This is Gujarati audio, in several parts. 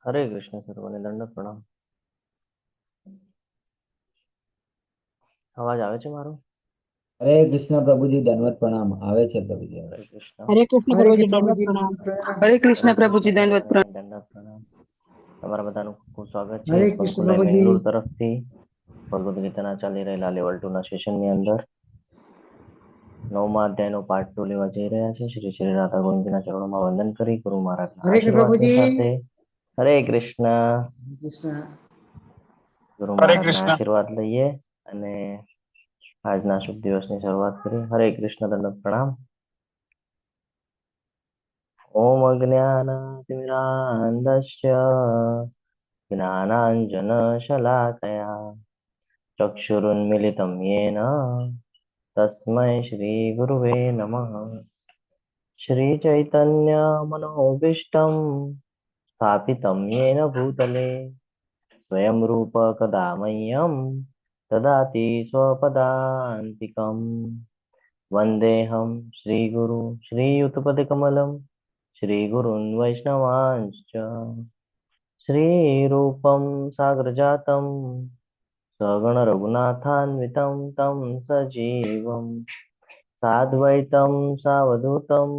હરે કૃષ્ણ સર્વને દંડવત પ્રણામ. અવાજ આવે છે મારો? હરે કૃષ્ણ પ્રભુજી, દંડવત પ્રણામ. આવે છે પ્રભુજી, આવે હરે છે. કૃષ્ણ. હરે કૃષ્ણ હરે પ્રભુજી, કૃષ્ણ દંડવત પ્રભુજી, પ્રણામ. હરે કૃષ્ણ હરે પ્રભુજી, કૃષ્ણ દંડવત પ્રણામ. સર્વને દંડવત પ્રણામ. તમારા બધાનું ખૂબ સ્વાગત છે હરે કૃષ્ણ સંકુલ પ્રભુજી. મેંગલુરુ તરફથી ભગવદ્ ગીતાના ચાલી રહેલા લેવલ 2 ના સેશનની અંદર 9મા અધ્યાયનો પાર્ટ 2 લેવા જઈ રહ્યા છે. શ્રી શ્રી રાધા ગોવિંદના ચરણોમાં વંદન કરી ગુરુ મહારાજના હરે કૃષ્ણ આશીર્વાદની પ્રભુજી. સાથે હરે કૃષ્ણ. હરે કૃષ્ણ. ગુરુ હરે મહારાજના કૃષ્ણ. આશીર્વાદ લઈએ અને આજના શુભ દિવસની શરૂઆત કરી. હરે કૃષ્ણ, દંડવત પ્રણામ. ઓમ અજ્ઞાનાતિમિરાન્ધસ્ય જ્ઞાનાંજનશલાકયા ચક્ષુરુન્મિલિतं येन तस्मै श्रीगुरुवे नमः. श्रीचैतन्यमनोभीष्टं स्थापितं येन भूतले स्वयं रूप कदा मह्यं ददाति स्वपदान्तिकम्. वन्देऽहं श्रीगुरु श्रीयुतपदकमलं श्रीगुरुन् वैष्णवांश्च श्रीरूपं सागरजातं सगणरघुनाथान्वितं तं सजीवं साद्वैतं सावधूतं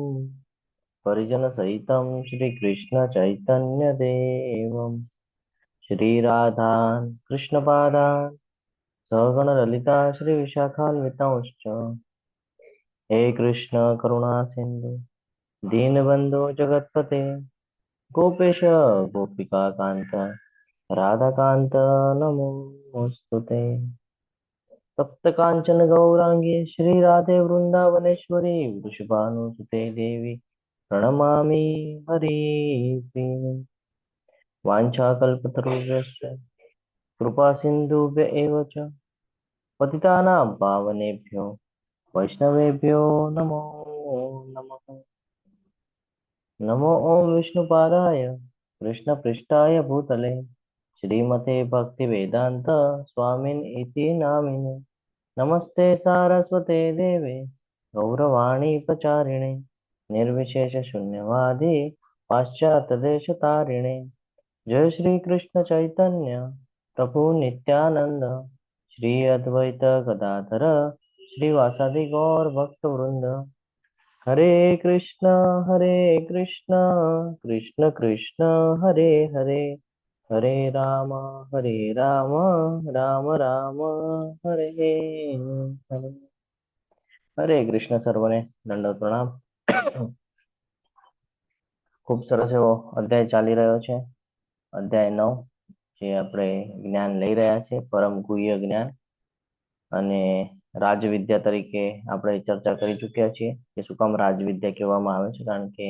परिजनसहितं श्रीकृष्णचैतन्यदेवं श्रीराधान् कृष्णपादान् सगणललिता श्रीविशाखान्वितांश्च हे कृष्ण करुणा सिन्धु दीनबन्धो जगत्पते गोपेश गोपिकाकान्त राधाकान्त नमोऽस्तुते. तप्तकाञ्चन गौराङ्गी श्रीराधे वृन्दावनेश्वरी वृषभानुसुते देवी प्रणमामि हरिप्रिये. वाञ्छाकल्पतरुभ्यश्च कृपा सिन्धुभ्य एव च पतितानां पावनेभ्यो वैष्णवेभ्यो नमो नमः. नमो ॐ विष्णुपादाय कृष्णपृष्ठाय भूतले श्रीमते भक्तिवेदान्त स्वामिन् इति नामिने नमस्ते सारस्वते देवे गौरवाणी प्रचारिणे निर्विशेषशून्यवादी पाश्चात्यदेशतारिणे जय श्री कृष्ण चैतन्य प्रभु नित्यानंद श्री अद्वैत गदाधर श्रीवासादि गौर भक्तवृंद. हरे कृष्ण कृष्ण कृष्ण हरे हरे हरे राम राम राम हरे हरे. હરે કૃષ્ણ સર્વને દંડવત પ્રણામ. ખૂબ સરસ એવો અધ્યાય ચાલી રહ્યો છે, અધ્યાય 9, જે આપણે જ્ઞાન લઈ રહ્યા છે, પરમ ગુહ્ય જ્ઞાન. અને રાજવિદ્યા તરીકે આપણે ચર્ચા કરી ચૂક્યા છીએ કે શું કામ રાજવિદ્યા કહેવામાં આવે છે. કારણ કે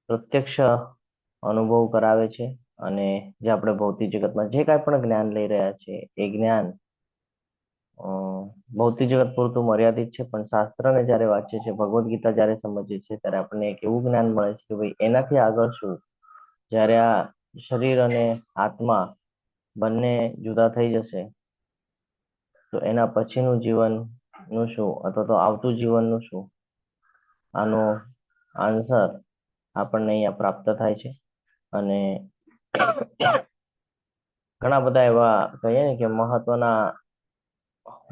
પ્રત્યક્ષ અનુભવ કરાવે છે અને જે આપણે ભૌતિક જગતમાં જે કાંઈ પણ જ્ઞાન લઈ રહ્યા છે એ જ્ઞાન ભૌતિક જગત પૂરતું મર્યાદિત છે. પણ શાસ્ત્રને જ્યારે વાંચીએ છીએ, ભગવદ્ ગીતા જ્યારે સમજીએ છીએ, ત્યારે આપણને એક એવું જ્ઞાન મળે છે કે ભાઈ એનાથી આગળ શું. જ્યારે આ શરીર અને આત્મા બંને જુદા થઈ જશે તો એના પછીનું જીવનનું શું, અથવા તો આવતું જીવનનું શું, આનો આન્સર આપણને અહીંયા પ્રાપ્ત થાય છે. અને ઘણા બધા એવા કહીએ ને કે મહત્વના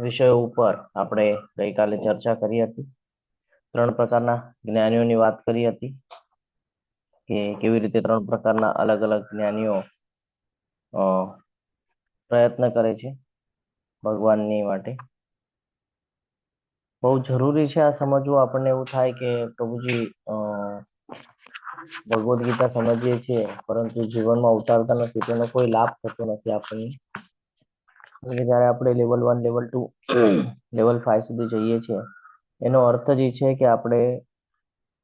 વિષયો ઉપર આપણે ગઈકાલે ચર્ચા કરી હતી. 3 પ્રકારના જ્ઞાનીઓની વાત કરી હતી કે કેવી રીતે 3 પ્રકારના અલગ અલગ જ્ઞાનીઓ પ્રયત્ન કરે છે ભગવાનની માટે. બહુ જરૂરી છે આ સમજવું. આપણને એવું થાય કે પ્રભુજી ભગવદ્ ગીતા સમજીએ છીએ પરંતુ જીવનમાં ઉતારતા નથી, તેનો કોઈ લાભ થતો નથી આપણને. જ્યારે આપણે લેવલ 1, લેવલ 2, લેવલ 5 સુધી જઈએ છીએ, એનો અર્થ જ એ છે કે આપણે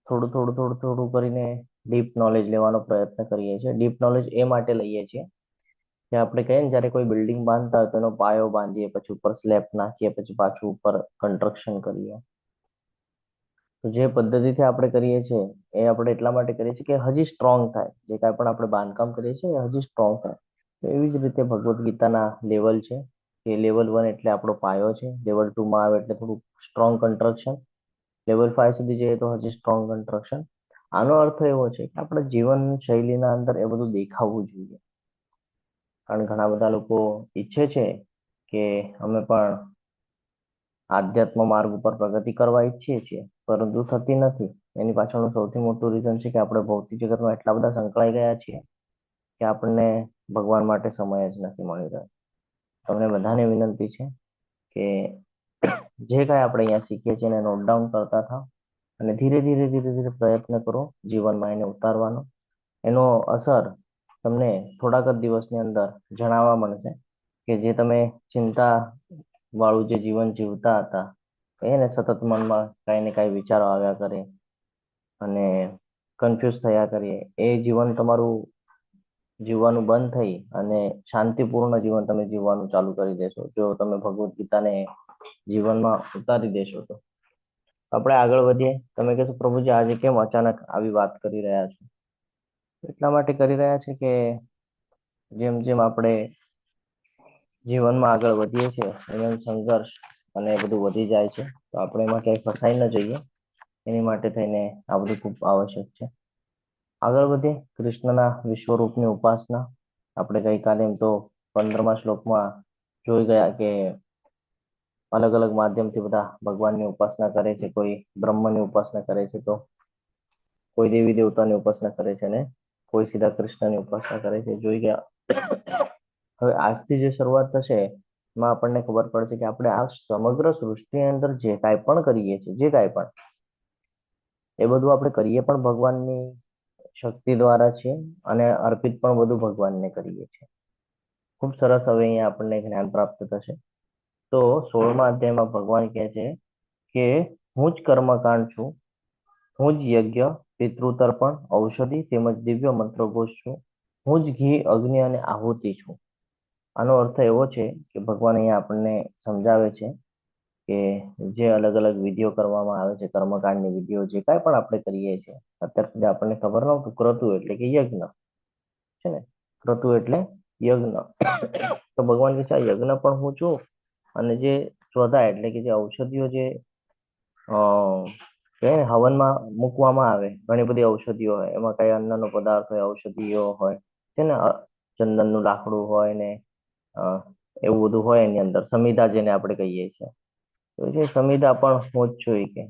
થોડું કરીને ડીપ નોલેજ લેવાનો પ્રયત્ન કરીએ છીએ. ડીપ નોલેજ એ માટે લઈએ છીએ કે આપણે કહીએ ને, જ્યારે કોઈ બિલ્ડિંગ બાંધતા હોય તો એનો પાયો બાંધીએ, પછી ઉપર સ્લેબ નાખીએ, પછી પાછું ઉપર કન્સ્ટ્રક્શન કરીએ. તો જે પદ્ધતિથી આપણે કરીએ છીએ એ આપણે એટલા માટે કરીએ છીએ કે હજી સ્ટ્રોંગ થાય. જે કાંઈ પણ આપણે બાંધકામ કરીએ છીએ એ હજી સ્ટ્રોંગ થાય. તો એવી જ રીતે ભગવદ્ ગીતાના લેવલ છે કે લેવલ 1 એટલે આપણો પાયો છે, લેવલ 2માં આવે એટલે થોડું સ્ટ્રોંગ કન્સ્ટ્રક્શન, લેવલ 5 સુધી જઈએ તો હજી સ્ટ્રોંગ કન્સ્ટ્રક્શન, આનો અર્થ એવો છે કે આપણે જીવન શૈલીના અંદર એ બધું દેખાવું જોઈએ. કારણ ઘણા બધા લોકો ઈચ્છે છે કે અમે પણ આધ્યાત્મ માર્ગ ઉપર પ્રગતિ કરવા ઈચ્છીએ છીએ, પરંતુ થતી નથી. એની પાછળનું સૌથી મોટું રીઝન છે કે આપણે ભૌતિક જગતમાં એટલા બધા સંકળાઈ ગયા છીએ કે આપણને ભગવાન માટે સમય જ નથી મળી રહ્યો. તમને બધાને વિનંતી છે કે જે કાંઈ આપણે અહીંયા શીખીએ છીએ એને નોટ ડાઉન કરતા થાવ અને ધીરે ધીરે ધીરે ધીરે પ્રયત્ન કરો જીવનમાં એને ઉતારવાનો. એનો અસર તમને થોડાક જ દિવસની અંદર જણાવવા મળશે કે જે તમે ચિંતા વાળું જે જીવન જીવતા હતા, એને સતત મનમાં કાંઈ ને કાંઈ વિચારો આવ્યા કરે અને કન્ફ્યુઝ થયા કરીએ, એ જીવન તમારું જીવવાનું બંધ થઈ અને શાંતિપૂર્ણ જીવન તમે જીવવાનું ચાલુ કરી દેશો જો તમે ભગવદ્ ગીતાને જીવનમાં ઉતારી દેશો તો. આપણે આગળ વધીએ. તમે કહેશો પ્રભુજી આજે કેમ અચાનક આવી વાત કરી રહ્યા છો? એટલા માટે કરી રહ્યા છે કે જેમ જેમ આપણે જીવનમાં આગળ વધીએ છીએ એમ સંઘર્ષ અને એ બધું વધી જાય છે, તો આપણે એમાં ક્યાંય ફસાઈ ન જઈએ એની માટે થઈને આ બધું ખૂબ આવશ્યક છે. આગળ વધીએ. કૃષ્ણના વિશ્વરૂપની ઉપાસના. આપણે ગઈકાલે એમ તો 15મા શ્લોકમાં જોઈ ગયા કે અલગ અલગ માધ્યમથી બધા ભગવાનની ઉપાસના કરે છે. કોઈ બ્રહ્મની ઉપાસના કરે છે, તો કોઈ દેવી દેવતાની ઉપાસના કરે છે અને કોઈ સીધા કૃષ્ણની ઉપાસના કરે છે, જોઈ ગયા. હવે આજથી જે શરૂઆત થશે એમાં આપણને ખબર પડશે કે આપણે આ સમગ્ર સૃષ્ટિની અંદર જે કાંઈ પણ કરીએ છીએ, જે કાંઈ પણ, એ બધું આપણે કરીએ પણ ભગવાનની શક્તિ દ્વારા છે અને અર્પિત પણ બધું ભગવાનને કરીએ છીએ. ખૂબ સરસ. હવે અહીંયા આપણને જ્ઞાન પ્રાપ્ત થશે. તો 16મા અધ્યાયમાં ભગવાન કહે છે કે હું જ કર્મકાંડ છું, હું જ યજ્ઞ, પિતૃતર્પણ, ઔષધિ તેમજ દિવ્ય મંત્રઘોષ છું, હું જ ઘી, અગ્નિ અને આહુતિ છું. આનો અર્થ એવો છે કે ભગવાન અહીંયા આપણને સમજાવે છે કે જે અલગ અલગ વિધિઓ કરવામાં આવે છે, કર્મકાંડની વિધિઓ, જે કાંઈ પણ આપણે કરીએ છીએ, અત્યાર સુધી આપણને ખબર નહોતું. ક્રતુ એટલે કે યજ્ઞ છે ને, ક્રતુ એટલે યજ્ઞ. તો ભગવાન કહે છે આ યજ્ઞ પણ હું છું અને જે શ્રદ્ધા એટલે કે જે ઔષધિઓ જે કે હવનમાં મૂકવામાં આવે, ઘણી બધી ઔષધિઓ હોય, એમાં કઈ અન્નનો પદાર્થ હોય, ઔષધિઓ હોય છે ને, ચંદનનું લાકડું હોય ને એવું બધું હોય એની અંદર, સમિધા જેને આપણે કહીએ છીએ. તો જે સમિધા પણ હું જ છું. કે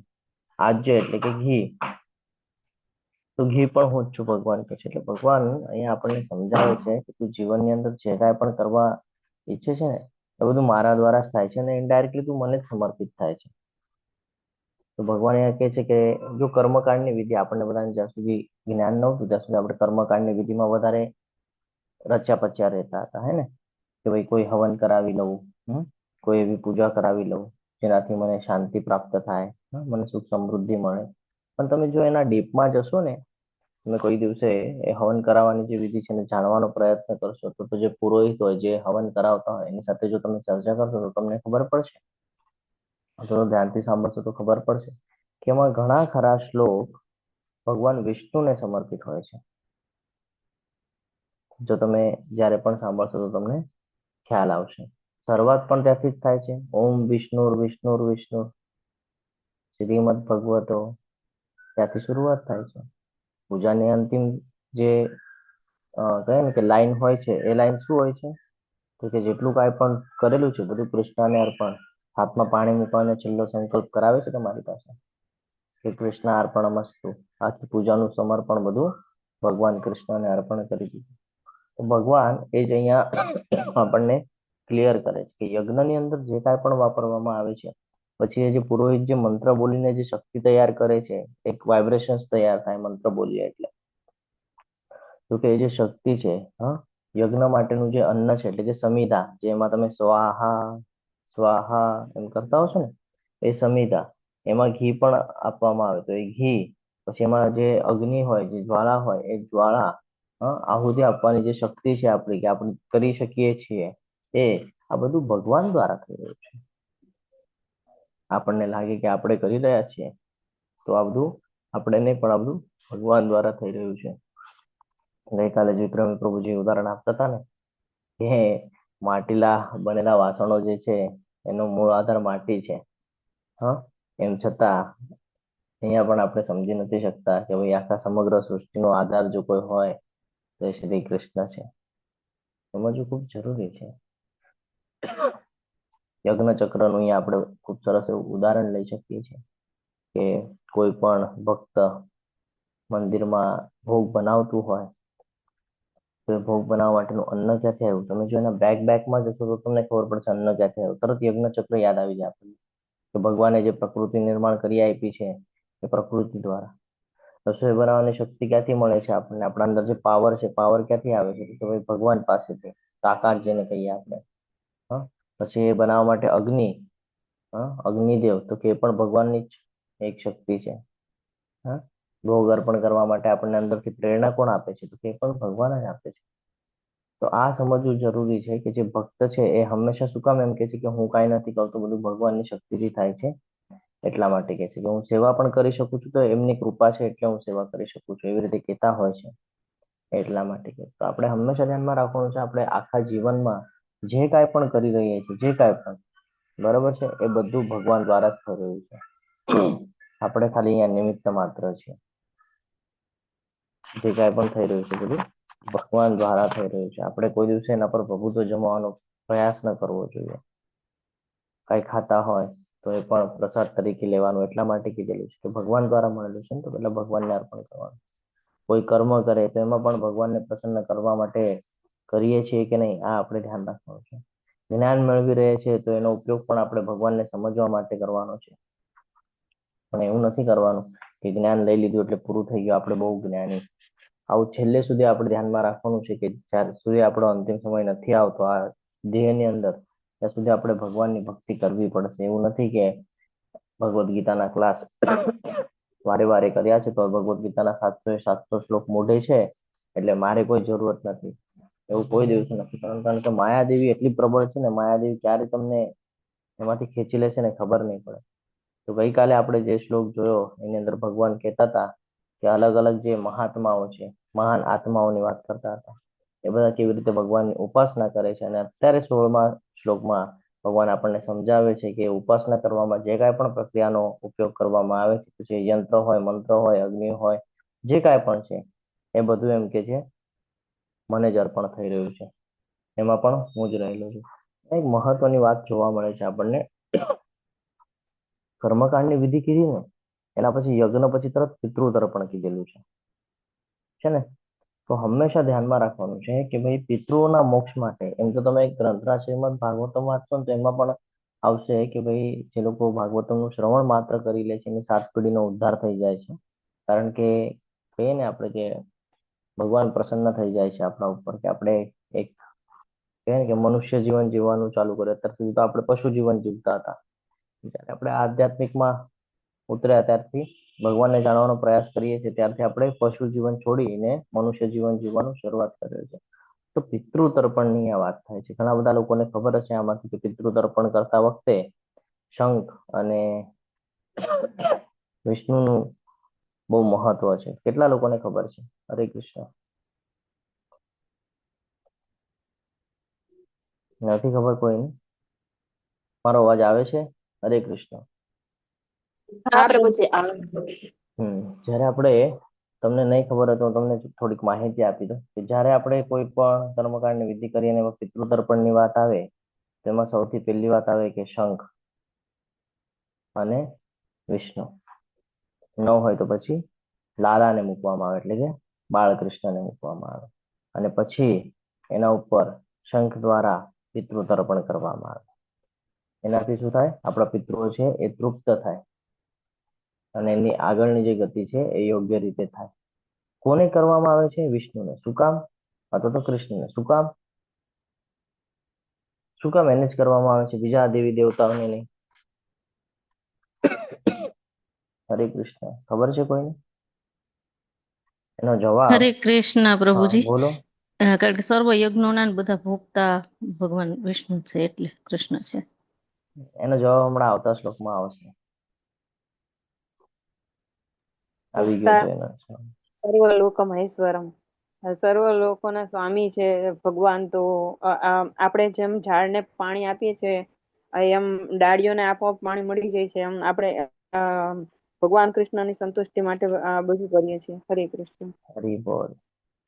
આજ્ય એટલે કે ઘી, તો ઘી પણ હું જ છું ભગવાન કહે છે. એટલે ભગવાન અહીંયા આપણને સમજાવે છે કે તું જીવનની અંદર જે કાંઈ પણ કરવા ઈચ્છે છે ને એ બધું મારા દ્વારા જ થાય છે અને ઇનડાયરેક્ટલી તું મને જ સમર્પિત થાય છે. તો ભગવાન અહીંયા કહે છે કે જો કર્મકાંડની વિધિ, આપણને બધાને જ્યાં સુધી જ્ઞાન નહોતું ત્યાં સુધી આપણે કર્મકાંડની વિધિમાં વધારે રચ્યા પચ્યા રહેતા હતા, હે ને, કે ભાઈ કોઈ હવન કરાવી લઉં, કોઈ એવી પૂજા કરાવી લઉં જેનાથી મને શાંતિ પ્રાપ્ત થાય, મને સુખ સમૃદ્ધિ મળે. પણ તમે જો એના ડીપમાં જશો ને, તમે કોઈ દિવસે એ હવન કરાવવાની જે વિધિ છે એને જાણવાનો પ્રયત્ન કરશો, તો જે પુરોહિત હોય, જે હવન કરાવતા હોય, એની સાથે જો તમે ચર્ચા કરશો તો તમને ખબર પડશે, તો ધ્યાનથી સાંભળશો તો ખબર પડશે કે એમાં ઘણા ખરા શ્લોક ભગવાન વિષ્ણુને સમર્પિત હોય છે. જો તમે જ્યારે પણ સાંભળશો તો તમને ખ્યાલ આવશે. શરૂઆત પણ ત્યાંથી જ થાય છે. ઓમ વિષ્ણુર વિષ્ણુર વિષ્ણુ શ્રીમદ ભગવતો, ત્યાંથી શરૂઆત થાય છે. પૂજાની અંતિમ જે કહે ને કે લાઈન હોય છે, એ લાઈન શું હોય છે? તો કે જેટલું કાંઈ પણ કરેલું છે બધું કૃષ્ણને અર્પણ. હાથમાં પાણી મૂકવાનો છેલ્લો સંકલ્પ કરાવે છે તમારી પાસે કે કૃષ્ણ અર્પણમસ્તુ. આખી પૂજાનું સમર્પણ બધું ભગવાન કૃષ્ણને અર્પણ કરી દીધું. તો ભગવાન એ જ અહીંયા આપણને ક્લિયર કરે છે કે યજ્ઞની અંદર જે કાંઈ પણ વાપરવામાં આવે છે, પછી એ જે પુરોહિત જે મંત્ર બોલીને જે શક્તિ તૈયાર કરે છે, એક વાઇબ્રેશન્સ તૈયાર થાય મંત્ર બોલીએ એટલે, તો કે એ જે શક્તિ છે, યજ્ઞ માટેનું જે અન્ન છે એટલે કે સમિધા, જેમાં તમે સ્વાહા સ્વાહા એમ કરતા હશો ને, એ સમિધા, એમાં ઘી પણ આપવામાં આવે. તો એ ઘી, પછી એમાં જે અગ્નિ હોય, જે જ્વાળા હોય, એ જ્વાળા, આહુતિ આપવાની જે શક્તિ છે આપણી, કે આપણે કરી શકીએ છીએ, એ આ બધું ભગવાન દ્વારા થઈ રહ્યું છે. આપણને લાગે કે આપણે કરી રહ્યા છીએ, તો આ બધું આપણે નહીં, પણ આ બધું ભગવાન દ્વારા થઈ રહ્યું છે. ગઈકાલે જે પ્રભુજી ઉદાહરણ આપતા હતા ને કે માટીલા બનેલા વાસણો જે છે એનો મૂળ આધાર માટી છે, એમ છતાં અહીંયા પણ આપણે સમજી નથી શકતા કે ભાઈ આખા સમગ્ર સૃષ્ટિનો આધાર જો કોઈ હોય તો એ શ્રી કૃષ્ણ છે. સમજવું ખૂબ જરૂરી છે. યજ્ઞ ચક્રનું અહીંયા આપણે ખૂબ સરસ એવું ઉદાહરણ લઈ શકીએ છીએ કે કોઈ પણ ભક્ત મંદિરમાં ભોગ બનાવતું હોય તો એ ભોગ બનાવવા માટેનું અન્ન ક્યાંથી આવ્યું, તમે જો એના બેકમાં જશો તો તમને ખબર પડશે અન્ન ક્યાંથી આવ્યું. તરત યજ્ઞ ચક્ર યાદ આવી જાય આપણને કે ભગવાને જે પ્રકૃતિ નિર્માણ કરી આપી છે એ પ્રકૃતિ દ્વારા. રસોઈ બનાવવાની શક્તિ ક્યાંથી મળે છે આપણને, આપણા અંદર જે પાવર છે પાવર ક્યાંથી આવે છે તો ભાઈ ભગવાન પાસેથી, તાકાત જેને કહીએ આપણે. હા, પછી એ બનાવવા માટે અગ્નિ, અગ્નિદેવ તો કે એ પણ ભગવાનની જ એક શક્તિ છે. હા, ભોગ અર્પણ કરવા માટે આપણને અંદરથી પ્રેરણા કોણ આપે છે તો કે એ પણ ભગવાન જ આપે છે. તો આ સમજવું જરૂરી છે કે જે ભક્ત છે એ હંમેશા શું કામ એમ કે છે કે હું કાંઈ નથી કરતો, બધું ભગવાનની શક્તિથી થાય છે. એટલા માટે કે છે કે હું સેવા પણ કરી શકું છું તો એમની કૃપા છે એટલે હું સેવા કરી શકું છું, એવી રીતે કહેતા હોય છે. એટલા માટે કે તો આપણે હંમેશા ધ્યાનમાં રાખવાનું છે આપણે આખા જીવનમાં જે કાંઈ પણ કરી રહીએ છીએ, જે કાંઈ પણ બરાબર છે એ બધું ભગવાન દ્વારા જ થઈ રહ્યું છે. આપણે ખાલી અહીંયા નિમિત્ત માત્ર છે. જે કાંઈ પણ થઈ રહ્યું છે બધું ભગવાન દ્વારા થઈ રહ્યું છે. આપણે કોઈ દિવસે એના પર પ્રભુત્વ જમાવવાનો પ્રયાસ ન કરવો જોઈએ. કઈ ખાતા હોય તો એ પણ પ્રસાદ તરીકે લેવાનું એટલા માટે કીધેલું છે કે ભગવાન દ્વારા મળેલું છે ને તો એટલે ભગવાનને અર્પણ કરવાનું. કોઈ કર્મ કરે તો એમાં પણ ભગવાનને પ્રસન્ન કરવા માટે કરીએ છીએ કે નહીં આ આપણે ધ્યાન રાખવાનું છે. જ્ઞાન મેળવી રહ્યા છે તો એનો ઉપયોગ પણ આપણે ભગવાનને સમજવા માટે કરવાનો છે. પણ એવું નથી કરવાનું કે જ્ઞાન લઈ લીધું એટલે પૂરું થઈ ગયું, આપણે બહુ જ્ઞાની. આવું છેલ્લે સુધી આપણે ધ્યાનમાં રાખવાનું છે કે જ્યાં સુધી આપણો અંતિમ સમય નથી આવતો આ દેહની અંદર ત્યાં સુધી આપણે ભગવાનની ભક્તિ કરવી પડશે. એવું નથી કે ભગવદ્ ગીતાના ક્લાસ વારે વારે કર્યા છે તો ભગવદ્ ગીતાના 700 શ્લોક મોઢે છે એટલે મારે કોઈ જરૂરત નથી, એવું કોઈ દિવસ નથી. કારણ કે માયાદેવી એટલી પ્રબળ છે ને, માયાદેવી ક્યારે તમને એમાંથી ખેંચી લેશે ને ખબર નહીં પડે. તો ગઈકાલે આપણે જે શ્લોક જોયો એની અંદર ભગવાન કહેતા હતા કે અલગ અલગ જે મહાત્માઓ છે, મહાન આત્માઓની વાત કરતા હતા, એ બધા કેવી રીતે ભગવાનની ઉપાસના કરે છે. અને અત્યારે 16મા શ્લોકમાં ભગવાન આપણને સમજાવે છે કે ઉપાસના કરવામાં જે કાંઈ પણ પ્રક્રિયાનો ઉપયોગ કરવામાં આવે છે, પછી યંત્ર હોય, મંત્ર હોય, અગ્નિ હોય, જે કાંઈ પણ છે એ બધું એમ કે છે મને જ અર્પણ થઈ રહ્યું છે, એમાં પણ હું જ રહેલો છું. એક મહત્વની વાત જોવા મળે છે આપણને. કર્મકાંડની વિધિ કીધી ને એના પછી યજ્ઞ પછી તરત પિતૃ તર્પણ કીધેલું છે ને. તો હંમેશા ધ્યાનમાં રાખવાનું છે કે ભાઈ પિતૃઓના મોક્ષ માટે એમ તો તમે ગ્રંથના શ્રીમદ ભાગવતમ વાંચશો ને તો એમાં પણ આવશે કે ભાઈ જે લોકો ભાગવતમનું શ્રવણ માત્ર કરી લે છે એની 7 પેઢીનો ઉદ્ધાર થઈ જાય છે. કારણ કે કહીએ ને આપણે કે ભગવાન પ્રસન્ન થઈ જાય છે આપણા ઉપર કે આપણે એક કહે ને કે મનુષ્ય જીવન જીવવાનું ચાલુ કરે. અત્યાર સુધી તો આપણે પશુ જીવન જીવતા હતા. જ્યારે આપણે આધ્યાત્મિકમાં ઉતર્યા ત્યારથી ભગવાનને જાણવાનો પ્રયાસ કરીએ છીએ ત્યારથી આપણે પશુ જીવન છોડીને મનુષ્ય જીવન જીવવાનું શરૂઆત કરેલ છે. તો પિતૃ તર્પણની આ વાત થાય છે. ઘણા બધા લોકોને ખબર હશે આમાંથી કે પિતૃ તર્પણ કરતા વખતે શંખ અને વિષ્ણુનું બહુ મહત્વ છે. કેટલા લોકોને ખબર છે? હરે કૃષ્ણ. નથી ખબર કોઈને? મારો અવાજ આવે છે? હરે કૃષ્ણ. હા પ્રભુજી આવે. જ્યારે આપણે તમને નહીં ખબર હોય તો તમને થોડીક માહિતી આપી દઉં કે જ્યારે આપણે કોઈ પણ કર્મકાંડની વિધિ કરીએ અને પિતૃ તર્પણની વાત આવે તેમાં સૌથી પહેલી વાત આવે કે શંખ અને વિષ્ણુ. ન હોય તો પછી લાલાને મૂકવામાં આવે એટલે કે બાળકૃષ્ણને મૂકવામાં આવે અને પછી એના ઉપર શંખ દ્વારા પિતૃ તર્પણ કરવામાં આવે. એનાથી શું થાય? આપણા પિતૃઓ છે એ તૃપ્ત થાય અને એની આગળની જે ગતિ છે એ યોગ્ય રીતે થાય. કોને કરવામાં આવે છે? વિષ્ણુને. શું કામ? અથવા તો કૃષ્ણને. શું કામ? શું કામ એને જ કરવામાં આવે છે, બીજા દેવી દેવતાઓને નહીં? હરે કૃષ્ણ. ખબર છે કોઈને? એનો જવાબ હરે કૃષ્ણ પ્રભુજી. બોલો. કારણ કે સર્વ યજ્ઞોના બધા ભોગતા ભગવાન વિષ્ણુ છે એટલે કૃષ્ણ છે. એનો જવાબ હમણાં આવતા શ્લોકમાં આવશે. આવી ગયો તો એનો સર્વ લોક મહેશ્વરમ, સર્વ લોકોના સ્વામી છે ભગવાન. તો આપણે જેમ ઝાડને પાણી આપીએ છીએ એમ ડાળીઓને આપોઆપ પાણી મળી જાય છે. એમ આપણે ભગવાન કૃષ્ણની સંતુષ્ટિ માટે આ બધું કરીએ છીએ. હરે કૃષ્ણ. હરી બોલ.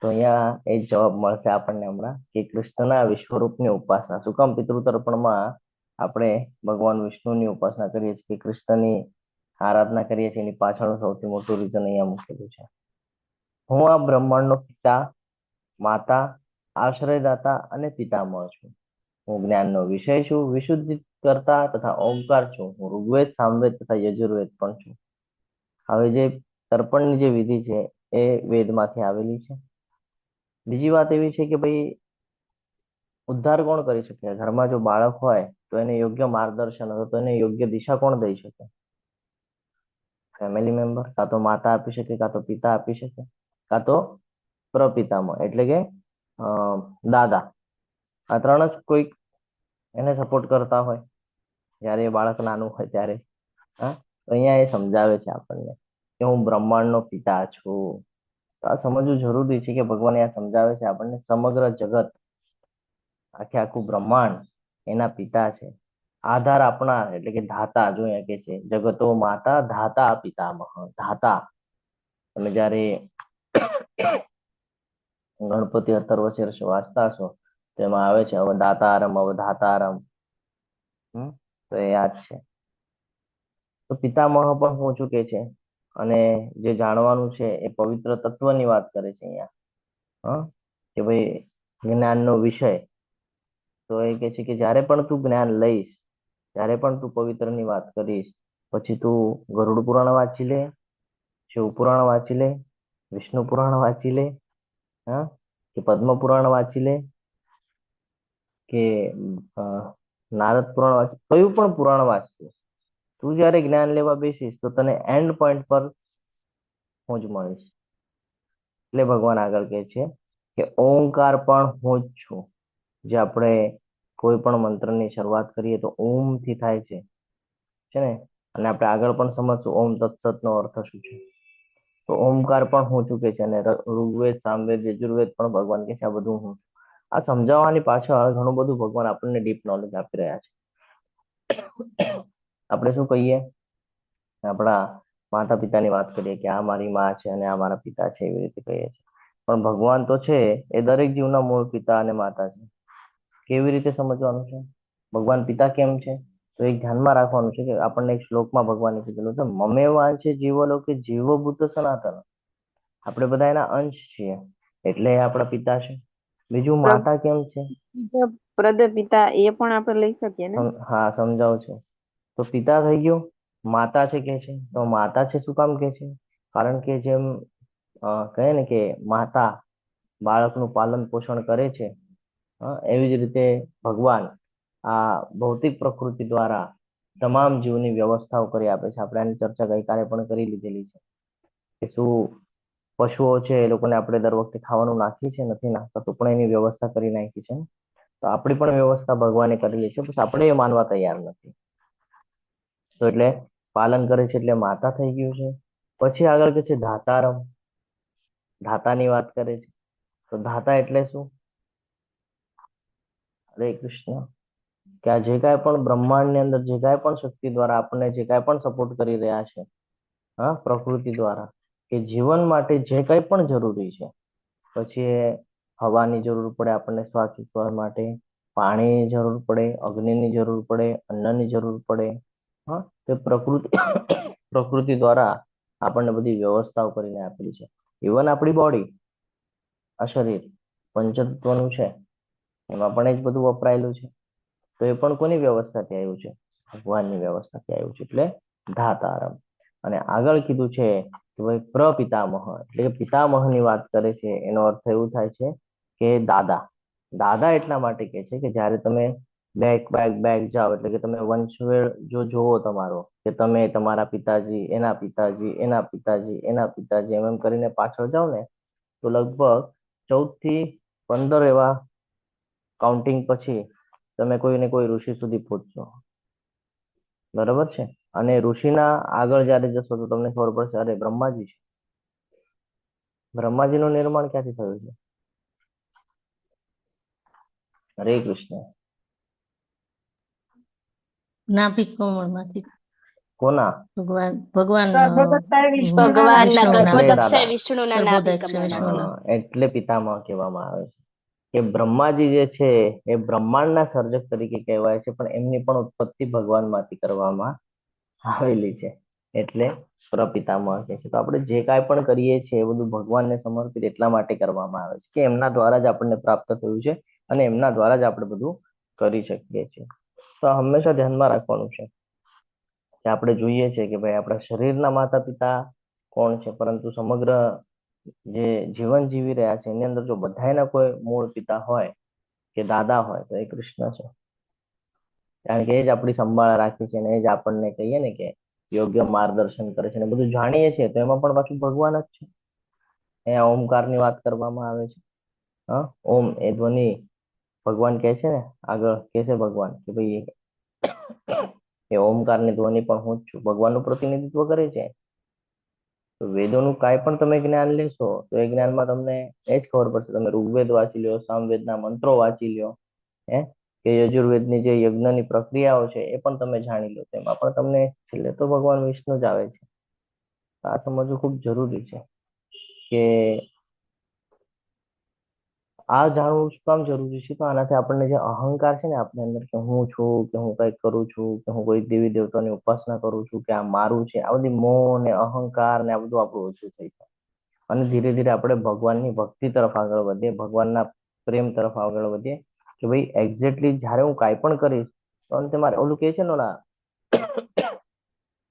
તો અહીંયા એ જવાબ મળશે આપણને હમણાં કે કૃષ્ણના વિશ્વરૂપની ઉપાસના. શું કામ પિતૃ તર્પણમાં આપણે ભગવાન વિષ્ણુની ઉપાસના કરીએ છીએ, કૃષ્ણની આરાધના કરીએ છીએ? એની પાછળનું સૌથી મોટું રીઝન અહીંયા મૂકેલું છે. હું આ બ્રહ્માંડનો પિતા, માતા, આશ્રયદાતા અને પિતામહ છું. હું જ્ઞાનનો વિષય છું, વિશુદ્ધિ કરતા તથા ઓમકાર છું. હું ઋગ્વેદ, સામવેદ તથા યજુર્વેદ પણ છું. હવે જે તર્પણની જે વિધિ છે એ વેદમાંથી આવેલી છે. બીજી વાત એવી છે કે ભાઈ ઉદ્ધાર કોણ કરી શકે? ઘરમાં જો બાળક હોય તો એને યોગ્ય માર્ગદર્શન હોય તો એને યોગ્ય દિશા કોણ દઈ શકે? Family member. કાં તો માતા આપી શકે, કાં તો પિતા આપી શકે, કાં તો પ્રપિતામહ એટલે કે દાદા. આ ત્રણ જ કોઈક એને સપોર્ટ કરતા હોય જ્યારે એ બાળક નાનું હોય ત્યારે. હા, તો અહીંયા એ સમજાવે છે આપણને કે હું બ્રહ્માંડનો પિતા છું. તો આ સમજવું જરૂરી છે કે ભગવાન આ સમજાવે છે આપણને સમગ્ર જગત, આખે આખું બ્રહ્માંડ એના પિતા છે. આધાર આપનાર એટલે કે ધાતા. જો અહીંયા કે છે જગતો માતા ધાતા પિતામહ. ધાતા. તમે જ્યારે ગણપતિ અથર્વશીર્ષ વાંચતા હશો તો એમાં આવે છે અવદાતારમ અવધાતારમ. તો એ યાદ છે. તો પિતામહ પણ હું ચૂકે છે અને જે જાણવાનું છે એ પવિત્ર તત્વની વાત કરે છે અહીંયા. કે ભાઈ જ્ઞાનનો વિષય. તો એ કે છે કે જ્યારે પણ તું જ્ઞાન લઈશ, જ્યારે પણ તું પવિત્રની વાત કરીશ, પછી તું ગરુડ પુરાણ વાંચી લે, શિવ પુરાણ વાંચી લે, વિષ્ણુ પુરાણ વાંચી લે, કે પદ્મ પુરાણ વાંચી લે, કે નારદ પુરાણ વાંચી, કયું પણ પુરાણ વાંચતું, તું જ્યારે જ્ઞાન લેવા બેસીશ તો તને એન્ડ પોઈન્ટ પર હું જ મળીશ. એટલે ભગવાન આગળ કહે છે કે ઓમકાર પણ હું જ છું. જે આપણે કોઈ પણ મંત્રની શરૂઆત કરીએ તો ઓમ થી થાય છે ને? અને આપણે આગળ પણ સમજશું ઓમ તત્સત નો અર્થ શું છે. તો ઓમકાર પણ હું ચૂકે છે અને ઋગ્વેદ, સામવેદ, યજુર્વેદ પણ ભગવાન કે છે આ બધું હું. આ સમજાવવાની પાછળ ઘણું બધું ભગવાન આપણને ડીપ નોલેજ આપી રહ્યા છે. આપણે શું કહીએ? આપણા માતા પિતાની વાત કરીએ કે આ મારી માં છે અને આ મારા પિતા છે, એવી રીતે કહીએ છીએ. પણ ભગવાન તો છે એ દરેક જીવના મૂળ પિતા અને માતા છે. કેવી રીતે સમજવાનું છે? ભગવાન પિતા કેમ છે? તો એક ધ્યાનમાં રાખવાનું છે કે આપણને એક શ્લોકમાં ભગવાને કીધેલું છે મમેવાં છે જીવલોકે જીવભૂત સનાતન. આપણે બધા એના અંશ છીએ એટલે એ આપણા પિતા છે. બીજું માતા કેમ છે? પ્રદ પિતા એ પણ આપણે લઈ શકીએ ને? હા, સમજાવું છું. તો પિતા થઈ ગયો, માતા છે કે છે. તો માતા છે શું કામ કે છે? કારણ કે જેમ કહે ને કે માતા બાળકનું પાલન પોષણ કરે છે, એવી જ રીતે ભગવાન આ ભૌતિક પ્રકૃતિ દ્વારા તમામ જીવની વ્યવસ્થાઓ કરી આપે છે. આપણે આની ચર્ચા ગઈકાલે પણ કરી લીધેલી છે કે શું પશુઓ છે એ લોકોને આપણે દર વખતે ખાવાનું નાખીએ છીએ? નથી નાખતા, તો પણ એની વ્યવસ્થા કરી નાખી છે. તો આપણી પણ વ્યવસ્થા ભગવાને કરેલી છે, બસ આપણે એ માનવા તૈયાર નથી. તો એટલે પાલન કરે છે એટલે માતા થઈ ગયું છે. પછી આગળ કે છે ધાતારમ. ધાતાની વાત કરે છે. તો ધાતા એટલે શું? હરે કૃષ્ણ. કે આ જે કાંઈ પણ બ્રહ્માંડની અંદર જે કાંઈ પણ શક્તિ દ્વારા આપણને જે કાંઈ પણ સપોર્ટ કરી રહ્યા છે, પ્રકૃતિ દ્વારા, કે જીવન માટે જે કંઈ પણ જરૂરી છે, પછી એ હવાની જરૂર પડે આપણને શ્વાસ લેવા માટે, પાણીની જરૂર પડે, અગ્નિની જરૂર પડે, અન્નની જરૂર પડે, તે પ્રકૃતિ દ્વારા આપણને બધી વ્યવસ્થાઓ કરીને આપેલી છે. ઇવન આપણી બોડી, આ શરીર પંચતત્વનું છે, એમાં પણ એ જ બધું વપરાયેલું છે. તો એ પણ કોની વ્યવસ્થાથી આવ્યું છે? ભગવાનની વ્યવસ્થાથી આવ્યું છે. એટલે ધાતારમ. અને આગળ કીધું છે કે ભાઈ પ્રપિતામહ એટલે કે પિતામહની વાત કરે છે. એનો અર્થ એવું થાય છે કે દાદા. દાદા એટલા માટે કે છે કે જ્યારે તમે બેક જાઓ એટલે કે તમે વંશવેળ જો જોવો તમારો, કે તમે તમારા પિતાજી, એના પિતાજી, એના પિતાજી, એના પિતાજી એમ કરીને પાછળ જાઓ ને, તો લગભગ 14 થી 15 એવા કાઉન્ટિંગ પછી તમે કોઈને કોઈ ઋષિ સુધી પહોંચશો. બરાબર છે? અને ઋષિના આગળ જયારે જશો તો તમને ખબર પડશે અરે બ્રહ્માજી છે. બ્રહ્માજીનું નિર્માણ ક્યાંથી થયું છે? હરે કૃષ્ણ. નાભિક કમળમાંથી. કોના? ભગવાન ભગવાન સર્વોદક્ષાએ વિષ્ણુના ભગવાનના એટલે ગર્ભોદક્ષ દાદા વિષ્ણુના નાભિ સર્વોદક્ષ કમળમાં. વિષ્ણુના. એટલે પિતામહ કહેવામાં આવે છે કે બ્રહ્માજી જે છે એ બ્રહ્માંડના સર્જક તરીકે કહેવાય છે, પણ એમની પણ ઉત્પત્તિ ભગવાનમાંથી કરવામાં આવેલી છે, એટલે પ્રપિતામહ કહે છે. તો આપણે જે કાંઈ પણ કરીએ છીએ એ બધું ભગવાનને સમર્પિત એટલા માટે કરવામાં આવે છે કે એમના દ્વારા જ આપણને પ્રાપ્ત થયું છે અને એમના દ્વારા જ આપણે બધું કરી શકીએ છીએ. તો આ હંમેશા ધ્યાનમાં રાખવાનું છે કે આપણે જોઈએ છે કે ભાઈ આપણા શરીરના માતા પિતા કોણ છે, પરંતુ સમગ્ર જે જીવન જીવી રહ્યા છે એની અંદર જો બધાયના કોઈ મૂળ પિતા હોય કે દાદા હોય તો એ કૃષ્ણ છે. કારણ કે એ જ આપણી સંભાળ રાખે છે અને એ જ આપણને કહીએ ને કે યોગ્ય માર્ગદર્શન કરે છે, અને બધું જાણીએ છીએ તો એમાં પણ પાછું ભગવાન જ છે. અહીંયા ઓમકારની વાત કરવામાં આવે છે. હા, ઓમ એ ધ્વનિ ભગવાન કહે છે ને, આગળ કહે છે ભગવાન કે ભાઈ એ ઓમકારની ધ્વનિ પણ હું જ છું, ભગવાનનું પ્રતિનિધિત્વ કરે છે. તો વેદોનું કાંઈ પણ તમે જ્ઞાન લેશો તો એ જ્ઞાનમાં તમને એ જ ખબર પડશે. તમે ઋગ્વેદ વાંચી લો, સામવેદના મંત્રો વાંચી લો, હે કે યજુર્વેદની જે યજ્ઞની પ્રક્રિયાઓ છે એ પણ તમે જાણી લો, તેમાં પણ તમને છેલ્લે તો ભગવાન વિષ્ણુ જ આવે છે. આ સમજવું ખૂબ જરૂરી છે કે આ જાણવું શું કામ જરૂરી છે. તો આનાથી આપણને જે અહંકાર છે ને આપણી અંદર કે હું છું, કે હું કંઈક કરું છું, કે હું કોઈ દેવી દેવતાની ઉપાસના કરું છું, કે આ મારું છે, આ બધી મોહ ને અહંકાર ને આ બધું આપણું ઓછું થઈ જાય અને ધીરે ધીરે આપણે ભગવાનની ભક્તિ તરફ આગળ વધીએ, ભગવાનના પ્રેમ તરફ આગળ વધીએ કે ભાઈ એક્ઝેક્ટલી જ્યારે હું કાંઈ પણ કરીશ તો અંતે મારે ઓલું કહે છે ને ઓલા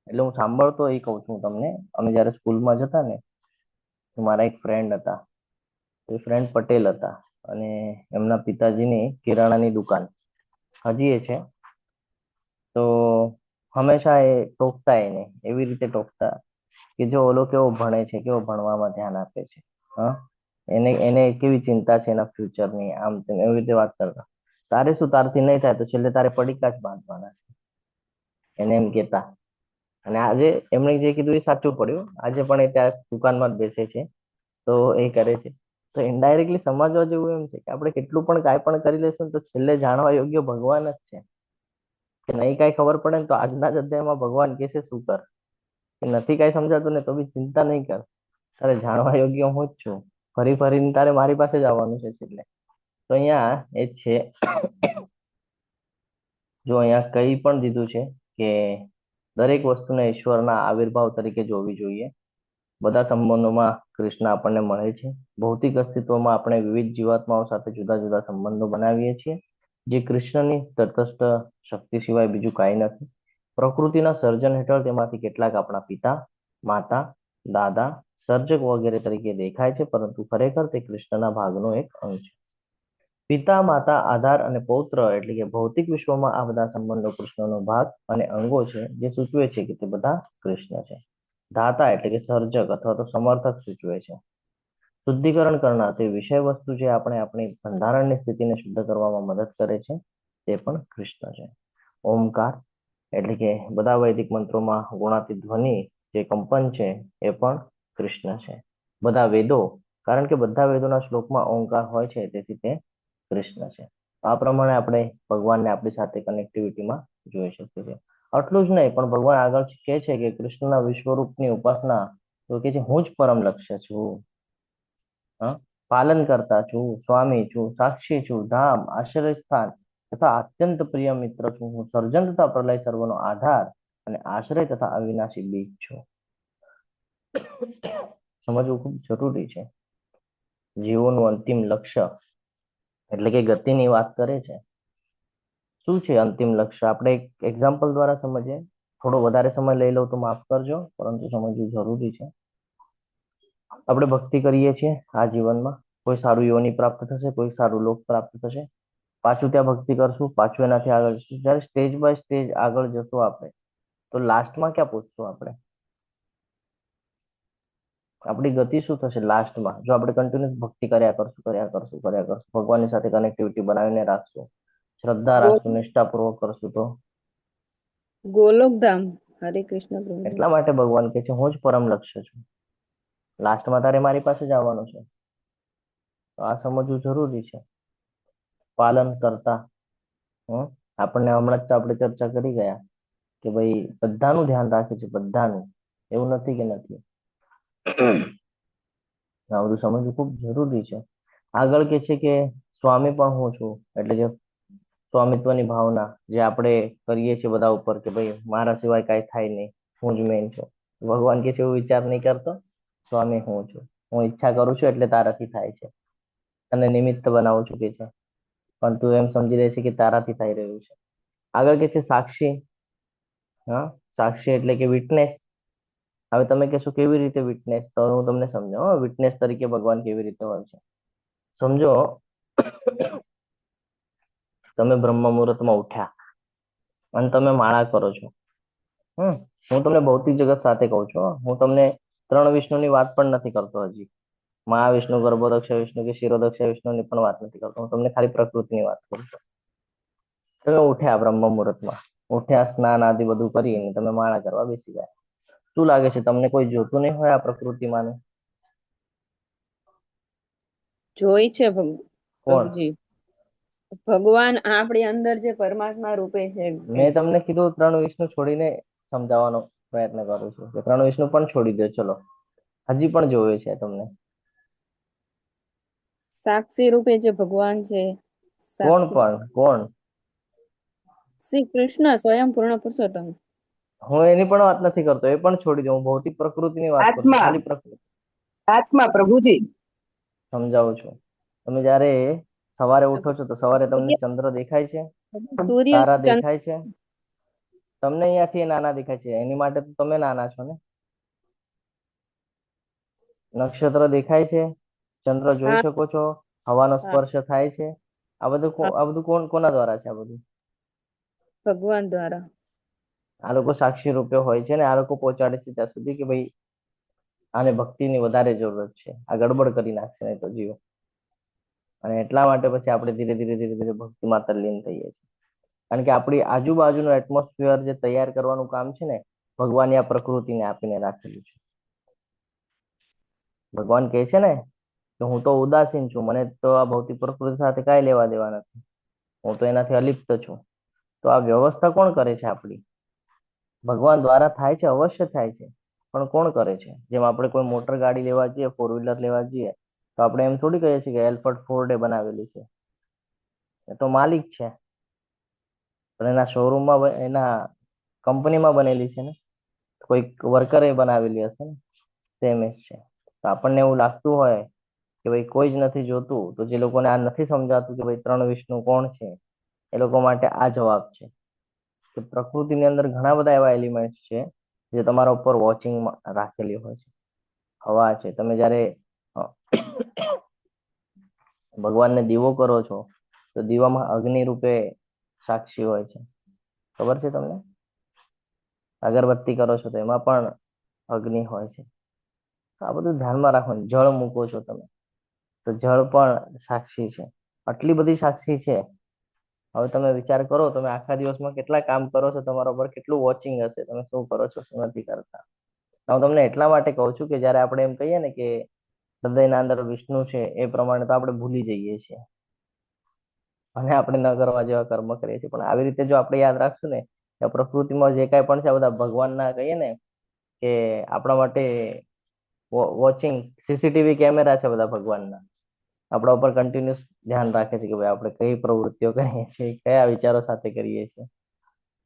એટલે હું સાંભળતો એ કહું છું તમને. અમે જ્યારે સ્કૂલમાં જતા ને તો મારા એક ફ્રેન્ડ હતા, એ ફ્રેન્ડ પટેલ હતા અને એમના પિતાજીની કિરાણાની દુકાન હજી એ છે. તો હંમેશા એ ટોકતા એને એવી રીતે ટોકતા કે જો ઓલો કેવો ભણે છે, કેવો ભણવામાં ધ્યાન આપે છે, હા એને એને કેવી ચિંતા છે એના ફ્યુચરની, આમ તેમ એવી રીતે વાત કરતા. તારે શું, તારથી નહીં થાય તો છેલ્લે તારે પડીકા જ બાંધવાના છે, એને એમ કહેતા. અને આજે એમણે જે કીધું એ સાચું પડ્યું. આજે પણ એ ત્યાં દુકાનમાં જ બેસે છે, તો એ કરે છે. તો ઇનડાયરેક્ટલી સમજવા જેવું એમ છે કે આપણે કેટલું પણ કાંઈ પણ કરી લેશું તો છેલ્લે જાણવા યોગ્ય ભગવાન જ છે. કે નહીં કાંઈ ખબર પડે ને તો આજના જ અધ્યાયમાં ભગવાન કહે છે શું કર, કે નથી કાંઈ સમજાતું ને તો બી ચિંતા નહીં કર, તારે જાણવા યોગ્ય હું જ છું, ફરી ફરીને તારે મારી પાસે જ આવવાનું છે છેલ્લે. તો અહીંયા એ જ છે, જો અહીંયા કહી પણ દીધું છે કે દરેક વસ્તુને ઈશ્વરના આવિર્ભાવ તરીકે જોવી જોઈએ. બધા સંબંધોમાં કૃષ્ણ આપણને મળે છે. ભૌતિક અસ્તિત્વમાં આપણે વિવિધ જીવાત્માઓ સાથે જુદા જુદા સંબંધો બનાવીએ છીએ, જે કૃષ્ણની તટસ્થ શક્તિ સિવાય બીજું કાંઈ નથી. પ્રકૃતિના સર્જન હેઠળ તેમાંથી કેટલાક આપણા પિતા, માતા, દાદા, સર્જક વગેરે તરીકે દેખાય છે, પરંતુ ખરેખર તે કૃષ્ણના ભાગનો એક અંગ છે. પિતા, માતા, આધાર અને પૌત્ર એટલે કે ભૌતિક વિશ્વમાં આ બધા સંબંધો કૃષ્ણનો ભાગ અને અંગો છે, જે સૂચવે છે કે તે બધા કૃષ્ણ છે. ધાતા એટલે કે સર્જક અથવા તો સમર્થક સૂચવે છે. શુદ્ધિકરણ કરનાર તે વિષય વસ્તુ જે આપણે આપણી બંધારણની સ્થિતિને શુદ્ધ કરવામાં મદદ કરે છે, તે પણ કૃષ્ણ છે. ઓમકાર એટલે કે બધા વૈદિક મંત્રોમાં ગુણાતીત ધ્વનિ જે કંપન છે એ પણ કૃષ્ણ છે. બધા વેદો, કારણ કે બધા વેદોના શ્લોકમાં ઓમકાર હોય છે, તેથી તે કૃષ્ણ છે. આ પ્રમાણે આપણે ભગવાનને આપણી સાથે કનેક્ટિવિટીમાં જોઈ શકીએ છીએ. આટલું જ નહીં, પણ ભગવાન આગળ કહે છે કે કૃષ્ણના વિશ્વરૂપની ઉપાસના તો કે છે હું જ પરમ લક્ષ્ય છું, હા પાલન કરતા છું, સ્વામી છું, સાક્ષી છું, ધામ, આશ્રય સ્થાન તથા અત્યંત પ્રિય મિત્ર છું. હું સર્જન તથા પ્રલય સર્વનો આધાર અને આશ્રય તથા અવિનાશી બીજ છું. સમજવું ખૂબ જરૂરી છે. જીવોનું અંતિમ લક્ષ્ય એટલે કે ગતિની વાત કરે છે. શું છે અંતિમ લક્ષ્ય? આપણે એક એક્ઝામ્પલ દ્વારા સમજીએ. થોડો વધારે સમય લઈ લઉં તો માફ કરજો, પરંતુ સમજવું જરૂરી છે. આપણે ભક્તિ કરીએ છીએ આ જીવનમાં, કોઈ સારું યોની પ્રાપ્ત થશે, કોઈ સારું લોક પ્રાપ્ત થશે, પાછું ત્યાં ભક્તિ કરશું, પાછું એનાથી આગળ જશું. જ્યારે સ્ટેજ બાય સ્ટેજ આગળ જશું આપણે, તો લાસ્ટમાં ક્યાં પહોંચશું આપણે? આપણી ગતિ શું થશે લાસ્ટમાં? જો આપણે કન્ટિન્યુઅસ ભક્તિ કર્યા કરશું, ભગવાનની સાથે કનેક્ટિવિટી બનાવીને રાખશું, શ્રદ્ધા રાખશું, નિષ્ઠાપૂર્વક કરશું તો ગોલોકધામ. હરે કૃષ્ણ પ્રભુ. એટલા માટે ભગવાન કહે છે હું જ પરમ લક્ષ્ય છું, લાસ્ટમાં તારે મારી પાસે જ આવવાનું છે. તો આ સમજવું જરૂરી છે. પાલન કરતા, આપણને હમણાં જ આપણે ચર્ચા કરી ગયા કે ભાઈ બધાનું ધ્યાન રાખે છે, બધાનું, એવું નથી કે નથી. આ બધું સમજવું ખૂબ જરૂરી છે. આગળ કે છે કે સ્વામી પણ હું છું, એટલે કે સ્વામિત્વની ભાવના જે આપણે કરીએ છીએ બધા ઉપર કે ભાઈ મારા સિવાય કાંઈ થાય નહીં, હું જ મેન છું. ભગવાન કે છે એવું વિચાર નહીં કરતો, સ્વામી હું છું, હું ઈચ્છા કરું છું એટલે તારાથી થાય છે, અને નિમિત્ત બનાવું છું કે છે, પણ તું એમ સમજી લે છે કે તારાથી થઈ રહ્યું છે. આગળ કે છે સાક્ષી. હા, સાક્ષી એટલે કે વિટનેસ. હવે તમે કહેશો કેવી રીતે વિટનેસ, તો હું તમને સમજાવું વિટનેસ તરીકે ભગવાન કેવી રીતે હોય છે. સમજો તમે બ્રહ્મ મુહૂર્તમાં ઉઠ્યા અને તમે માળા કરો છો. હું તમને ભૌતિક જગત સાથે કહું છું હો. હું તમને 3 વિષ્ણુની વાત પણ નથી કરતો હજી. મહાવિષ્ણુ, ગર્ભોદક્ષ વિષ્ણુ કે ક્ષીરોદક્ષ વિષ્ણુની પણ વાત નથી કરતો. હું તમને ખાલી પ્રકૃતિની વાત કરું છું. તમે ઉઠ્યા બ્રહ્મ મુહૂર્તમાં, ઉઠ્યા, સ્નાન આદિ બધું કરીને તમે માળા કરવા બેસી ગયા. શું લાગે છે તમને કોઈ જોતું નહીં હોય આ પ્રકૃતિમાં? જોઈ છે કોણ? પ્રભુજી. ભગવાન આપણી અંદર જે પરમાત્મા રૂપે છે મેં તમને કીધું 3 વિષ્ણુ છોડીને સમજાવવાનો પ્રયત્ન કરું છું કે 3 વિષ્ણુ પણ છોડી દો, ચલો. હજી પણ જોવે છે તમને. સાક્ષી રૂપે જે ભગવાન છે, કોણ સાક્ષી પણ કોણ? શ્રી કૃષ્ણ સ્વયં પૂર્ણ પુરુષોત્તમ. હું એની પણ વાત નથી કરતો, એ પણ છોડી દો. હું ભૌતિક પ્રકૃતિની વાત કરું છું, આત્મા ખાલી પ્રકૃતિ આત્મા પ્રભુજી. સમજાવું છું. તમે જ્યારે સવારે ઉઠો છો તો સવારે તમને ચંદ્ર દેખાય છે, સૂર્ય તારા ચંદ્ર દેખાય છે. તમને અહીંયાથી એ નાના દેખાય છે, એની માટે તો તમે નાના છો ને. નક્ષત્ર દેખાય છે, ચંદ્ર જોઈ હા શકો છો, હવાનો હા સ્પર્શ થાય છે. હા આ બધું કોના દ્વારા છે? આ બધું ભગવાન દ્વારા. આ લોકો સાક્ષી રૂપે હોય છે ને આ લોકો પહોંચાડે છે ત્યાં સુધી કે ભાઈ આને ભક્તિની વધારે જરૂરત છે, આ ગડબડ કરી નાખશે નહીં તો જીવો. અને એટલા માટે પછી આપણે ધીરે ધીરે ધીરે ધીરે ભક્તિમાં તલ્લીન થઈએ છીએ. કારણ કે આપણી આજુબાજુનું એટમોસ્ફિયર જે તૈયાર કરવાનું કામ છે ને, ભગવાને આ પ્રકૃતિને આપીને રાખેલું છે. ભગવાન કહે છે ને કે હું તો ઉદાસીન છું, મને તો આ ભૌતિક પ્રકૃતિ સાથે કાંઈ લેવા દેવા નથી, હું તો એનાથી અલિપ્ત છું. તો આ વ્યવસ્થા કોણ કરે છે આપણી? ભગવાન દ્વારા થાય છે, અવશ્ય થાય છે, પણ કોણ કરે છે? જેમ આપણે કોઈ મોટર ગાડી લેવા જઈએ, 4 વ્હીલર લેવા જઈએ, તો આપણે એમ થોડી કહીએ છીએ કે એલ્ફર્ડ ફોર્ડે બનાવેલી છે. એ તો માલિક છે, પણ એના શોરૂમમાં, એના કંપનીમાં બનેલી છે ને, કોઈક વર્કરે બનાવેલી હશે ને. સેમ જ છે. તો આપણને એવું લાગતું હોય કે ભાઈ કોઈ જ નથી જોતું, તો જે લોકોને આ નથી સમજાતું કે ભાઈ 3 વિષ્ણુ કોણ છે, એ લોકો માટે આ જવાબ છે કે પ્રકૃતિની અંદર ઘણા બધા એવા એલિમેન્ટ્સ છે જે તમારા ઉપર વોચિંગમાં રાખેલી હોય છે. હવા છે, તમે જ્યારે ભગવાનને દીવો કરો છો તો દીવામાં અગ્નિ રૂપે સાક્ષી હોય છે, ખબર છે તમને? અગરબત્તી કરો છો તો એમાં પણ અગ્નિ હોય છે. આ બધું ધ્યાનમાં રાખવાનું. જળ મૂકો છો તમે તો જળ પણ સાક્ષી છે. આટલી બધી સાક્ષી છે. હવે તમે વિચાર કરો, તમે આખા દિવસમાં કેટલા કામ કરો છો, તમારા ઉપર કેટલું વોચિંગ હશે, તમે શું કરો છો, શું નથી કરતા. હું તમને એટલા માટે કહું છું કે જ્યારે આપણે એમ કહીએ ને કે હૃદયના અંદર વિષ્ણુ છે, એ પ્રમાણે તો આપણે ભૂલી જઈએ છીએ અને આપણે ન કરવા જેવા કર્મ કરીએ છીએ. પણ આવી રીતે જો આપણે યાદ રાખશું ને કે પ્રકૃતિમાં જે કાંઈ પણ છે બધા ભગવાનના, કહીએ ને કે આપણા માટે વોચિંગ સીસીટીવી કેમેરા છે બધા ભગવાનના, આપણા ઉપર કન્ટિન્યુઅસ ધ્યાન રાખે છે કે ભાઈ આપણે કઈ પ્રવૃત્તિઓ કરીએ છીએ, કયા વિચારો સાથે કરીએ છીએ.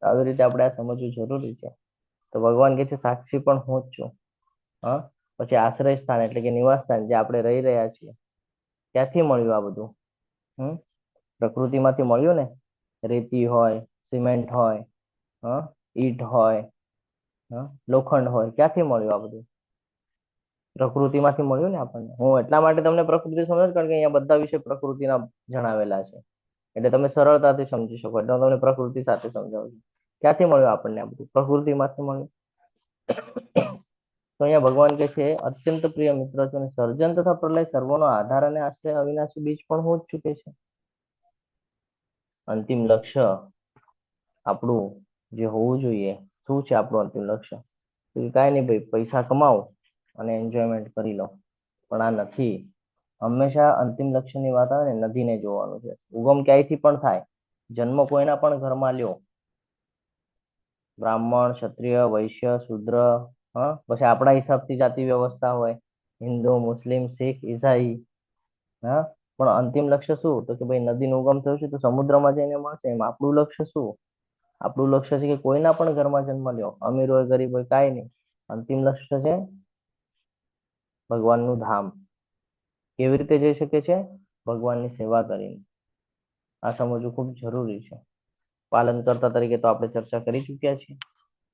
આવી રીતે આપણે આ સમજવું જરૂરી છે. તો ભગવાન કહે છે સાક્ષી પણ હું જ છું. હા, પછી આશ્રય સ્થાન એટલે કે નિવાસ સ્થાન, જે આપણે રહી રહ્યા છીએ, ક્યાંથી મળ્યું આ બધું? પ્રકૃતિમાંથી મળ્યું ને. રેતી હોય, સિમેન્ટ હોય, ઈંટ હોય, લોખંડ હોય, ક્યાંથી મળ્યું આ બધું? પ્રકૃતિમાંથી મળ્યું ને આપણને. હું એટલા માટે તમને પ્રકૃતિ સમજ, કારણ કે અહીંયા બધા વિશે પ્રકૃતિના જણાવેલા છે, એટલે તમે સરળતાથી સમજી શકો. એટલે હું તમને પ્રકૃતિ સાથે સમજાવું છું. ક્યાંથી મળ્યું આપણને આ બધું? પ્રકૃતિમાંથી મળ્યું. તો અહીંયા ભગવાન કહે છે અત્યંત પ્રિય મિત્ર છે, અને સર્જન તથા પ્રલય સર્વનો આધાર અને આશ્રય અવિનાશી બીજ પણ હું જ ચૂકે છે. અંતિમ લક્ષ્ય આપણું જે હોવું જોઈએ, શું છે આપણું અંતિમ લક્ષ્ય? કાંઈ નહીં ભાઈ, પૈસા કમાવો અને એન્જોયમેન્ટ કરી લો, પણ આ નથી. હંમેશા અંતિમ લક્ષ્યની વાત આવે ને, નદીને જોવાનું છે. ઉગમ ક્યાંયથી પણ થાય, જન્મ કોઈના પણ ઘરમાં લ્યો, બ્રાહ્મણ, ક્ષત્રિય, વૈશ્ય, શૂદ્ર, હા, પછી આપણા હિસાબથી જાતિ વ્યવસ્થા હોય, હિન્દુ, મુસ્લિમ, શીખ, ઈસાઈ, હા. પણ અંતિમ લક્ષ્ય શું? તો કે ભાઈ નદીનો ઉગમ થયો છે તો સમુદ્રમાં જઈને મળશે. એમ આપણું લક્ષ્ય શું? આપણું લક્ષ્ય છે કે કોઈના પણ ઘરમાં જન્મ લ્યો, અમીર હોય, ગરીબ હોય, કાંઈ નહીં. અંતિમ લક્ષ્ય છે ભગવાનનું ધામ. કેવી રીતે જઈ શકે છે? ભગવાનની સેવા કરીને. આ સમજવું ખૂબ જરૂરી છે. પાલનકર્તા તરીકે તો આપણે ચર્ચા કરી ચૂક્યા છીએ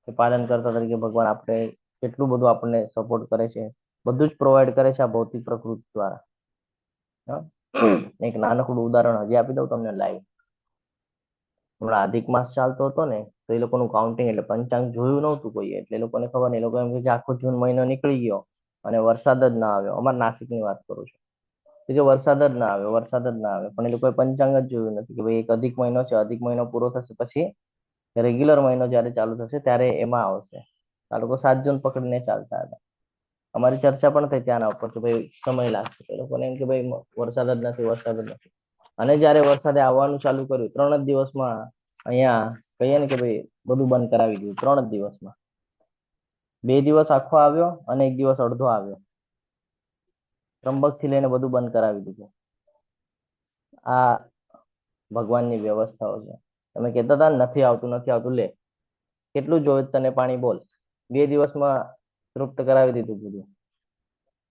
કે પાલનકર્તા તરીકે ભગવાન આપણે કેટલું બધું આપણને સપોર્ટ કરે છે, બધું જ પ્રોવાઈડ કરે છે આ ભૌતિક પ્રકૃતિ દ્વારા. હા? એક નાનકડું ઉદાહરણ હજી આપી દઉં તમને લાઈવ. હમણાં અધિક માસ ચાલતો હતો ને, તો એ લોકોનું કાઉન્ટિંગ એટલે પંચાંગ જોયું નહોતું કોઈ, એટલે એ લોકોને ખબર નહીં. એ લોકો એમ કે આખો જૂન મહિનો નીકળી ગયો અને વરસાદ જ ના આવ્યો. અમારા નાસિકની વાત કરું છું કે વરસાદ જ ના આવ્યો, વરસાદ જ ના આવ્યો. પણ એ લોકોએ પંચાંગ જ જોયું નથી કે ભાઈ એક અધિક મહિનો છે, અધિક મહિનો પૂરો થશે પછી રેગ્યુલર મહિનો જ્યારે ચાલુ થશે ત્યારે એમાં આવશે. આ લોકો 7 જૂન પકડીને ચાલતા હતા. અમારી ચર્ચા પણ થઈ ત્યાંના ઉપર કે ભાઈ સમય લાગશે. એ લોકોને એમ કે ભાઈ વરસાદ જ નથી, વરસાદ જ નથી. અને જ્યારે વરસાદે આવવાનું ચાલુ કર્યું 3 જ દિવસમાં અહીંયા કહીએ ને કે ભાઈ બધું બંધ કરાવી દીધું. 3 જ દિવસમાં 2 દિવસ આખો આવ્યો અને 1 દિવસ અડધો આવ્યો. ત્રંબકથી લઈને બધું બંધ કરાવી દીધું. આ ભગવાનની વ્યવસ્થાઓ છે. તમે કહેતા હતા નથી આવતું, નથી આવતું, લે કેટલું જોવે તને પાણી બોલ. 2 દિવસમાં તૃપ્ત કરાવી દીધું બધું.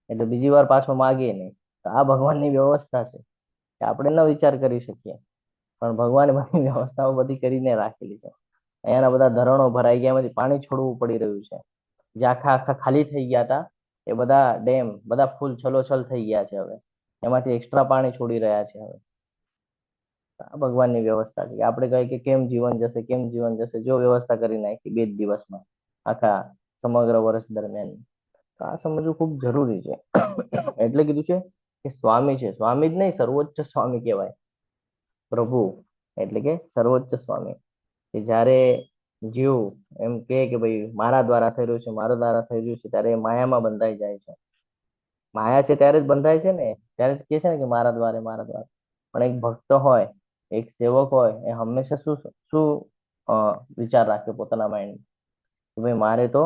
એટલે બીજી વાર પાછો માગીએ નહીં. તો આ ભગવાનની વ્યવસ્થા છે કે આપણે ન વિચાર કરી શકીએ, પણ ભગવાને બધી વ્યવસ્થાઓ બધી કરીને રાખેલી છે. અહીંયાના બધા ધરણો ભરાઈ ગયા, એમાંથી પાણી છોડવું પડી રહ્યું છે. જે આખા આખા ખાલી થઈ ગયા હતા એ બધા ડેમ બધા ફૂલ છલોછલ થઈ ગયા છે. હવે એમાંથી એક્સ્ટ્રા પાણી છોડી રહ્યા છે. હવે આ ભગવાનની વ્યવસ્થા છે. આપણે કહીએ કે કેમ જીવન જશે, કેમ જીવન જશે, જો વ્યવસ્થા કરી નાખી 2 જ દિવસમાં આખા સમગ્ર વર્ષ દરમિયાન. તો આ સમજવું ખૂબ જરૂરી છે. એટલે કીધું છે કે સ્વામી છે, સ્વામી જ નહીં, સર્વોચ્ચ સ્વામી કહેવાય પ્રભુ. એટલે કે સર્વોચ્ચ સ્વામી કે જ્યારે જીવ એમ કે ભાઈ મારા દ્વારા થઈ રહ્યું છે, મારા દ્વારા થઈ રહ્યું છે, ત્યારે માયામાં બંધાઈ જાય છે. માયા છે ત્યારે જ બંધાય છે ને, ત્યારે જ કહે છે ને કે મારા દ્વારે, મારા દ્વારે. પણ એક ભક્ત હોય, એક સેવક હોય, એ હંમેશા શું શું વિચાર રાખે પોતાના માઇન્ડ કે ભાઈ મારે તો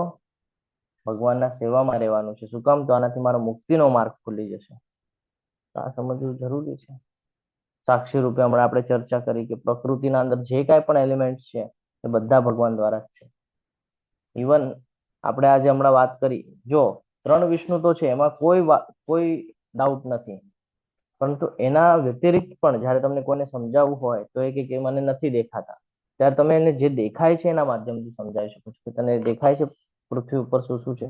ભગવાનના સેવામાં રહેવાનું છે. શું કામ? તો આનાથી મારો મુક્તિનો માર્ગ ખુલી જશે. તો આ સમજવું જરૂરી છે. સાક્ષી રૂપે હમણાં આપણે ચર્ચા કરી કે પ્રકૃતિના અંદર જે કાંઈ પણ એલિમેન્ટ છે એ બધા ભગવાન દ્વારા જ છે. ઇવન આપણે આજે હમણાં વાત કરી, જો 3 વિષ્ણુ તો છે, એમાં કોઈ ડાઉટ નથી. પરંતુ એના વ્યતિરિક્ત પણ જ્યારે તમને કોઈને સમજાવવું હોય તો એ કે મને નથી દેખાતા, ત્યારે તમે એને જે દેખાય છે એના માધ્યમથી સમજાવી શકો છો કે તને દેખાય છે પૃથ્વી ઉપર શું શું છે?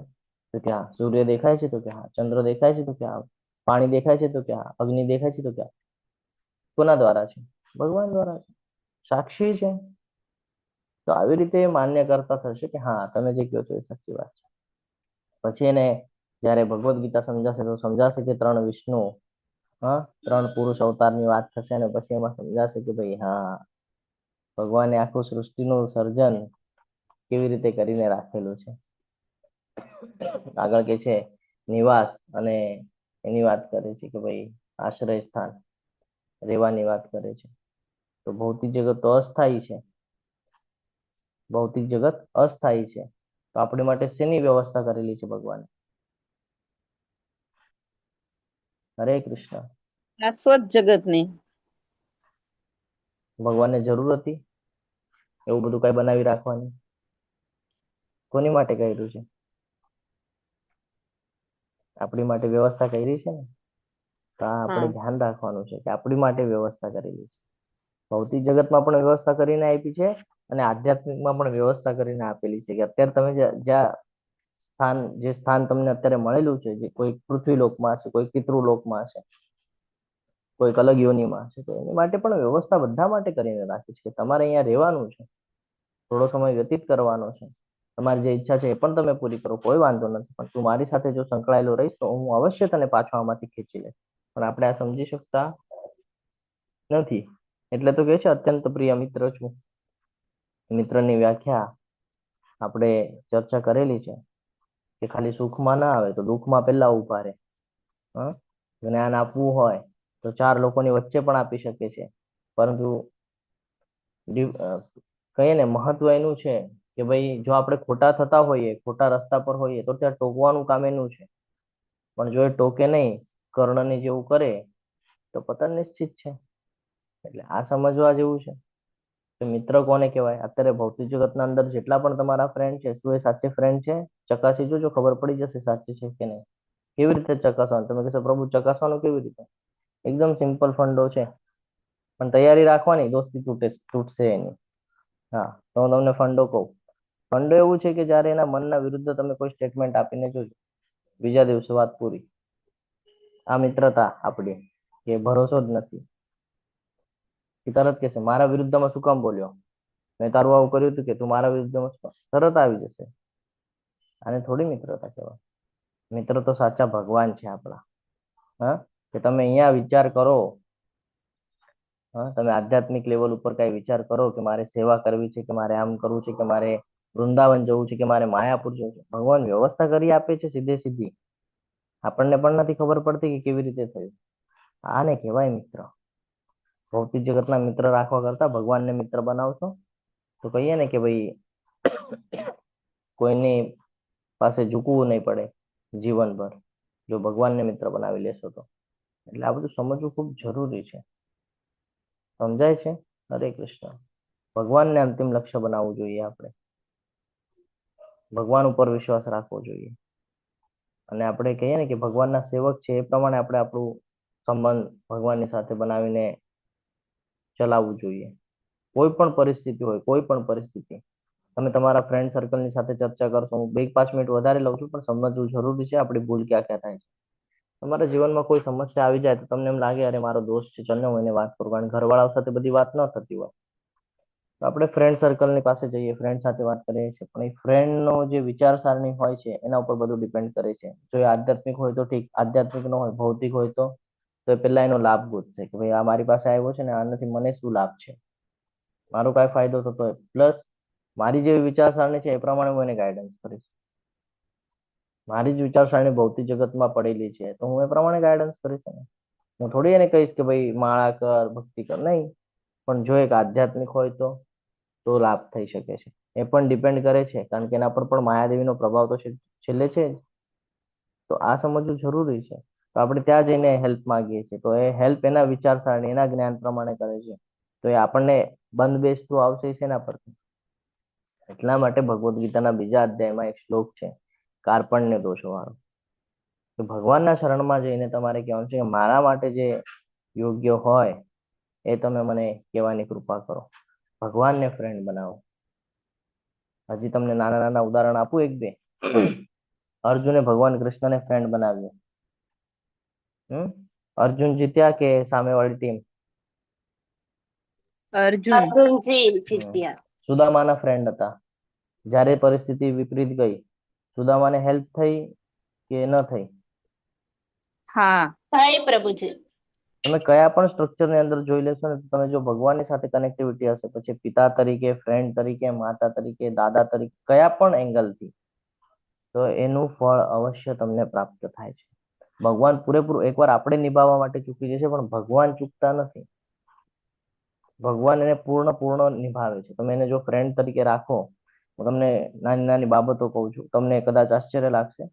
તો કે હા. સૂર્ય દેખાય છે? તો કે હા. ચંદ્ર દેખાય છે? તો કે હા. પાણી દેખાય છે? તો કે હા. અગ્નિ દેખાય છે? તો કે હા. કોના દ્વારા છે? ભગવાન દ્વારા છે. સાક્ષી છે. તો આવી રીતે માન્ય કરતા થશે કે હા તમે જે કહો છો એ સાચી વાત છે. પછી એને જ્યારે ભગવદ્ ગીતા સમજાશે તો સમજાશે કે 3 વિષ્ણુ, હા, 3 પુરુષ અવતારની વાત થશે અને પછી એમાં સમજાશે કે ભાઈ હા ભગવાને આખું સૃષ્ટિનું સર્જન કેવી રીતે કરીને રાખેલું છે. આગળ કે છે નિવાસ, અને એની વાત કરે છે કે ભાઈ આશ્રય સ્થાન, રહેવાની વાત કરે છે. તો ભૌતિક જગત તો અસ્થાયી છે, ભૌતિક જગત અસ્થાયી છે. તો આપણી માટે શેની વ્યવસ્થા કરેલી છે ભગવાને? હરે કૃષ્ણ. શાશ્વત જગતની. ભગવાનને જરૂર હતી એવું બધું કઈ બનાવી રાખવાની? કોની માટે કર્યું છે? આપણી માટે વ્યવસ્થા કરી છે ને. તો આ આપણે હા. ધ્યાન રાખવાનું છે કે આપણી માટે વ્યવસ્થા કરેલી છે. ભૌતિક જગતમાં પણ વ્યવસ્થા કરીને આપી છે અને આધ્યાત્મિકમાં પણ વ્યવસ્થા કરીને આપેલી છે કે અત્યારે તમે જે સ્થાન તમને અત્યારે મળેલું છે, જે કોઈ પૃથ્વી લોકમાં હશે, કોઈ પિતૃલોકમાં હશે, કોઈક અલગ યોનિમાં હશે, તો એની માટે પણ વ્યવસ્થા બધા માટે કરીને રાખી છે કે તમારે અહીંયા રહેવાનું છે, થોડો સમય વ્યતીત કરવાનો છે, તમારી જે ઈચ્છા છે એ પણ તમે પૂરી કરો, કોઈ વાંધો નથી. પણ તું મારી સાથે જો સંકળાયેલો રહીશ તો હું અવશ્ય તને પાછો આમાંથી ખેંચી લઈશ. પણ આપણે આ સમજી શકતા નથી. એટલે તો કે છે અત્યંત પ્રિય મિત્ર છું. મિત્રની વ્યાખ્યા આપણે ચર્ચા કરેલી છે કે ખાલી સુખમાં ના આવે તો દુઃખમાં પહેલા ઉભા રહે. જ્ઞાન આપવું હોય તો 4 લોકોની વચ્ચે પણ આપી શકે છે. પરંતુ કહીએ ને મહત્વ એનું છે કે કે ભાઈ જો આપણે ખોટા થતા હોઈએ, ખોટા રસ્તા પર હોઈએ, તો ત્યાં ટોકવાનું કામ એનું છે. પણ જો એ ટોકે નહીં, કર્ણની જેવું કરે, તો પતન નિશ્ચિત છે. એટલે આ સમજવા જેવું છે કે મિત્ર કોને કહેવાય. અત્યારે ભૌતિક જગતના અંદર જેટલા પણ તમારા ફ્રેન્ડ છે, શું એ સાચે ફ્રેન્ડ છે? ચકાસી જોજો, ખબર પડી જશે સાચી છે કે નહીં. કેવી રીતે ચકાસવાનું? તમે કહેશો પ્રભુ ચકાસવાનું કેવી રીતે? એકદમ સિમ્પલ ફંડો છે, પણ તૈયારી રાખવાની, દોસ્તી તૂટશે એની. હા, તો હું તમને ફંડો કહું. ફંડો એવું છે કે જ્યારે એના મનના વિરુદ્ધ તમે કોઈ સ્ટેટમેન્ટ આપીને જોજો, બીજા દિવસે વાત પૂરી. આ મિત્રતા આપણી કે ભરોસો જ નથી. એ તરત કહેશે મારા વિરુદ્ધમાં શું કામ બોલ્યો, મેં તારું આવું કર્યું હતું કે તું મારા વિરુદ્ધમાં શું કામ? તરત આવી જશે. આને થોડી મિત્રતા કહેવાય. મિત્ર તો સાચા ભગવાન છે આપણા. હા, કે તમે અહીંયા વિચાર કરો, હા, તમે આધ્યાત્મિક લેવલ ઉપર કઈ વિચાર કરો કે મારે સેવા કરવી છે, કે મારે આમ કરવું છે, કે મારે વૃંદાવન જવું છે, કે મારે માયાપુર જવું છે. ભગવાન વ્યવસ્થા કરી આપે છે સીધે સીધી. આપણને પણ નથી ખબર પડતી કે કેવી રીતે થયું. આને કહેવાય મિત્ર. ભૌતિક જગતના મિત્ર રાખવા કરતા ભગવાનને મિત્ર બનાવશો તો કહીએ ને કે ભાઈ કોઈની પાસે ઝૂકવું નહીં પડે જીવનભર, જો ભગવાનને મિત્ર બનાવી લેશો તો. એટલે આ બધું સમજવું ખૂબ જરૂરી છે. સમજાય છે? હરે કૃષ્ણ. ભગવાનને અંતિમ લક્ષ્ય બનાવવું જોઈએ આપણે. ભગવાન ઉપર વિશ્વાસ રાખવો જોઈએ. અને આપણે કહીએ ને કે ભગવાનના સેવક છે, એ પ્રમાણે આપણે આપણું સંબંધ ભગવાનની સાથે બનાવીને ચલાવવું જોઈએ. કોઈ પણ પરિસ્થિતિ હોય, કોઈ પણ પરિસ્થિતિ. તમે તમારા ફ્રેન્ડ સર્કલની સાથે ચર્ચા કરશો. હું 2-5 મિનિટ વધારે લઉં છું, પણ સમજવું જરૂરી છે આપણી ભૂલ ક્યાં ક્યાં થાય છે. તમારા જીવનમાં કોઈ સમસ્યા આવી જાય તો તમને એમ લાગે અરે મારો દોસ્ત છે, ચાલ ને હું એને વાત કરું, કારણ ઘરવાળાઓ સાથે બધી વાત ન થતી હોય, તો આપણે ફ્રેન્ડ સર્કલની પાસે જઈએ, ફ્રેન્ડ સાથે વાત કરીએ છીએ. પણ એ ફ્રેન્ડનો જે વિચારસરણી હોય છે એના ઉપર બધું ડિપેન્ડ કરે છે. જો એ આધ્યાત્મિક હોય તો ઠીક, આધ્યાત્મિક ન હોય, ભૌતિક હોય તો એ પેલા એનો લાભ ગોતશે કે ભાઈ આ મારી પાસે આવ્યો છે ને, આનાથી મને શું લાભ છે, મારો કાંઈ ફાયદો થતો હોય, પ્લસ મારી જેવી વિચારસરણી છે એ પ્રમાણે હું એને ગાઈડન્સ કરીશ. મારી જ વિચારસરણી ભૌતિક જગતમાં પડેલી છે તો હું એ પ્રમાણે ગાઈડન્સ કરીશ ને. હું થોડી એને કહીશ કે ભાઈ માળા કર, ભક્તિ કર, નહીં. પણ જો એક આધ્યાત્મિક હોય તો લાભ થઈ શકે છે. એ પણ ડિપેન્ડ કરે છે, કારણ કે એના પર પણ માયાદેવીનો પ્રભાવ તો છેલ્લે છે જ. તો આ સમજવું જરૂરી છે. તો આપણે ત્યાં જઈને હેલ્પ માંગીએ છીએ, તો એ હેલ્પ એના વિચારસરણી, એના જ્ઞાન પ્રમાણે કરે છે. તો એ આપણને બંધ બેસતું આવશે શેના પરથી? એટલા માટે ભગવદ્ ગીતાના 2જા અધ્યાયમાં એક શ્લોક છે, કાર્પણ્ય દોષો વાળો. તો ભગવાનના શરણમાં જઈને તમારે કહેવાનું છે કે મારા માટે જે યોગ્ય હોય એ તમે મને કહેવાની કૃપા કરો. ભગવાનને ફ્રેન્ડ બનાવો. હજી તમને નાના નાના ઉદાહરણ આપું, 1-2. અર્જુને ભગવાન કૃષ્ણને ફ્રેન્ડ બનાવ્યો. અર્જુન જીત્યા કે સામેવાળી ટીમ? અર્જુન. સુદામાના ફ્રેન્ડ હતા. જ્યારે પરિસ્થિતિ વિપરીત ગઈ, સુદામાને હેલ્પ થઈ કે ન થઈ? હા, તમે કયા પણ સ્ટ્રક્ચરની અંદર જોઈ લેશો ને, તમે જો ભગવાનની સાથે કનેક્ટિવિટી હશે, પછી પિતા તરીકે, ફ્રેન્ડ તરીકે, માતા તરીકે, દાદા તરીકે, કયા પણ એંગલથી, તો એનું ફળ અવશ્ય તમને પ્રાપ્ત થાય છે. ભગવાન પૂરેપૂરું એકવાર આપણે નિભાવવા માટે ચૂકી જશે, પણ ભગવાન ચૂકતા નથી. ભગવાન એને પૂર્ણ નિભાવે છે. તમે એને જો ફ્રેન્ડ તરીકે રાખો, હું તમને નાની નાની બાબતો કહું છું, તમને કદાચ આશ્ચર્ય લાગશે,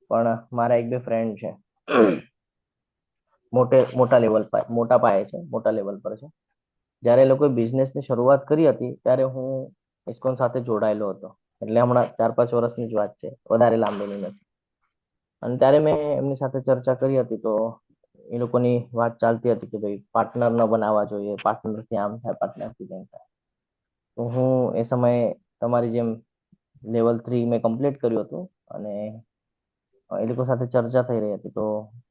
પણ મારા 1-2 ફ્રેન્ડ છે, મોટા લેવલ પર, મોટા પાયે છે, મોટા લેવલ પર છે. જ્યારે એ લોકોએ બિઝનેસની શરૂઆત કરી હતી ત્યારે હું ઇસ્કોન સાથે જોડાયેલો હતો. એટલે હમણાં 4-5 વર્ષની જ વાત છે, વધારે લાંબીની નથી. અને ત્યારે મેં એમની સાથે ચર્ચા કરી હતી, તો એ લોકોની વાત ચાલતી હતી કે ભાઈ પાર્ટનર ન બનાવવા જોઈએ, પાર્ટનરથી આમ થાય, પાર્ટનરથી તેમ થાય. તો હું એ સમયે તમારી જેમ લેવલ 3 મેં કમ્પ્લીટ કર્યું હતું, અને એ લોકો સાથે ચર્ચા થઈ રહી હતી. તો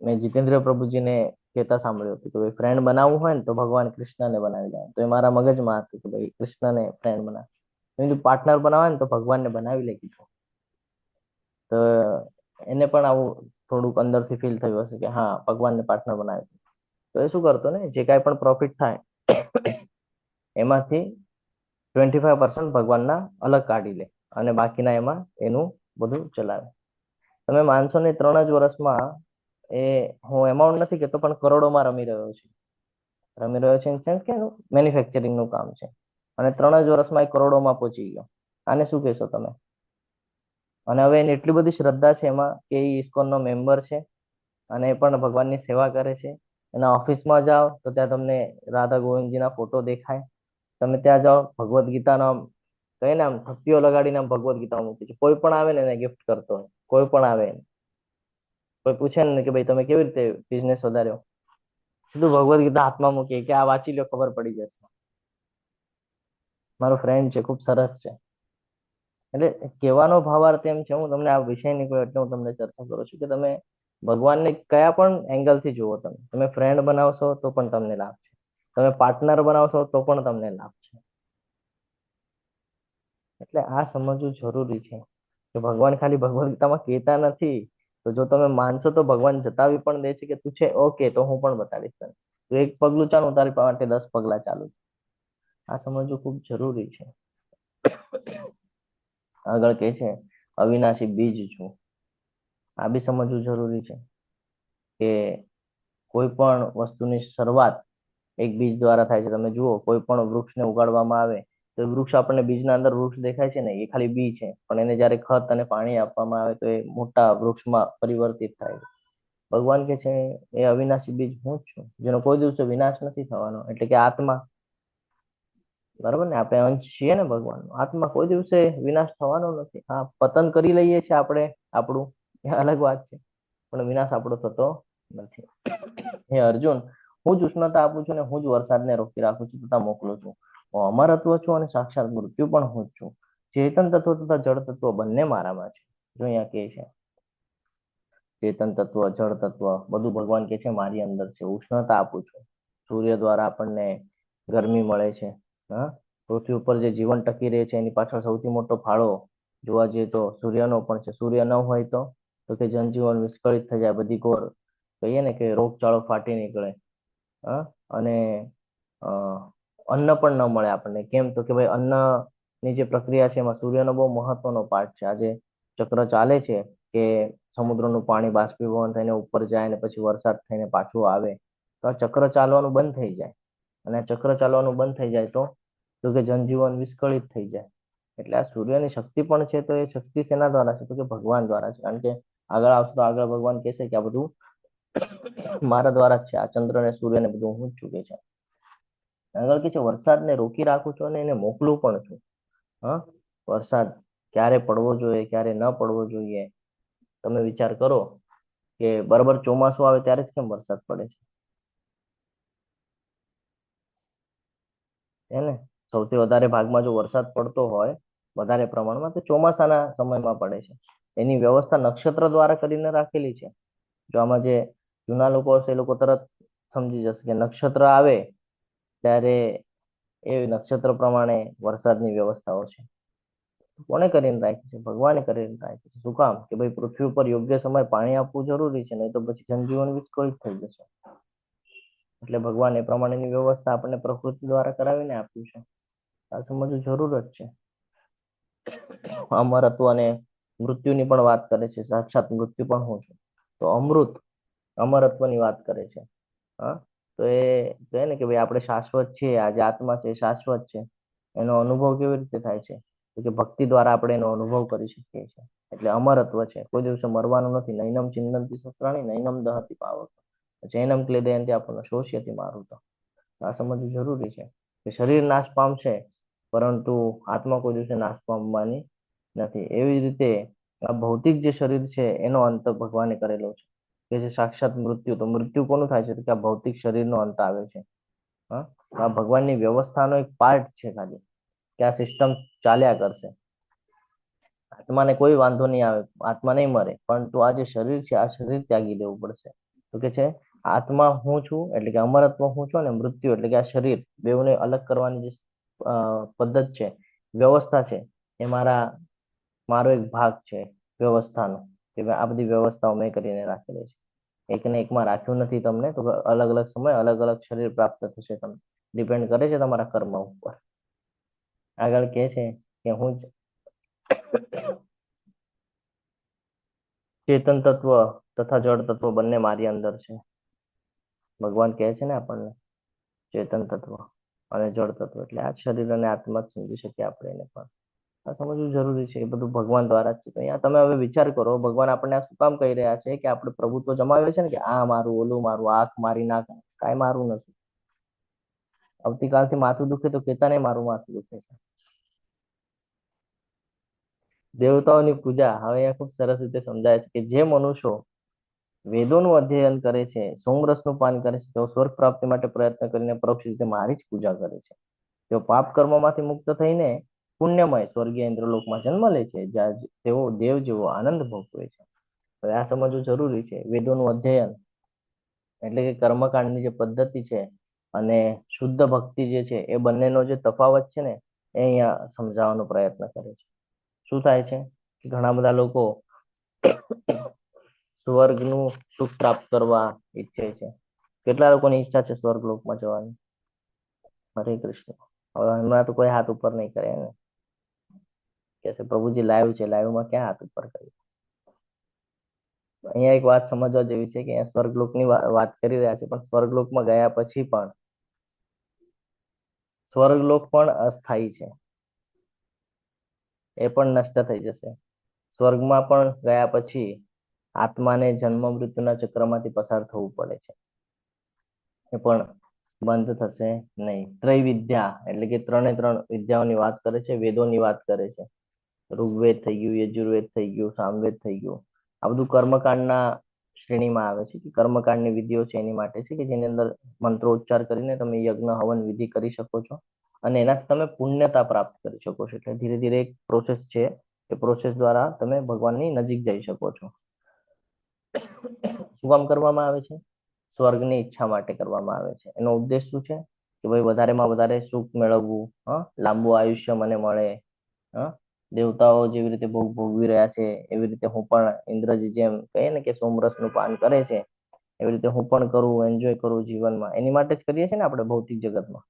મેં જીતેન્દ્ર પ્રભુજીને કહેતા સાંભળ્યું હતું કે ભાઈ ફ્રેન્ડ બનાવવું હોય ને તો ભગવાન કૃષ્ણને બનાવી લે. તો એ મારા મગજમાં હતું કે ભાઈ કૃષ્ણને ફ્રેન્ડ બનાવ, પાર્ટનર બનાવે ને તો ભગવાનને બનાવી લે કીધું. તો એને પણ આવું થોડુંક અંદરથી ફીલ થયું હશે કે હા ભગવાનને પાર્ટનર બનાવે. તો એ શું કરતો ને, જે કાંઈ પણ પ્રોફિટ થાય એમાંથી 25% ભગવાનના અલગ કાઢી લે, અને બાકીના એમાં એનું બધું ચલાવે. તમે માનશો નહીં, 3 જ વર્ષમાં એ, હું એમાઉન્ટ નથી કહેતો, પણ કરોડોમાં રમી રહ્યો છે. રમી રહ્યો છે ઇન સેન્સ કે એનું મેન્યુફેક્ચરિંગનું કામ છે, અને 3 જ વર્ષમાં એ કરોડોમાં પહોંચી ગયો. આને શું કહેશો તમે? અને હવે એની એટલી બધી શ્રદ્ધા છે એમાં કે એ ઇસ્કોનનો મેમ્બર છે અને એ પણ ભગવાનની સેવા કરે છે. એના ઓફિસમાં જાઓ તો ત્યાં તમને રાધા ગોવિંદજીના ફોટો દેખાય. તમે ત્યાં જાઓ ભગવદ્ ગીતાનો આમ કહીએ ને આમ થપ્પીઓ લગાડીને આમ ભગવદ્ ગીતા મૂકી છે. કોઈ પણ આવે ને એને ગિફ્ટ કરતો હોય, કોઈ પણ આવે એને. કોઈ પૂછે ને કે ભાઈ તમે કેવી રીતે બિઝનેસ વધાર્યો, સીધું ભગવદ્ ગીતા હાથમાં મૂકીએ કે આ વાંચી લો ખબર પડી જશે. મારો ફ્રેન્ડ છે, ખૂબ સરસ છે. એટલે કહેવાનો ભાવાર્થ એમ છે, હું તમને આ વિષય નીકળ્યો એટલે હું તમને ચર્ચા કરું છું કે તમે ભગવાનને કયા પણ એંગલથી જુઓ. તમે ફ્રેન્ડ બનાવશો તો પણ તમને લાભ છે, તમે પાર્ટનર બનાવશો તો પણ તમને લાભ છે. એટલે આ સમજવું જરૂરી છે કે ભગવાન ખાલી ભગવદ્ ગીતામાં કહેતા નથી. તો જો તમે માનશો તો ભગવાન જતાવી પણ દે છે કે તું છે ઓકે તો હું પણ બતાવીશ તને. તું એક પગલું ચાલ, તારી માટે 10 પગલા ચાલુ. આ સમજવું ખૂબ જરૂરી છે. આગળ કે છે અવિનાશી બીજ છું. આ બી સમજવું જરૂરી છે કે કોઈ પણ વસ્તુની શરૂઆત એક બીજ દ્વારા થાય છે. તમે જુઓ કોઈ પણ વૃક્ષને ઉગાડવામાં આવે તો વૃક્ષ આપણને બીજના અંદર વૃક્ષ દેખાય છે ને, એ ખાલી બી છે, પણ એને જયારે ખત અને પાણી આપવામાં આવે તો એ મોટા વૃક્ષમાં પરિવર્તિત થાય છે. ભગવાન કે છે એ અવિનાશી બીજ હું જ છું, જેનો કોઈ દિવસે વિનાશ નથી થવાનો. એટલે કે આત્મા, બરાબર ને, આપણે અંશ છીએ ને ભગવાન. આત્મા કોઈ દિવસે વિનાશ થવાનો નથી. હા, પતન કરી લઈએ છીએ આપણે આપણું, એ અલગ વાત છે, પણ વિનાશ આપણો થતો નથી. હે અર્જુન, હું જ ઉષ્ણતા આપું છું ને હું જ વરસાદને રોકી રાખું છું તથા મોકલું છું. હું અમરત્વ છું અને સાક્ષાત મૃત્યુ પણ હું જ છું. ચેતન તત્વ તથા જળ તત્વ બંને મારામાં છે. જો અહીંયા કે છે ચેતન તત્વ, જળ તત્વ બધું ભગવાન કે છે મારી અંદર છે. ઉષ્ણતા આપું છું, સૂર્ય દ્વારા આપણને ગરમી મળે છે. હા, પૃથ્વી ઉપર જે જીવન ટકી રહે છે એની પાછળ સૌથી મોટો ફાળો જોવા જઈએ તો સૂર્યનો પણ છે. સૂર્ય ન હોય તો કે જનજીવન વિસ્કળિત થઈ જાય, બધી કોર કહીએ ને કે રોગચાળો ફાટી નીકળે. અને અન્ન પણ ન મળે આપણને. કેમ તો કે ભાઈ અન્નની જે પ્રક્રિયા છે એમાં સૂર્યનો બહુ મહત્વનો પાર્ટ છે. આજે ચક્ર ચાલે છે કે સમુદ્રનું પાણી બાષ્પીભવન થઈને ઉપર જાય અને પછી વરસાદ થઈને પાછું આવે, તો આ ચક્ર ચાલવાનું બંધ થઈ જાય. અને આ ચક્ર ચાલવાનું બંધ થઈ જાય તો કે જનજીવન વિસ્કળિત થઈ જાય. એટલે આ સૂર્યની શક્તિ પણ છે, તો એ શક્તિ શેના દ્વારા છે? તો કે ભગવાન દ્વારા છે. કારણ કે આગળ આવશે તો આગળ ભગવાન કહેશે કે આ બધું મારા દ્વારા જ છે. આ ચંદ્ર ને સૂર્ય ને બધું હું જ ચૂકે છે. આગળ કે છે વરસાદને રોકી રાખું છું અને એને મોકલું પણ છું. હા, વરસાદ ક્યારે પડવો જોઈએ ક્યારે ન પડવો જોઈએ, તમે વિચાર કરો કે બરાબર ચોમાસું આવે ત્યારે જ કેમ વરસાદ પડે છે? એને સૌથી વધારે ભાગમાં જો વરસાદ પડતો હોય વધારે પ્રમાણમાં તો ચોમાસાના સમયમાં પડે છે. એની વ્યવસ્થા નક્ષત્ર દ્વારા કરીને રાખેલી છે. જો આમાં જે જૂના લોકો હશે એ લોકો તરત સમજી જશે કે નક્ષત્ર આવે ત્યારે એ નક્ષત્ર પ્રમાણે વરસાદની વ્યવસ્થાઓ છે. કોને કરીને રાખી છે? ભગવાને કરીને રાખી છે. શું કામ? કે ભાઈ પૃથ્વી ઉપર યોગ્ય સમય પાણી આપવું જરૂરી છે, નહીં તો પછી જનજીવન વિસ્કળિત થઈ જશે. એટલે ભગવાન એ પ્રમાણેની વ્યવસ્થા આપણને પ્રકૃતિ દ્વારા કરાવીને આપ્યું છે. આ સમજવું જરૂર જ છે. અમરત્વ અને મૃત્યુની પણ વાત કરે છે. સાક્ષાત મૃત્યુ પણ હું છું. તો અમૃત અમરત્વની વાત કરે છે. હા, તો એ કહે ને કે ભાઈ આપણે શાશ્વત છીએ. આ જે આત્મા છે એ શાશ્વત છે. એનો અનુભવ કેવી રીતે થાય છે? તો કે ભક્તિ દ્વારા આપણે એનો અનુભવ કરી શકીએ છીએ. એટલે અમરત્વ છે, કોઈ દિવસે મરવાનું નથી. નૈનમ ચિંદંતી શસ્ત્રાણી નૈનમ દહતિ પાવક જૈનમ ક્લેદયંતી આપણને શોષ્યથી મારું. તો આ સમજવું જરૂરી છે કે શરીર નાશ પામશે પરંતુ આત્મા કોઈ દિવસે નાશ પામવાની નથી. એવી જ રીતે આ ભૌતિક જે શરીર છે એનો અંત ભગવાને કરેલો છે કે જે સાક્ષાત મૃત્યુ. તો મૃત્યુ કોનું થાય છે? તો કે આ ભૌતિક શરીરનો અંત આવે છે. હા, આ ભગવાનની વ્યવસ્થાનો એક પાર્ટ છે ખાલી, કે આ સિસ્ટમ ચાલ્યા કરશે. આત્માને કોઈ વાંધો નહીં આવે, આત્મા નહીં મરે, પરંતુ આ જે શરીર છે આ શરીર ત્યાગી દેવું પડશે. તો કે છે આત્મા હું છું એટલે કે અમરત્વ હું છું, અને મૃત્યુ એટલે કે આ શરીર, બેઉને અલગ કરવાની જે પદ્ધત છે, વ્યવસ્થા છે, એ મારો એક ભાગ છે વ્યવસ્થાનો. કે આ બધી વ્યવસ્થાઓ મેં કરીને રાખેલી છે. એકને એકમાં રાખ્યું નથી તમને, તો અલગ અલગ સમય અલગ અલગ શરીર પ્રાપ્ત થશે. તમને ડિપેન્ડ કરે છે તમારા કર્મ ઉપર. આગળ કે છે કે હું જ ચેતન તત્વ તથા જળ તત્વ બંને મારી અંદર છે. ભગવાન કહે છે ને આપણને ચેતન તત્વ અને જળ તત્વ, એટલે આ શરીર અને આત્મા જ સમજી શકીએ આપણે એને પણ. આ સમજવું જરૂરી છે. એ બધું ભગવાન દ્વારા જ છે. તો અહીંયા તમે હવે વિચાર કરો, ભગવાન આપણને આ શું કામ કહી રહ્યા છે કે આપણે પ્રભુત્વ જમાવે છે ને, કે આ મારું, ઓલું મારું, આંખ મારી, નાક, કાંઈ મારું નથી. આવતીકાલથી માથું દુખે તો કેતા નહીં મારું માથું દુખે છે. દેવતાઓની પૂજા હવે અહીંયા ખૂબ સરસ રીતે સમજાય છે કે જે મનુષ્યો વેદોનું અધ્યયન કરે છે, સોમરસનું પાન કરે છે, તેઓ સ્વર્ગ પ્રાપ્તિ માટે પ્રયત્ન કરીને પરોક્ષ રીતે મારી જ પૂજા કરે છે. તેઓ પાપ કર્મમાંથી મુક્ત થઈને પુણ્યમય સ્વર્ગીય ઇન્દ્રલોકમાં જન્મ લે છે, જ્યાં તેઓ દેવ જેવો આનંદ ભોગવે છે. હવે આ સમજવું જરૂરી છે. વેદોનું અધ્યયન એટલે કે કર્મકાંડની જે પદ્ધતિ છે અને શુદ્ધ ભક્તિ જે છે, એ બંનેનો જે તફાવત છે ને, એ અહીંયા સમજાવવાનો પ્રયત્ન કરે છે. શું થાય છે કે ઘણા બધા લોકો સ્વર્ગનું સુખ પ્રાપ્ત કરવા ઈચ્છે છે. કેટલા લોકોની ઈચ્છા છે સ્વર્ગ લોકમાં જવાની? હરે કૃષ્ણ. હવે હમણાં તો કોઈ હાથ ઉપર નહીં કરે ને, કે છે પ્રભુજી લાઈવ છે, લાઈવમાં ક્યાં હાથ ઉપર કરી? અહીંયા એક વાત સમજવા જેવી છે કે અહીંયા સ્વર્ગલોકની વાત કરી રહ્યા છે, પણ સ્વર્ગલોકમાં ગયા પછી પણ સ્વર્ગલોક પણ અસ્થાયી છે, એ પણ નષ્ટ થઈ જશે. સ્વર્ગમાં પણ ગયા પછી આત્માને જન્મ મૃત્યુના ચક્રમાંથી પસાર થવું પડે છે, એ પણ બંધ થશે નહીં. ત્રૈવિદ્યા એટલે કે 3 વિદ્યાઓની વાત કરે છે, વેદોની વાત કરે છે. ઋગ્વેદ થઈ ગયું, યજુર્વેદ થઈ ગયું, સામવેદ થઈ ગયું. આ બધું કર્મકાંડના શ્રેણીમાં આવે છે, કે કર્મકાંડની વિધિઓ છે એની માટે છે, કે જેની અંદર મંત્રોચ્ચાર કરીને તમે યજ્ઞ હવન વિધિ કરી શકો છો અને એનાથી તમે પુણ્યતા પ્રાપ્ત કરી શકો છો. એટલે ધીરે ધીરે એક પ્રોસેસ છે, એ પ્રોસેસ દ્વારા તમે ભગવાનની નજીક જઈ શકો છો. શું કામ કરવામાં આવે છે? સ્વર્ગની ઈચ્છા માટે કરવામાં આવે છે. એનો ઉદ્દેશ શું છે? કે ભાઈ વધારેમાં વધારે સુખ મેળવવું, લાંબુ આયુષ્ય મને મળે. દેવતાઓ જેવી રીતે ભોગ ભોગવી રહ્યા છે, એવી રીતે હું પણ ઇન્દ્રજી જેમ કહીએ ને કે સોમરસનું પાન કરે છે, એવી રીતે હું પણ કરું, એન્જોય કરું જીવનમાં. એની માટે જ કરીએ છીએ ને આપણે ભૌતિક જગતમાં.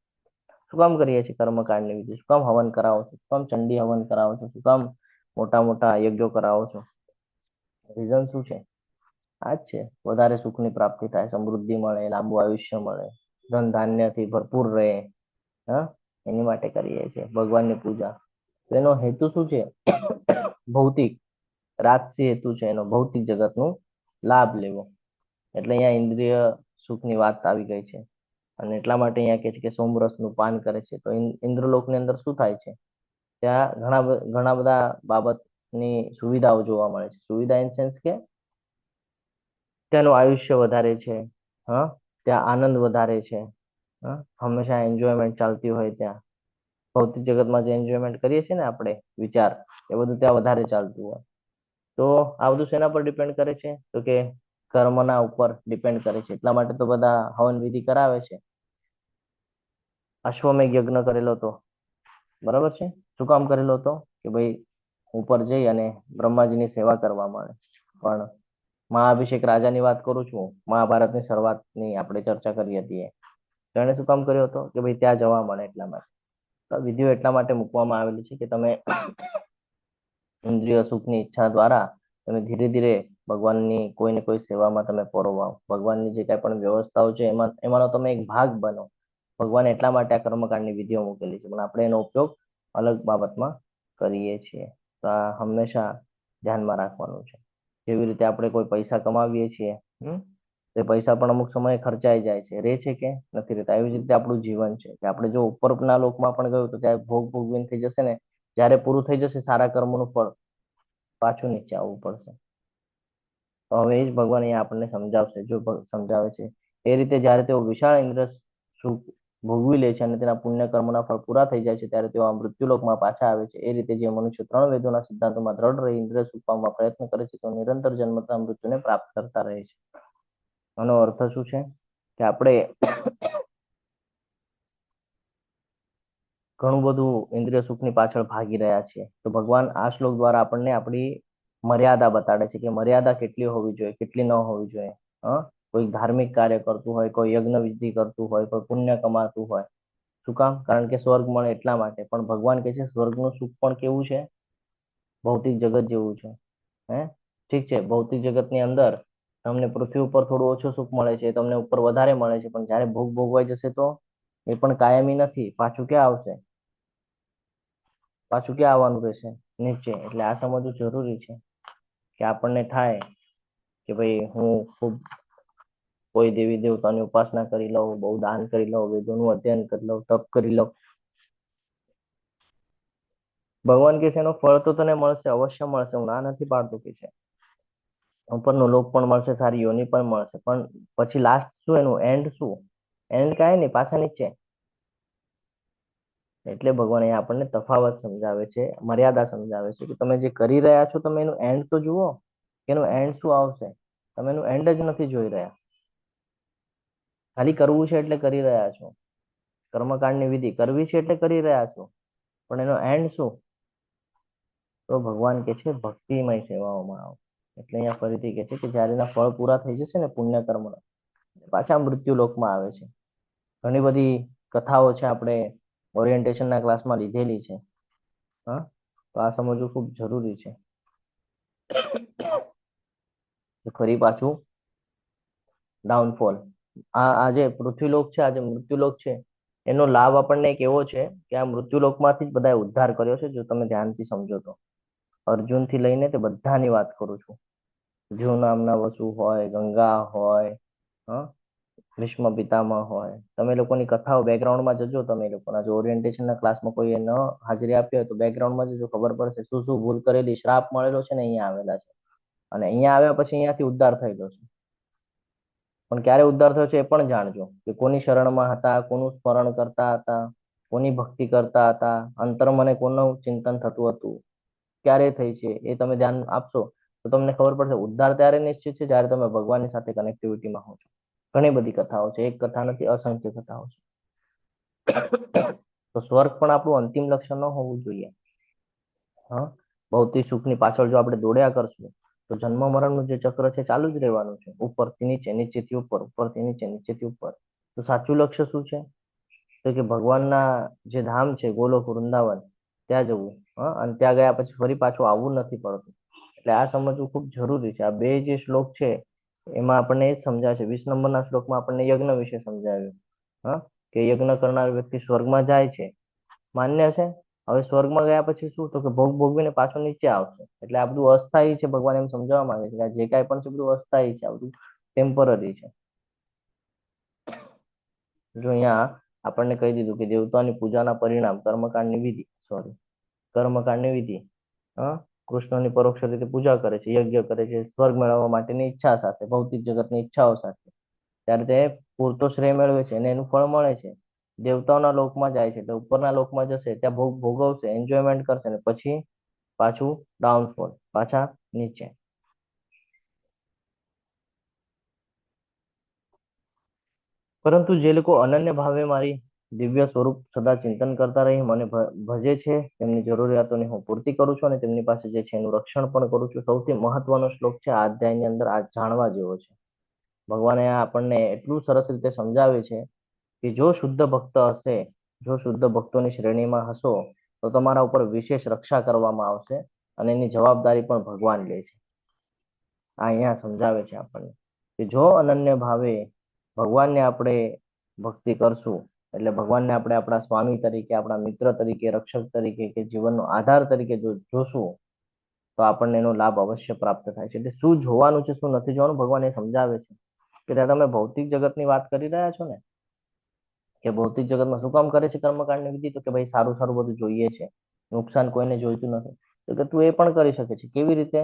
શું કામ કરીએ છીએ કર્મકાંડની વિધિ? શું કામ હવન કરાવો છો? શું કામ ચંડી હવન કરાવો છો? શું કામ મોટા મોટા યજ્ઞો કરાવો છો? રીઝન શું છે? આ જ છે, વધારે સુખની પ્રાપ્તિ થાય, સમૃદ્ધિ મળે, લાંબુ આયુષ્ય મળે, ધન ધાન્યથી ભરપૂર રહે. એની માટે કરીએ છીએ ભગવાનની પૂજા. તો એનો હેતુ શું છે? ભૌતિક રાજસી હેતુ છે એનો, ભૌતિક જગતનું લાભ લેવો. એટલે અહીંયા ઇન્દ્રિય સુખની વાત આવી ગઈ છે. અને એટલા માટે અહીંયા કહે છે કે સોમરસનું પાન કરે છે. તો ઇન્દ્રલોકની અંદર શું થાય છે? ત્યાં ઘણા બધા બાબતની સુવિધાઓ જોવા મળે છે. સુવિધા ઇન સેન્સ કે ત્યાંનું આયુષ્ય વધારે છે, ત્યાં આનંદ વધારે છે, હંમેશા એન્જોયમેન્ટ ચાલતી હોય ત્યાં. ભૌતિક જગતમાં જે એન્જોયમેન્ટ કરીએ છીએ ને આપણે, વિચાર, એ બધું ત્યાં વધારે ચાલતું હોય. તો આ બધું શેના પર ડિપેન્ડ કરે છે? તો કે કર્મના ઉપર ડિપેન્ડ કરે છે. એટલા માટે તો બધા હવન વિધિ કરાવે છે. અશ્વમેઘ યજ્ઞ કરેલો હતો, બરાબર છે. શું કામ કરેલો હતો? કે ભાઈ ઉપર જઈ અને બ્રહ્માજીની સેવા કરવા મળે. પણ મહાઅભિષેક રાજાની વાત કરું છું, મહાભારતની શરૂઆતની આપણે ચર્ચા કરી હતી. તો એને શું કામ કર્યો હતો? કે ભાઈ ત્યાં જવા મળે એટલા માટે. વિધિઓ એટલા માટે મૂકવામાં આવેલી છે કે તમે ઇન્દ્રિય સુખની ઈચ્છા દ્વારા તમે ધીરે ધીરે ભગવાનની કોઈ ને કોઈ સેવામાં તમે પરોવાઓ. ભગવાનની જે કાંઈ પણ વ્યવસ્થાઓ છે એમાંનો તમે એક ભાગ બનો. ભગવાન એટલા માટે આ કર્મકાંડની વિધિઓ મૂકેલી છે, પણ આપણે એનો ઉપયોગ અલગ બાબતમાં કરીએ છીએ. તો આ હંમેશા ધ્યાનમાં રાખવાનું છે. જેવી રીતે આપણે કોઈ પૈસા કમાવીએ છીએ, તે પૈસા પણ અમુક સમયે ખર્ચાઈ જાય છે, રહે છે કે નથી રહેતા. એવી જ રીતે આપણું જીવન છે, કે આપણે જો ઉપરના લોકમાં પણ ગયું તો ત્યાં ભોગ ભોગવીને થઈ જશે ને, જ્યારે પૂરું થઈ જશે સારા કર્મોનું ફળ, પાછું નીચે આવવું પડશે. તો હવે એ જ ભગવાન અહીંયા આપણને સમજાવશે, જો સમજાવે છે એ રીતે. જ્યારે તેઓ વિશાળ ઇન્દ્ર સુખ ભોગવી લે છે અને તેના પુણ્ય કર્મોના ફળ પૂરા થઈ જાય છે, ત્યારે તેઓ આ મૃત્યુલોકમાં પાછા આવે છે. એ રીતે જે મનુષ્ય 3 વેદોના સિદ્ધાંતોમાં દ્રઢ રહી ઇન્દ્રિય સુખ પામવા પ્રયત્ન કરે છે, તો નિરંતર જન્મતા મૃત્યુને પ્રાપ્ત કરતા રહે છે. આનો અર્થ શું છે? કે આપણે ઘણું બધું ઇન્દ્રિય સુખની પાછળ ભાગી રહ્યા છીએ. તો ભગવાન આ શ્લોક દ્વારા આપણને આપણી મર્યાદા બતાડે છે, કે મર્યાદા કેટલી હોવી જોઈએ, કેટલી ન હોવી જોઈએ. કોઈ ધાર્મિક કાર્ય કરતું હોય, કોઈ યજ્ઞ વિધિ કરતું હોય, કોઈ પુણ્ય કમાતું હોય. શું કામ? કારણ કે સ્વર્ગ મળે એટલા માટે. પણ ભગવાન કહે છે સ્વર્ગનું સુખ પણ કેવું છે? ભૌતિક જગત જેવું છે. ઠીક છે, ભૌતિક જગતની અંદર તમને પૃથ્વી ઉપર થોડું ઓછું સુખ મળે છે, તમને ઉપર વધારે મળે છે, પણ જ્યારે ભોગ ભોગવાઈ જશે તો એ પણ કાયમી નથી, પાછું ક્યાં આવશે? પાછું ક્યાં આવવાનું રહેશે? નીચે. એટલે આ સમજવું જરૂરી છે કે આપણને થાય કે ભાઈ હું ખૂબ કોઈ દેવી દેવતાની ઉપાસના કરી લઉં, બહુ દાન કરી લઉં, વેદોનું અધ્યયન કરી લઉં, તપ કરી લઉં. ભગવાન કે છે એનું ફળ તો તને મળશે, અવશ્ય મળશે, હું ના નથી પાડતો કે છે. ઉપરનો લોક પણ મળશે, સારી યોની પણ મળશે, પણ પછી લાસ્ટ શું એનું એન્ડ શું? એન્ડ કાંઈ નહીં, પાછા નીચે. એટલે ભગવાન અહીંયા આપણને તફાવત સમજાવે છે, મર્યાદા સમજાવે છે કે તમે જે કરી રહ્યા છો તમે એનું એન્ડ તો જુઓ કે એનું એન્ડ શું આવશે. તમે એનું એન્ડ જ નથી જોઈ રહ્યા. ખાલી કરવું છે એટલે કરી રહ્યા છો, કર્મકાંડની વિધિ કરવી છે એટલે કરી રહ્યા છો, પણ એનો એન્ડ શું? તો ભગવાન કે છે ભક્તિમય સેવાઓમાં આવો. એટલે અહીંયા ફરીથી કે છે કે જ્યારે એના ફળ પૂરા થઈ જશે ને પુણ્ય કર્મના, પાછા મૃત્યુ લોકમાં આવે છે. ઘણી બધી કથાઓ છે, આપણે ઓરિએન્ટેશનના ક્લાસમાં લીધેલી છે. હા, તો આ સમજવું ખૂબ જરૂરી છે. ફરી પાછું ડાઉનફોલ. આ જે પૃથ્વીલોક છે, આ જે મૃત્યુલોક છે, એનો લાભ આપણને એક એવો છે કે આ મૃત્યુલોકમાંથી જ બધાએ ઉદ્ધાર કર્યો છે. જો તમે ધ્યાનથી સમજો તો અર્જુનથી લઈને તે બધાની વાત કરું છું. જીવ નામના વસુ હોય, ગંગા હોય, હા, ભીષ્મ પિતામહ હોય. તમે લોકોની કથાઓ બેકગ્રાઉન્ડમાં જજો. તમે લોકોના જો ઓરિએન્ટેશનના ક્લાસમાં કોઈએ ન હાજરી આપી હોય તો બેકગ્રાઉન્ડમાં જજો, ખબર પડશે શું શું ભૂલ કરેલી, શ્રાપ મળેલો છે ને અહીંયા આવેલા છે. અને અહીંયા આવ્યા પછી અહીંયાથી ઉદ્ધાર થયેલો છે. પણ ક્યારે ઉદ્ધાર થયો છે એ પણ જાણજો કે કોની શરણમાં હતા, કોનું સ્મરણ કરતા હતા, કોની ભક્તિ કરતા હતા, અંતર મને કોનું ચિંતન થતું હતું, ક્યારે થઈ છે એ તમે ધ્યાન આપશો તો તમને ખબર પડશે. ઉદ્ધાર ત્યારે નિશ્ચિત છે જ્યારે તમે ભગવાનની સાથે કનેક્ટિવિટીમાં હો છો. ઘણી બધી કથાઓ છે, એક કથા નથી, અસંખ્ય કથાઓ છે. તો સ્વર્ગ પણ આપણું અંતિમ લક્ષ્ય ન હોવું જોઈએ. હા, ભૌતિક સુખની પાછળ જો આપણે દોડ્યા કરશું તો જન્મ મરણનું જે ચક્ર છે ચાલુ જ રહેવાનું છે. ઉપરથી નીચે, નીચેથી ઉપર, ઉપરથી નીચે, નીચેથી ઉપર. તો સાચું લક્ષ્ય શું છે? તો કે ભગવાનના જે ધામ છે ગોલોક વૃંદાવન, ત્યાં જવું. હા, અને ત્યાં ગયા પછી ફરી પાછું આવવું નથી પડતું. એટલે આ સમજવું ખૂબ જરૂરી છે. આ બે જે શ્લોક છે એમાં આપણને એ જ સમજાય છે. 20 નંબરના શ્લોકમાં આપણને યજ્ઞ વિશે સમજાવ્યું. હા, કે યજ્ઞ કરનાર વ્યક્તિ સ્વર્ગમાં જાય છે, માન્ય છે. હવે સ્વર્ગમાં ગયા પછી શું? તો કે ભોગ ભોગવીને પાછો નીચે આવશે. એટલે આ બધું અસ્થાયી છે. ભગવાન એમ સમજાવવા માંગે છે કે આ જે કાંઈ પણ છે બધું અસ્થાયી છે, આ બધું ટેમ્પરરી છે. જો અહીંયા આપણને કહી દીધું કે દેવતાની પૂજાના પરિણામ, કર્મકાંડની વિધિ, કર્મકાંડની વિધિ, હા, કૃષ્ણની પરોક્ષ રીતે પૂજા કરે છે, યજ્ઞ કરે છે, સ્વર્ગ મેળવવા માટેની ઈચ્છા સાથે, ભૌતિક જગતની ઈચ્છાઓ સાથે. ત્યારે તે પૂરતો શ્રેય મેળવે છે અને એનું ફળ મળે છે. દેવતાઓના લોકમાં જાય છે એટલે ઉપરના લોકમાં જશે, ત્યાં ભોગ ભોગવશે, એન્જોયમેન્ટ કરશે ને પછી પાછું ડાઉનફોલ, પાછા નીચે. પરંતુ જે લોકો અનન્ય ભાવે મારી દિવ્ય સ્વરૂપ સદા ચિંતન કરતા રહી મને ભજે છે, તેમની જરૂરિયાતોની હું પૂર્તિ કરું છું અને તેમની પાસે જે છે એનું રક્ષણ પણ કરું છું. સૌથી મહત્વનો શ્લોક છે આ અધ્યાયની અંદર, આ જાણવા જેવો છે. ભગવાને આપણને એટલું સરસ રીતે સમજાવે છે કે જો શુદ્ધ ભક્ત હશે, જો શુદ્ધ ભક્તોની શ્રેણીમાં હશો તો તમારા ઉપર વિશેષ રક્ષા કરવામાં આવશે અને એની જવાબદારી પણ ભગવાન લે છે. આ અહીંયા સમજાવે છે આપણને કે જો અનન્ય ભાવે ભગવાનને આપણે ભક્તિ કરશું, એટલે ભગવાનને આપણે આપણા સ્વામી તરીકે, આપણા મિત્ર તરીકે, રક્ષક તરીકે કે જીવનનો આધાર તરીકે જો જોશું તો આપણને એનો લાભ અવશ્ય પ્રાપ્ત થાય છે. એટલે શું જોવાનું છે, શું નથી જોવાનું, ભગવાન એ સમજાવે છે. કે ત્યાં તમે ભૌતિક જગતની વાત કરી રહ્યા છો ને, કે ભૌતિક જગતમાં શું કામ કરે છે કર્મકાંડની વિધિ? તો કે ભાઈ સારું સારું બધું જોઈએ છે, નુકસાન કોઈને જોઈતું નથી. તો કે તું એ પણ કરી શકે છે. કેવી રીતે?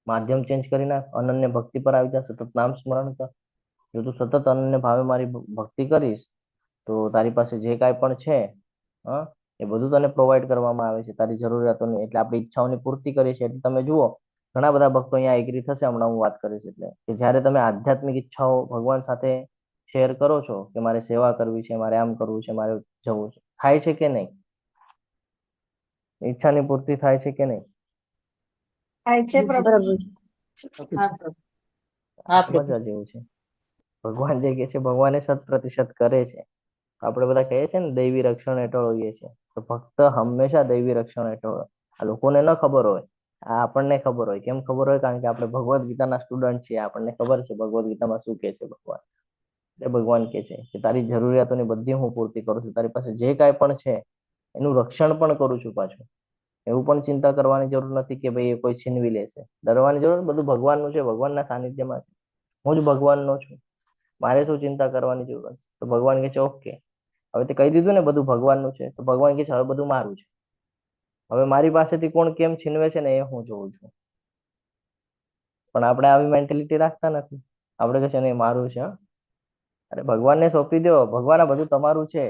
માધ્યમ ચેન્જ કરી નાખ, અનન્ય ભક્તિ પર આવી જા, સતત નામ સ્મરણ કર. જો તું સતત અનન્ય ભાવે મારી ભક્તિ કરીશ તો તારી પાસે જે કાંઈ પણ છે, હા, એ બધું તને પ્રોવાઈડ કરવામાં આવે છે, તારી જરૂરિયાતોની. એટલે આપણી ઈચ્છાઓની પૂર્તિ કરી છે. એટલે તમે જુઓ ઘણા બધા ભક્તો અહીંયા એગ્રી થશે હમણાં હું વાત કરીશ એટલે, કે જ્યારે તમે આધ્યાત્મિક ઈચ્છાઓ ભગવાન સાથે શેર કરો છો કે મારે સેવા કરવી છે, મારે આમ કરવું છે, મારે જવું છે, થાય છે કે નહીં? ઈચ્છાની પૂર્તિ થાય છે કે નહીં? થાય છે પ્રભુજી. હા પ્રભુ. હા પ્રભુ. સમજવા જેવું છે. ભગવાન જે કે છે ભગવાન એ 100% કરે છે. આપણે બધા કહીએ છીએ ને દૈવી રક્ષણ હેઠળ હોઈએ છીએ, તો ભક્ત હંમેશા દૈવી રક્ષણ હેઠળ હોય. આ લોકોને ન ખબર હોય, આ આપણને ખબર હોય. કેમ ખબર હોય? કારણ કે આપણે ભગવદ્ ગીતાના સ્ટુડન્ટ છીએ, આપણને ખબર છે ભગવદ્ ગીતામાં શું કે છે ભગવાન. એટલે ભગવાન કે છે કે તારી જરૂરિયાતોની બધી હું પૂર્તિ કરું છું, તારી પાસે જે કાંઈ પણ છે એનું રક્ષણ પણ કરું છું પાછું. એવું પણ ચિંતા કરવાની જરૂર નથી કે ભાઈ એ કોઈ છીનવી લેશે. ડરવાની જરૂર બધું ભગવાનનું છે, ભગવાનના સાનિધ્યમાં છે. હું જ ભગવાનનો છું, મારે શું ચિંતા કરવાની જરૂર નથી. તો ભગવાન કહે છે ઓકે, હવે તે કહી દીધું ને બધું ભગવાનનું છે, તો ભગવાન કહે છે હવે બધું મારું છે. હવે મારી પાસેથી કોણ કેમ છીનવે છે ને એ હું જોઉં છું. પણ આપણે આવી મેન્ટેલિટી રાખતા નથી. આપણે કહે છે નહીં મારું છે. અરે ભગવાનને સોંપી દો, ભગવાન આ બધું તમારું છે,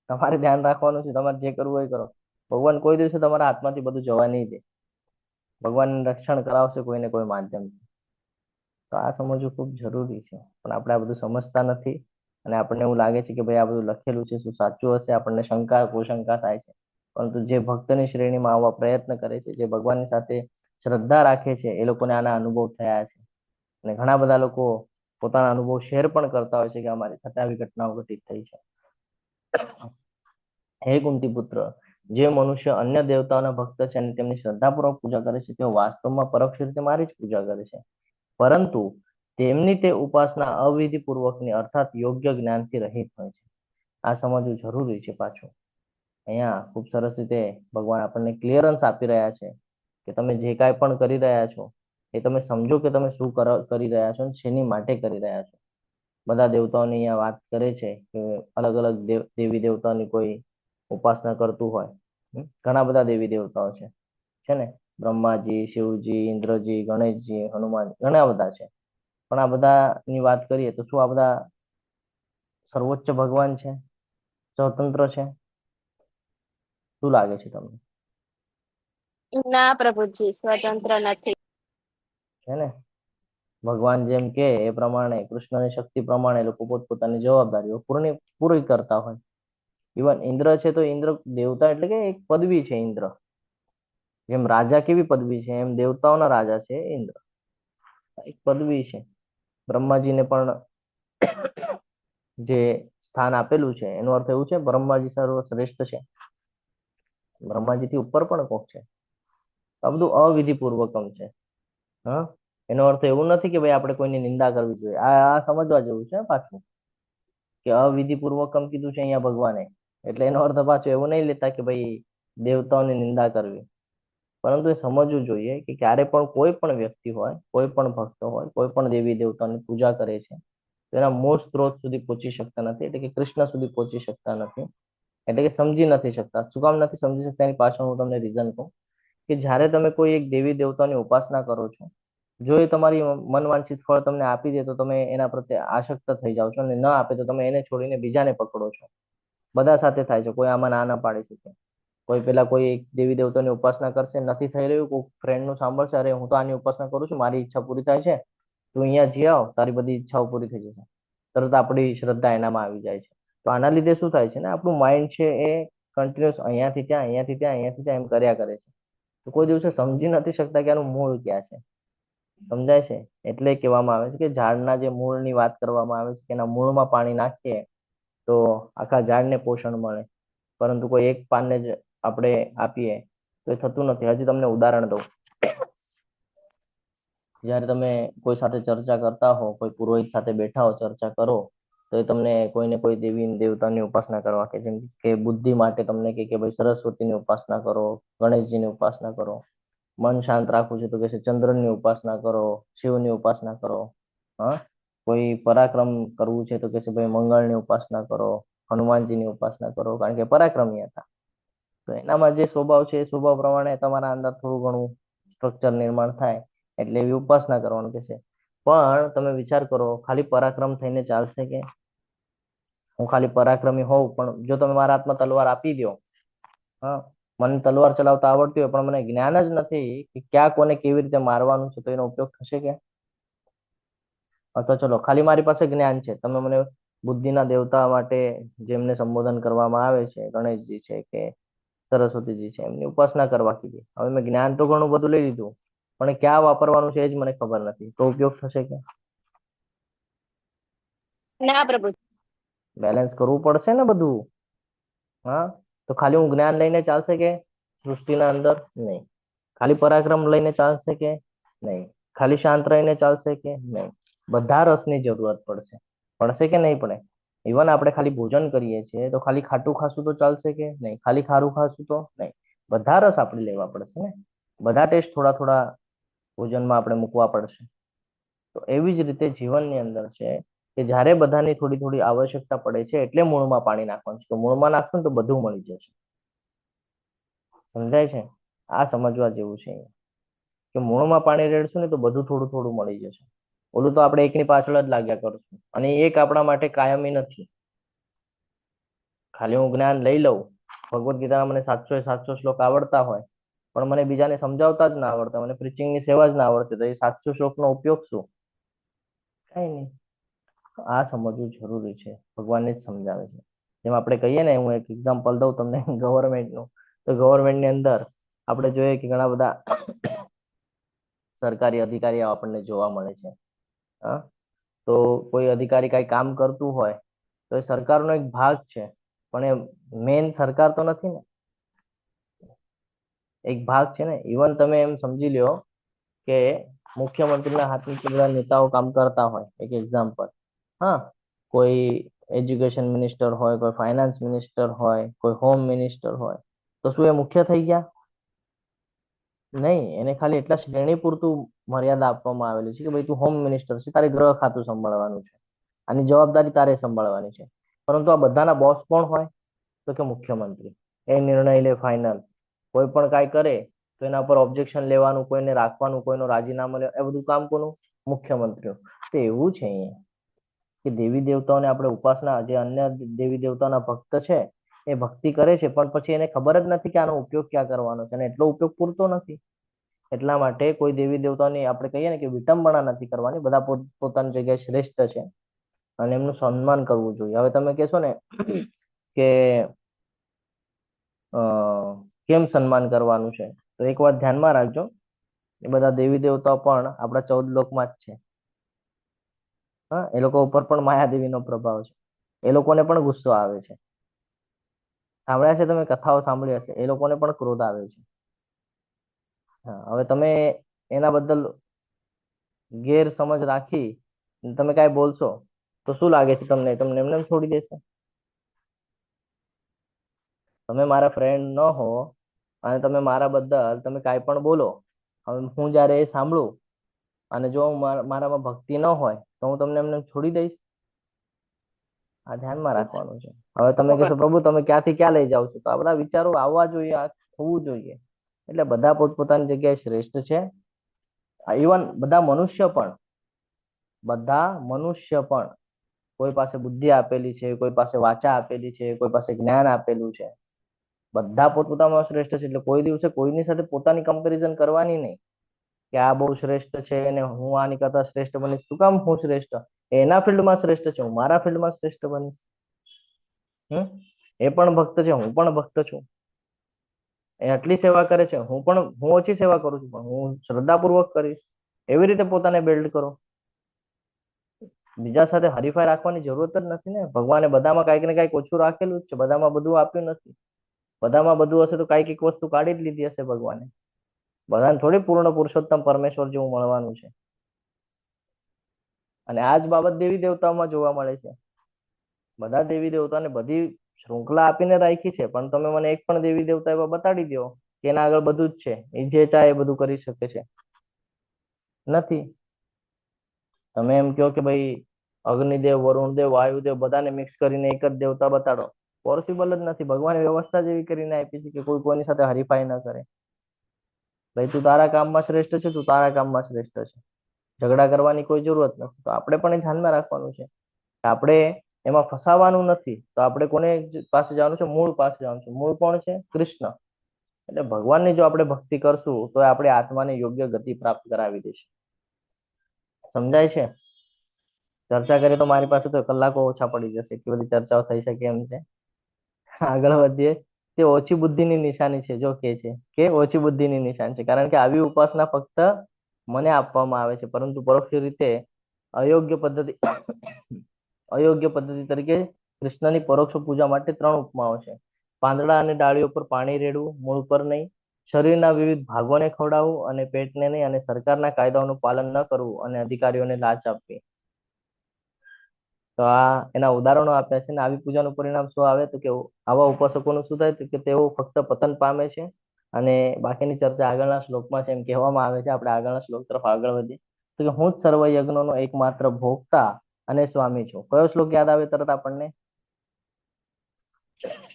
તમારે ધ્યાન રાખવાનું છે, તમારે જે કરવું હોય કરો. ભગવાન કોઈ દિવસે તમારા હાથમાંથી બધું જવા નહીં દે. ભગવાન રક્ષણ કરાવશે કોઈને કોઈ માધ્યમથી. તો આ સમજવું ખૂબ જરૂરી છે, પણ આપણે આ બધું સમજતા નથી. અને આપણને એવું લાગે છે કે ભાઈ આ બધું લખેલું છે, શું સાચું હશે? આપણને શંકા કુશંકા થાય છે. પરંતુ જે ભક્તની શ્રેણીમાં આવવા પ્રયત્ન કરે છે, જે ભગવાનની સાથે શ્રદ્ધા રાખે છે, એ લોકોને આના અનુભવ થયા છે. અને ઘણા બધા લોકો પોતાના અનુભવ શેર પણ કરતા હોય છે કે અમારી સાથે આવી ઘટનાઓ ઘટિત થઈ છે. હે કુંતી પુત્ર, જે મનુષ્ય અન્ય દેવતાઓના ભક્ત છે અને તેમની શ્રદ્ધાપૂર્વક પૂજા કરે છે, તેઓ વાસ્તવમાં પરોક્ષ રીતે મારી જ પૂજા કરે છે. પરંતુ તેમની તે ઉપાસના અવિધિ પૂર્વકની અર્થાત યોગ્ય જ્ઞાનથી રહિત હોય છે. આ સમજવું જરૂરી છે. પાછું અહીંયા ખૂબ સરસ રીતે ભગવાન આપણને ક્લિયરન્સ આપી રહ્યા છે કે તમે જે કાંઈ પણ કરી રહ્યા છો એ તમે સમજો કે તમે શું કરી રહ્યા છો અને શેની માટે કરી રહ્યા છો. બધા દેવતાઓની અહીંયા વાત કરે છે કે અલગ અલગ દેવી દેવતાઓની કોઈ ઉપાસના કરતું હોય. ઘણા બધા દેવી દેવતાઓ છે ને, બ્રહ્માજી, શિવજી, ઇન્દ્રજી, ગણેશજી, હનુમાન, ઘણા બધા છે. પણ આ બધાની વાત કરીએ તો શું આ બધા સર્વોચ્ચ ભગવાન છે, સ્વતંત્ર છે? શું લાગે છે તમને? ના પ્રભુજી, સ્વતંત્ર નથી. છે ને, ભગવાન જેમ કે એ પ્રમાણે કૃષ્ણની શક્તિ પ્રમાણે લોકો પોતપોતાની જવાબદારીઓ પૂરી કરતા હોય. ઇવન ઇન્દ્ર છે તો ઇન્દ્ર દેવતા એટલે કે એક પદવી છે. ઇન્દ્ર જેમ રાજા કેવી પદવી છે, એમ દેવતાઓના રાજા છે ઇન્દ્ર, એક પદવી છે. બ્રહ્માજીને પણ જે સ્થાન આપેલું છે એનો અર્થ એવું છે બ્રહ્માજી સર્વશ્રેષ્ઠ છે. બ્રહ્માજીથી ઉપર પણ કોક છે. આ બધું અવિધિ પૂર્વકમ છે. હા, એનો અર્થ એવું નથી કે ભાઈ આપણે કોઈની નિંદા કરવી જોઈએ. આ સમજવા જેવું છે પાછું, કે અવિધિ પૂર્વકમ કીધું છે અહીંયા ભગવાને, એટલે એનો અર્થ પાછો એવું નહીં લેતા કે ભાઈ દેવતાઓની નિંદા કરવી. પરંતુ એ સમજવું જોઈએ કે ક્યારે પણ કોઈ પણ વ્યક્તિ હોય, કોઈ પણ ભક્ત હોય, કોઈ પણ દેવી દેવતાની પૂજા કરે છે તો એના મૂળ સ્ત્રોત સુધી પહોંચી શકતા નથી, એટલે કે કૃષ્ણ સુધી પહોંચી શકતા નથી, એટલે કે સમજી નથી શકતા. શું કામ નથી સમજી શકતા એની પાછળ હું તમને રીઝન કહું કે જ્યારે તમે કોઈ એક દેવી દેવતાની ઉપાસના કરો છો, જો એ તમારી મનવાંછિત ફળ તમને આપી દે તો તમે એના પ્રત્યે આસક્ત થઈ જાઓ છો, અને ન આપે તો તમે એને છોડીને બીજાને પકડો છો. બધા સાથે થાય છે, કોઈ આમાં ના ના પાડી શકે. કોઈ પેલા કોઈ એક દેવી દેવતાની ઉપાસના કરશે, નથી થઈ રહ્યું, કોઈ ફ્રેન્ડ નું સાંભળશે, અરે હું તો આની ઉપાસના કરું છું, મારી ઈચ્છા પૂરી થાય છે, તું અહીંયા જી આવ, તારી બધી ઈચ્છાઓ પૂરી થઈ જશે. તરત આપણી શ્રદ્ધા એનામાં આવી જાય છે. તો આના લીધે શું થાય છે ને, આપણું માઇન્ડ છે એ કન્ટિન્યુઅસ અહીંયાથી ત્યાં, અહીંયાથી ત્યાં, અહીંયાથી ત્યાં એમ કર્યા કરે છે. તો કોઈ દિવસે સમજી નથી શકતા કે આનું મૂળ ક્યાં છે. સમજાય છે? એટલે કહેવામાં આવે છે કે ઝાડના જે મૂળની વાત કરવામાં આવે છે કે એના મૂળમાં પાણી નાખીએ તો આખા ઝાડને પોષણ મળે, પરંતુ કોઈ એક પાનને જ આપણે આપીએ તો એ થતું નથી. હજી તમને ઉદાહરણ દઉં. જ્યારે તમે કોઈ સાથે ચર્ચા કરતા હો, કોઈ પુરોહિત સાથે બેઠા હો, ચર્ચા કરો, તો એ તમને કોઈને કોઈ દેવી દેવતાની ઉપાસના કરવા કે જેમ કે બુદ્ધિ માટે તમને કે ભાઈ સરસ્વતીની ઉપાસના કરો, ગણેશજીની ઉપાસના કરો. મન શાંત રાખવું છે તો કે છે ચંદ્રની ઉપાસના કરો, શિવની ઉપાસના કરો. હા, કોઈ પરાક્રમ કરવું છે તો કે છે ભાઈ મંગળની ઉપાસના કરો, હનુમાનજીની ઉપાસના કરો, કારણ કે પરાક્રમી હતા. તો એનામાં જે સ્વભાવ છે એ સ્વભાવ પ્રમાણે તમારા અંદર થોડું ઘણું સ્ટ્રક્ચર નિર્માણ થાય, એટલે એવી ઉપાસના કરવાનું કે છે. પણ તમે વિચાર કરો, ખાલી પરાક્રમ થઈને ચાલશે કે? હું ખાલી પરાક્રમી હોઉં, પણ જો તમે મારા હાથમાં તલવાર આપી દો, હા, મને તલવાર ચલાવતા આવડતી હોય પણ મને જ્ઞાન જ નથી કે ક્યાં કોને કેવી રીતે મારવાનું છે, તો એનો ઉપયોગ થશે કે? અથવા ચલો ખાલી મારી પાસે જ્ઞાન છે, તમે મને બુદ્ધિના દેવતા માટે જેમને સંબોધન કરવામાં આવે છે, ગણેશજી છે કે સરસ્વતીજી છે, એમની ઉપાસના કરવા કીધી. હવે મેં જ્ઞાન તો ઘણું બધું લઈ લીધું, પણ ક્યાં વાપરવાનું છે એ જ મને ખબર નથી, તો ઉપયોગ થશે કે? ના પ્રભુ. બેલેન્સ કરવું પડશે ને બધું. હા, તો ખાલી હું જ્ઞાન લઈને ચાલશે કે સૃષ્ટિના અંદર? નહીં. ખાલી પરાક્રમ લઈને ચાલશે કે? નહીં. ખાલી શાંત રહીને ચાલશે કે? નહીં. બધા રસની જરૂરત પડશે. પડશે કે નહીં પડે? ઇવન આપણે ખાલી ભોજન કરીએ છીએ તો ખાલી ખાટું ખાશું તો ચાલશે કે નહીં, ખાલી ખારું ખાશું તો નહીં, બધા રસ આપણે લેવા પડશે ને, બધા ટેસ્ટ થોડા થોડા ભોજનમાં આપણે મૂકવા પડશે. તો એવી જ રીતે જીવનની અંદર છે કે જ્યારે બધાની થોડી થોડી આવશ્યકતા પડે છે એટલે મૂળમાં પાણી નાખવાનું છે. તો મૂળમાં નાખશું ને તો બધું મળી જશે. સમજાય છે? આ સમજવા જેવું છે કે મૂળમાં પાણી રેડશું ને તો બધું થોડું થોડું મળી જશે. ઓલું તો આપણે એકની પાછળ જ લાગ્યા કરશું અને એક આપણા માટે કાયમી નથી. ખાલી હું જ્ઞાન લઈ લઉં, ભગવદ્ ગીતાના મને 700 શ્લોક આવડતા હોય પણ મને બીજાને સમજાવતા જ ના આવડતા, મને પ્રીચિંગની સેવા જ ના આવડતી, તો એ 700 શ્લોકનો ઉપયોગ શું? કઈ નહીં. આ સમજવું જરૂરી છે. ભગવાન જ સમજાવે છે. જેમ આપણે કહીએ ને, હું એક એક્ઝામ્પલ દઉં તમને ગવર્મેન્ટનું. તો ગવર્મેન્ટની અંદર આપણે જોઈએ કે ઘણા બધા સરકારી અધિકારીઓ આપણને જોવા મળે છે. હા, તો કોઈ અધિકારી કઈ કામ કરતું હોય તો એ સરકારનો એક ભાગ છે, પણ એ મેન સરકાર તો નથી ને, એક ભાગ છે ને. ઇવન તમે એમ સમજી લ્યો કે મુખ્યમંત્રીના હાથ નીચે બધા નેતાઓ કામ કરતા હોય, એક એક્ઝામ્પલ. હા, કોઈ એજ્યુકેશન મિનિસ્ટર હોય, કોઈ ફાઇનાન્સ મિનિસ્ટર હોય, કોઈ હોમ મિનિસ્ટર હોય, તો શું એ મુખ્ય થઈ ગયા? નહીં. એને ખાલી એટલા શ્રેણી પૂરતું મર્યાદા આપવામાં આવેલી છે કે ભાઈ તું હોમ મિનિસ્ટર છે, તારે ગૃહ ખાતું સંભાળવાનું છે, આની જવાબદારી તારે સંભાળવાની છે. પરંતુ આ બધાના બોસ કોણ હોય? તો કે મુખ્યમંત્રી. એ નિર્ણય લે ફાઇનલ. કોઈ પણ કાંઈ કરે તો એના પર ઓબ્જેક્શન લેવાનું, કોઈને રાખવાનું, કોઈનો રાજીનામું લેવાનું, એ બધું કામ કોનું? મુખ્યમંત્રીનું. તો એવું છે અહીંયા કે દેવી દેવતાઓને આપણે ઉપાસના, જે અન્ય દેવી દેવતાઓના ભક્ત છે એ ભક્તિ કરે છે, પણ પછી એને ખબર જ નથી કે આનો ઉપયોગ ક્યાં કરવાનો છે અને એટલો ઉપયોગ પૂરતો નથી. એટલા માટે કોઈ દેવી દેવતાની આપણે કહીએ ને કે વિટંબણા નથી કરવાની, બધા પોતાની જગ્યાએ શ્રેષ્ઠ છે અને એમનું સન્માન કરવું જોઈએ. હવે તમે કહેશો ને કે કેમ સન્માન કરવાનું છે, તો એક વાત ધ્યાનમાં રાખજો, એ બધા દેવી દેવતાઓ પણ આપણા 14 લોકમાં જ છે. હા, એ લોકો ઉપર પણ માયાદેવીનો પ્રભાવ છે. એ લોકોને પણ ગુસ્સો આવે છે. સાંભળ્યા છે તમે, કથાઓ સાંભળી હશે, એ લોકોને પણ ક્રોધ આવે છે. હા, હવે તમે એના બદલ ગેરસમજ રાખી તમે કાંઈ બોલશો તો શું લાગે છે તમને? તમને એમને એમ છોડી દેશે? તમે મારા ફ્રેન્ડ ન હો અને તમે મારા બદલ તમે કાંઈ પણ બોલો, હવે હું જ્યારે એ સાંભળું અને જો મારામાં ભક્તિ ન હોય તો હું તમને એમને છોડી દઈશ? આ ધ્યાનમાં રાખવાનું છે. હવે તમે કહેશો પ્રભુ તમે ક્યાંથી ક્યાં લઈ જાઓ છો, તો આ બધા વિચારો આવવા જોઈએ, આ થવું જોઈએ. એટલે બધા પોતપોતાની જગ્યાએ શ્રેષ્ઠ છે. ઇવન બધા મનુષ્ય પણ કોઈ પાસે બુદ્ધિ આપેલી છે, કોઈ પાસે વાચા આપેલી છે, કોઈ પાસે જ્ઞાન આપેલું છે. બધા પોતપોતામાં શ્રેષ્ઠ છે. એટલે કોઈ દિવસે કોઈની સાથે પોતાની કમ્પેરિઝન કરવાની નહીં કે આ બહુ શ્રેષ્ઠ છે અને હું આની કરતા શ્રેષ્ઠ બનીશ. શું કામ હું શ્રેષ્ઠ? એના ફિલ્ડમાં શ્રેષ્ઠ છે, હું મારા ફિલ્ડમાં શ્રેષ્ઠ બનીશ. એ પણ ભક્ત છે, હું પણ ભક્ત છું. એ આટલી સેવા કરે છે, હું ઓછી સેવા કરું છું, પણ હું શ્રદ્ધાપૂર્વક કરીશ. એવી રીતે પોતાને બિલ્ડ કરો. બીજા સાથે હરીફાઈ રાખવાની જરૂરત જ નથી ને. ભગવાને બધામાં કાંઈક ને કાંઈક ઓછું રાખેલું જ છે, બધામાં બધું આપ્યું નથી. બધામાં બધું હશે તો કાંઈક એક વસ્તુ કાઢી જ લીધી હશે ભગવાને. બધાને થોડી પૂર્ણ પુરુષોત્તમ પરમેશ્વર જેવું મળવાનું છે. અને આ જ બાબત દેવી દેવતાઓમાં જોવા મળે છે. બધા દેવી દેવતાને બધી શૃંખલા આપીને રાખી છે, પણ તમે મને એક પણ દેવી દેવતા એવા બતાડી દો કે એના આગળ બધું જ છે, એ જે ચાહે એ બધું કરી શકે છે? નથી. તમે એમ કહો કે ભાઈ અગ્નિદેવ, વરુણદેવ, વાયુદેવ બધાને મિક્સ કરીને એક જ દેવતા બતાડો, પોસિબલ જ નથી. ભગવાને વ્યવસ્થા જ એવી કરીને આપી છે કે કોઈ કોઈની સાથે હરીફાઈ ન કરે. ભાઈ તું તારા કામમાં શ્રેષ્ઠ છે, તું તારા કામમાં શ્રેષ્ઠ છે, ઝઘડા કરવાની કોઈ જરૂરત નથી. તો આપણે પણ એ ધ્યાનમાં રાખવાનું છે કે આપણે એમાં ફસાવાનું નથી. તો આપણે કોને પાસે જવાનું છે? મૂળ પાસે જવાનું છે. મૂળ કોણ છે? કૃષ્ણ. એટલે ભગવાનની જો આપણે ભક્તિ કરશું તો આપણે આત્માને યોગ્ય ગતિ પ્રાપ્ત કરાવી દેશે. સમજાય છે? ચર્ચા કરીએ તો મારી પાસે તો કલાકો ઓછા પડી જશે, કે બધી ચર્ચાઓ થઈ શકે એમ છે. આગળ વધીએ. તે ઓછી બુદ્ધિની નિશાની છે. જો કે છે કે ઓછી બુદ્ધિની નિશાની છે, કારણ કે આવી ઉપાસના ફક્ત મને આપવામાં આવે છે, પરંતુ પરોક્ષ રીતે અયોગ્ય પદ્ધતિ તરીકે કૃષ્ણની પરોક્ષ પૂજા માટે 3 ઉપમાઓ છે. પાંદડા અને ડાળીઓ પર પાણી રેડવું, મૂળ પર નહીં. શરીરના વિવિધ ભાગોને ખવડાવવું અને પેટને નહીં. અને સરકારના કાયદાઓનું પાલન ન કરવું અને અધિકારીઓને લાંચ આપવી. તો આ એના ઉદાહરણો આપ્યા છે ને આવી પૂજાનું પરિણામ શું આવે તો કે આવા ઉપાસકોનું શું થાય તો કે તેઓ ફક્ત પતન પામે છે. અને બાકીની ચર્ચા આગળના શ્લોકમાં છે એમ કહેવામાં આવે છે. આપણે આગળના શ્લોક તરફ આગળ વધીએ તો કે હું જ સર્વ યજ્ઞોનો એકમાત્ર ભોગતા અને સ્વામી છું. કયો શ્લોક યાદ આવે તરત આપણને?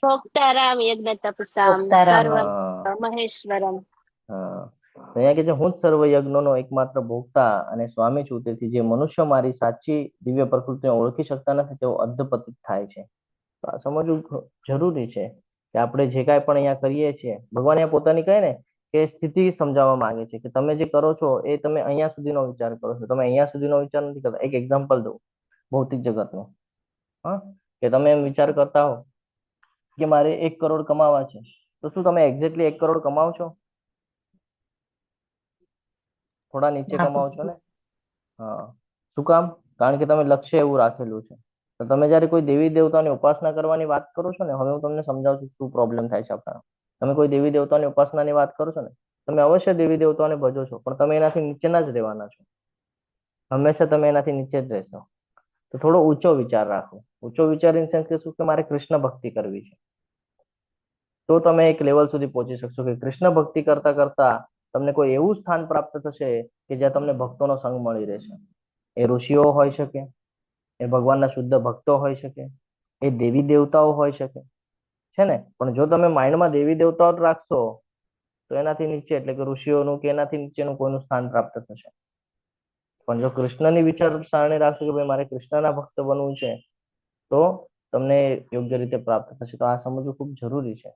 ભોક્તારામ યજ્ઞ તપસામ ભોક્તારામ. સર્વ મહેશ્વરમ. હા. તો અહીંયા કે છે હું જ સર્વ યજ્ઞોનો એકમાત્ર ભોગતા અને સ્વામી છું. તેથી જે મનુષ્ય મારી સાચી દિવ્ય પ્રકૃતિને ઓળખી શકતા નથી તેઓ અધપતિત થાય છે. તો આ સમજવું જરૂરી છે કે આપણે જે કાંઈ પણ અહીંયા કરીએ છીએ ભગવાન અહીંયા પોતાની કહે ને કે સ્થિતિ સમજાવવા માંગે છે કે તમે જે કરો છો એ તમે અહીંયા સુધીનો વિચાર કરો છો, તમે અહીંયા સુધીનો વિચાર નથી કરતા. એક એક્ઝામ્પલ દઉં ભૌતિક જગતનો. હા, કે તમે એમ વિચાર કરતા હો કે મારે 1 કરોડ કમાવા છે, તો શું તમે એક્ઝેક્ટલી 1 કરોડ કમાવ છો? થોડા નીચે કમાવો છો ને? હા. શું કામ? કારણ કે તમે લક્ષ્ય એવું રાખેલું છે. તો તમે જ્યારે કોઈ દેવી દેવતાની ઉપાસના કરવાની વાત કરો છો ને, હવે હું તમને સમજાવું છું શું પ્રોબ્લેમ થાય છે આપણા. તમે કોઈ દેવી દેવતાની ઉપાસનાની વાત કરો છો ને, તમે અવશ્ય દેવી દેવતાઓને ભજો છો, પણ તમે એનાથી નીચેના જ રહેવાના છો. હંમેશા તમે એનાથી નીચે જ રહેશો. તો થોડો ઊંચો વિચાર રાખો. ઊંચો વિચાર ઇન સેન્સ કે શું કે મારે કૃષ્ણ ભક્તિ કરવી છે, તો તમે એક લેવલ સુધી પહોંચી શકશો કે કૃષ્ણ ભક્તિ કરતા કરતા તમને કોઈ એવું સ્થાન પ્રાપ્ત થશે કે જ્યાં તમને ભક્તોનો સંગ મળી રહેશે. એ ઋષિઓ હોઈ શકે, એ ભગવાનના શુદ્ધ ભક્તો હોઈ શકે, એ દેવી દેવતાઓ હોઈ શકે છે ને. પણ જો તમે માઇન્ડમાં દેવી દેવતાઓ જ રાખશો તો એનાથી નીચે એટલે કે ઋષિઓનું કે એનાથી નીચેનું કોઈનું સ્થાન પ્રાપ્ત થશે. પણ જો કૃષ્ણની વિચારસરણી રાખશો કે ભાઈ મારે કૃષ્ણના ભક્ત બનવું છે, તો તમને યોગ્ય રીતે પ્રાપ્ત થશે. તો આ સમજવું ખૂબ જરૂરી છે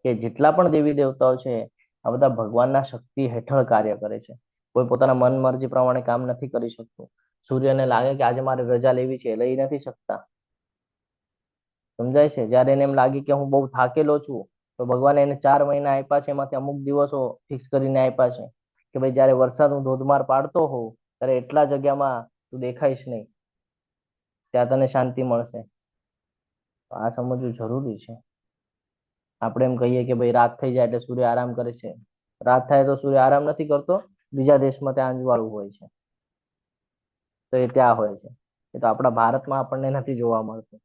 કે જેટલા પણ દેવી દેવતાઓ છે આ બધા ભગવાનના શક્તિ હેઠળ કાર્ય કરે છે. કોઈ પોતાના મન મરજી પ્રમાણે કામ નથી કરી શકતું. સૂર્યને લાગે કે આજે મારે રજા લેવી છે, લઈ નથી શકતા. સમજાય છે? જ્યારે એને એમ લાગે કે હું બહુ થાકેલો છું, તો ભગવાને એને 4 મહિના આપ્યા છે, એમાંથી અમુક દિવસો ફિક્સ કરીને આપ્યા છે કે ભાઈ જ્યારે વરસાદ હું ધોધમાર પાડતો હોઉં ત્યારે એટલા જગ્યામાં તું દેખાઈશ નહીં, ત્યાં તને શાંતિ મળશે. આ સમજવું જરૂરી છે. આપણે એમ કહીએ કે ભાઈ રાત થઈ જાય એટલે સૂર્ય આરામ કરે છે. રાત થાય તો સૂર્ય આરામ નથી કરતો, બીજા દેશમાં ત્યાં અંજવાળું હોય છે, તો એ ત્યાં હોય છે. એ તો આપણા ભારતમાં આપણને નથી જોવા મળતું.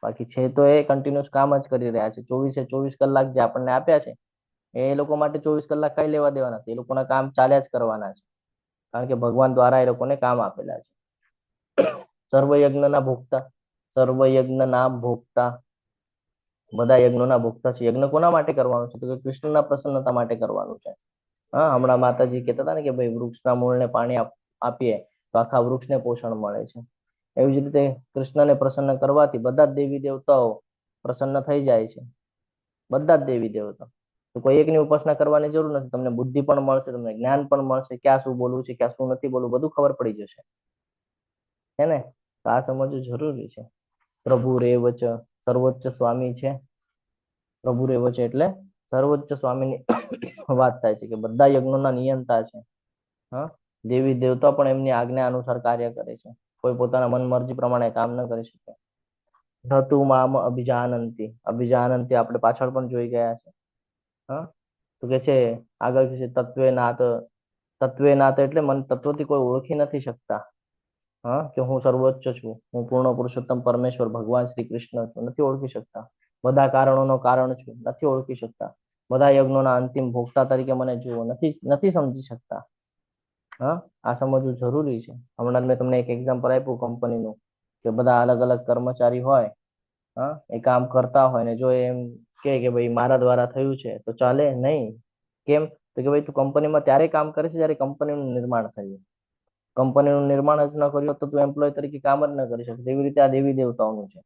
બાકી છે તો એ કન્ટિન્યુઅસ કામ જ કરી રહ્યા છે. 24 કલાક જે આપણને આપ્યા છે એ લોકો માટે 24 કલાક કઈ લેવા દેવા નથી. એ લોકોના કામ ચાલ્યા જ કરવાના છે, કારણ કે ભગવાન દ્વારા એ લોકોને કામ આપેલા છે. સર્વયજ્ઞના ભોગતા, સર્વયજ્ઞના ભોગતા, બધા યજ્ઞોના ભોગતા છે. યજ્ઞ કોના માટે કરવાનું છે? તો કે કૃષ્ણના પ્રસન્નતા માટે કરવાનું છે. હા, હમણાં માતાજી કહેતા હતા ને કે ભાઈ વૃક્ષના મૂળને પાણી આપીએ તો આખા વૃક્ષને પોષણ મળે છે. એવી જ રીતે કૃષ્ણને પ્રસન્ન કરવાથી બધા જ દેવી દેવતાઓ પ્રસન્ન થઈ જાય છે. બધા જ દેવી દેવતા. તો કોઈ એકની ઉપાસના કરવાની જરૂર નથી. તમને બુદ્ધિ પણ મળશે, તમને જ્ઞાન પણ મળશે, ક્યાં શું બોલવું છે, ક્યાં શું નથી બોલવું, બધું ખબર પડી જશે. હે ને? તો આ સમજવું જરૂરી છે. પ્રભુ રેવચ, સર્વોચ્ચ સ્વામી છે. પ્રભુ રેવચ એટલે સર્વોચ્ચ સ્વામીની વાત થાય છે કે બધા યજ્ઞોના નિયંતા છે. હા, દેવી દેવતા પણ એમની આજ્ઞા અનુસાર કાર્ય કરે છે. કોઈ પોતાના મન મરજી પ્રમાણે કામ ન કરી શકે. ધતુ મામ અભિજાનંતી, અભિજાનંતી આપણે પાછળ પણ જોઈ ગયા છે. હા, તો કે છે આગળ કે છે તત્વેનાથ, તત્વેનાથ એટલે મને તત્વથી કોઈ ઓળખી નથી શકતા. હા, કે હું સર્વોચ્ચ છું, હું પૂર્ણ પુરુષોત્તમ પરમેશ્વર ભગવાન શ્રી કૃષ્ણ છું, નથી ઓળખી શકતા. બધા કારણોનો કારણ છું, નથી ઓળખી શકતા. બધા યજ્ઞોના અંતિમ ભોગતા તરીકે મને જુઓ, નથી સમજી શકતા. હા, આ સમજવું જરૂરી છે. હમણાં મેં તમને એક એક્ઝામ્પલ આપ્યું કંપનીનું કે બધા અલગ અલગ કર્મચારી હોય, હા, એ કામ કરતા હોય ને જો એમ કે ભાઈ મારા દ્વારા થયું છે તો ચાલે નહીં. કેમ? તો કે ભાઈ તું કંપનીમાં ત્યારે કામ કરે છે જ્યારે કંપનીનું નિર્માણ થયું. કંપનીનું નિર્માણ જ ન કર્યું તો તું એમ્પ્લોય તરીકે કામ જ ન કરી શકે. તેવી રીતે આ દેવી દેવતાઓનું છે.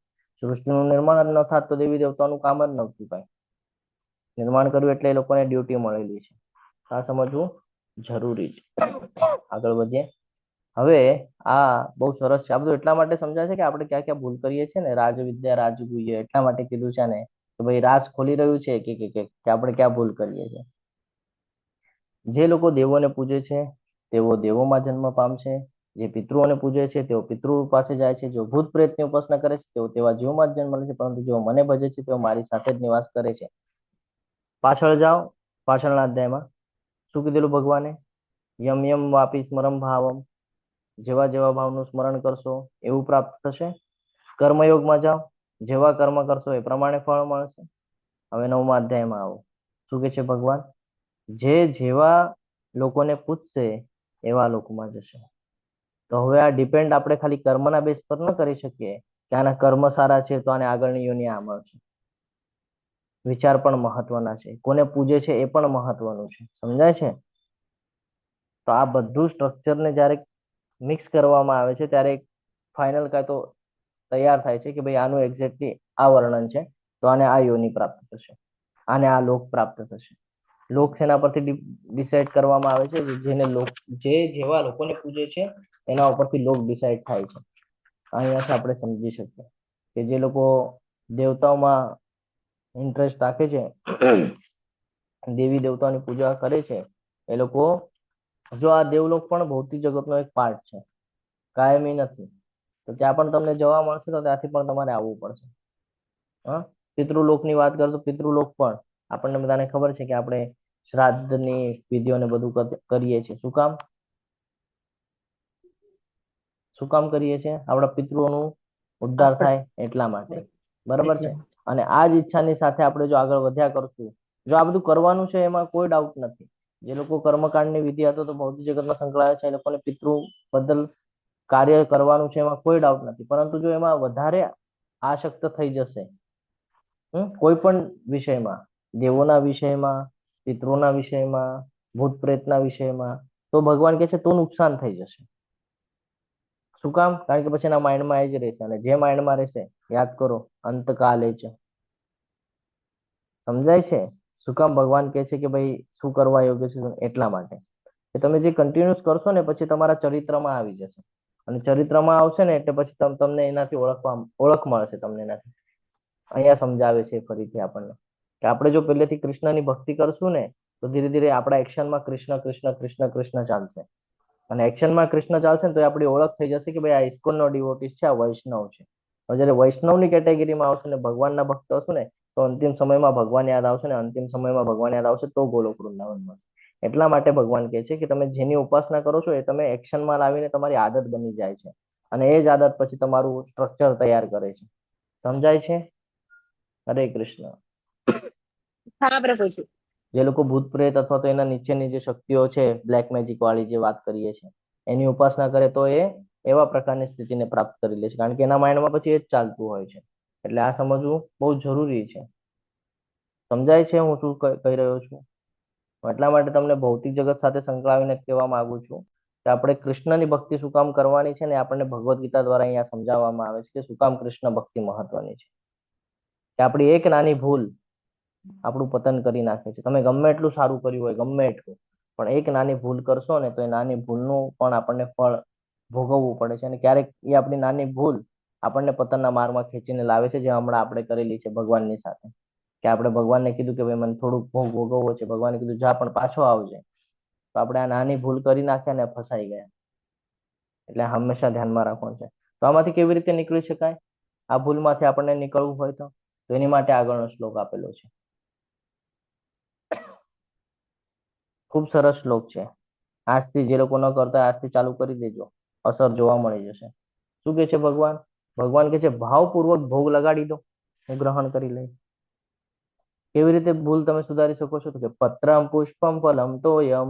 સૃષ્ટિનું નિર્માણ જ ન થાત તો દેવી દેવતાઓનું કામ જ નહોતું કાંઈ. નિર્માણ કર્યું એટલે એ લોકોને ડ્યુટી મળેલી છે. આ સમજવું જરૂરી છે. આગળ વધીએ. હવે આ બહુ સરસ છે. આ બધું એટલા માટે સમજાય છે કે આપણે ક્યાં ક્યાં ભૂલ કરીએ છીએ ને, રાજવિદ્યા રાજગુહ્ય એટલા માટે કીધું છે ને કે ભાઈ રાજ ખોલી રહ્યું છે કે આપણે ક્યાં ભૂલ કરીએ છીએ. જે લોકો દેવોને પૂજે છે તેઓ દેવોમાં જન્મ પામશે. જે પિતૃઓને પૂજે છે તેઓ પિતૃ પાસે જાય છે. જો ભૂત પ્રેતની ઉપાસના કરે છે તેઓ તેવા જીવોમાં જ જન્મ લે છે, પરંતુ જેઓ મને ભજે છે તેઓ મારી સાથે જ નિવાસ કરે છે. પાછળ જાઓ, પાછળના અધ્યાયમાં શું કીધેલું ભગવાને? યમ યમ વાપી સ્મરમ ભાવમ જેવા જેવા ભાવનું સ્મરણ કરશો એવું પ્રાપ્ત થશે. કર્મયોગમાં જાઓ, જેવા કર્મ કરશો એ પ્રમાણે ફળ મળશે. હવે 9મા અધ્યાયમાં આવો. શું કે છે ભગવાન? જે જેવા લોકોને પૂછશે એવા લોકોમાં જશે. તો હવે આ ડિપેન્ડ આપણે ખાલી કર્મના બેઝ પર ન કરી શકીએ કે આના કર્મ સારા છે તો આને આગળની યોનિ આ મળશે. વિચાર પણ મહત્વના છે, કોને પૂજે છે એ પણ મહત્વનું છે. સમજાય છે? તો આ બધું સ્ટ્રક્ચરને જ્યારે મિક્સ કરવામાં આવે છે ત્યારે ફાઇનલ કાં તો તૈયાર થાય છે કે ભાઈ આનું એક્ઝેક્ટલી આ વર્ણન છે, તો આને આ યોનિ પ્રાપ્ત થશે, આને આ લોક પ્રાપ્ત થશે. લોક એના પરથી ડિસાઇડ કરવામાં આવે છે, જેને લોક જે જેવા લોકોને પૂજે છે એના ઉપરથી લોક ડિસાઇડ થાય છે. અહીંયાથી આપણે સમજી શકીએ કે જે લોકો દેવતાઓમાં ઇન્ટરેસ્ટ રાખે છે, દેવી દેવતાઓની પૂજા કરે છે, એ લોકો, જો આ દેવલોક પણ ભૌતિક જગતનો એક પાર્ટ છે, કાયમી નથી, તો ત્યાં પણ તમને જવા મળશે, તો ત્યાંથી પણ તમારે આવવું પડશે. હા, પિતૃલોકની વાત કરું તો પિતૃલોક પણ આપણને બધાને ખબર છે કે આપણે શ્રાદ્ધની વિધિઓને બધું કરીએ છીએ. શું કામ? શું કામ કરીએ છીએ? આપણા પિતૃઓનું ઉદ્ધાર થાય એટલા માટે. બરાબર છે? અને આ જ ઈચ્છાની સાથે આપણે જો આગળ વધ્યા કરશું, જો આ બધું કરવાનું છે એમાં કોઈ ડાઉટ નથી. જે લોકો કર્મકાંડની વિધિ હતો તો ભૌતિક જગતમાં સંકળાયેલા છે, એ લોકોને પિતૃ બદલ કાર્ય કરવાનું છે, એમાં કોઈ ડાઉટ નથી. પરંતુ જો એમાં વધારે આસક્ત થઈ જશે, કોઈ પણ વિષયમાં, દેવોના વિષયમાં, પિતૃના વિષયમાં, ભૂત પ્રેતના વિષયમાં, તો ભગવાન કહે છે તો નુકસાન થઈ જશે. શું કામ? કારણ કે પછી એના માઇન્ડમાં એ જ રહેશે, અને જે માઇન્ડમાં રહેશે, યાદ કરો, અંતકાલે છે. સમજાય છે? શું કામ ભગવાન કહે છે કે ભાઈ શું કરવા યોગ્ય છે? એટલા માટે કે તમે જે કન્ટિન્યુઅસ કરશો ને પછી તમારા ચરિત્રમાં આવી જશે, અને ચરિત્રમાં આવશે ને એટલે પછી તમને એનાથી ઓળખ મળશે તમને એનાથી. અહીંયા સમજાવે છે ફરીથી આપણને કે આપણે જો પહેલેથી કૃષ્ણની ભક્તિ કરશું ને તો ધીરે ધીરે આપણા એક્શનમાં કૃષ્ણ કૃષ્ણ કૃષ્ણ કૃષ્ણ ચાલશે, અને એક્શનમાં કૃષ્ણ ચાલશે ને તો આપણી ઓળખ થઈ જશે કે ભાઈ આ ઇસ્કોનનો ડિવોટીસ છે, આ વૈષ્ણવ છે. જ્યારે વૈષ્ણવની કેટેગરીમાં આવશે ને, ભગવાનના ભક્ત હશું ને, તો અંતિમ સમયમાં ભગવાન યાદ આવશે, ને અંતિમ સમયમાં ભગવાન યાદ આવશે તો ગોલોક વૃંદાવનમાં. એટલા માટે ભગવાન કહે છે કે તમે જેની ઉપાસના કરો છો એ તમે એક્શનમાં લાવીને તમારી આદત બની જાય છે, અને એ જ આદત પછી તમારું સ્ટ્રક્ચર તૈયાર કરે છે. સમજાય છે? હરે કૃષ્ણ. હા પ્રભુજી. જે લોકો ભૂત પ્રેત અથવા તો એના નીચેની જે શક્તિઓ છે, બ્લેક મેજિક વાળી જે વાત કરીએ છીએ, એની ઉપાસના કરે તો એ એવા પ્રકારની સ્થિતિને પ્રાપ્ત કરી લે છે, કારણ કે એના માઇન્ડમાં પછી એ જ ચાલતું હોય છે. એટલે આ સમજવું બહુ જરૂરી છે. સમજાય છે હું શું કહી રહ્યો છું? એટલા માટે તમને ભૌતિક જગત સાથે સંકળાવીને કહેવા માંગુ છું કે આપણે કૃષ્ણની ભક્તિ શું કામ કરવાની છે, ને આપણને ભગવદ્ ગીતા દ્વારા અહીંયા સમજાવવામાં આવે છે કે શું કામ કૃષ્ણ ભક્તિ મહત્વની છે. કે આપણી એક નાની ભૂલ આપણું પતન કરી નાખે છે. તમે ગમે એટલું સારું કર્યું હોય, ગમે એટલું, પણ એક નાની ભૂલ કરશો ને તો એ નાની ભૂલનું પણ આપણને ફળ ભોગવવું પડે છે, અને ક્યારેક એ આપણી નાની ભૂલ આપણને પતનના માર્ગમાં ખેંચીને લાવે છે, જે હમણાં આપણે કરેલી છે ભગવાનની સાથે. કે આપણે ભગવાનને કીધું કે ભાઈ મને થોડુંક ભોગ ભોગવવો છે, ભગવાને કીધું જા પણ પાછો આવજે, તો આપણે આ નાની ભૂલ કરી નાખ્યા ને ફસાઈ ગયા. એટલે હંમેશા ધ્યાનમાં રાખવાનું છે. તો આમાંથી કેવી રીતે નીકળી શકાય? આ ભૂલમાંથી આપણને નીકળવું હોય તો એની માટે આગળનો શ્લોક આપેલો છે. ખૂબ સરસ શ્લોક છે. આજથી જે લોકો ન કરતા આજથી ચાલુ કરી દેજો, અસર જોવા મળી જશે. શું કે છે ભગવાન? ભગવાન કે છે ભાવપૂર્વક ભોગ લગાડી દો, હું ગ્રહણ કરી લઈશ. કેવી રીતે ભૂલ તમે સુધારી શકો છો? તો કે પત્રમ પુષ્પમ ફલમ તોયમ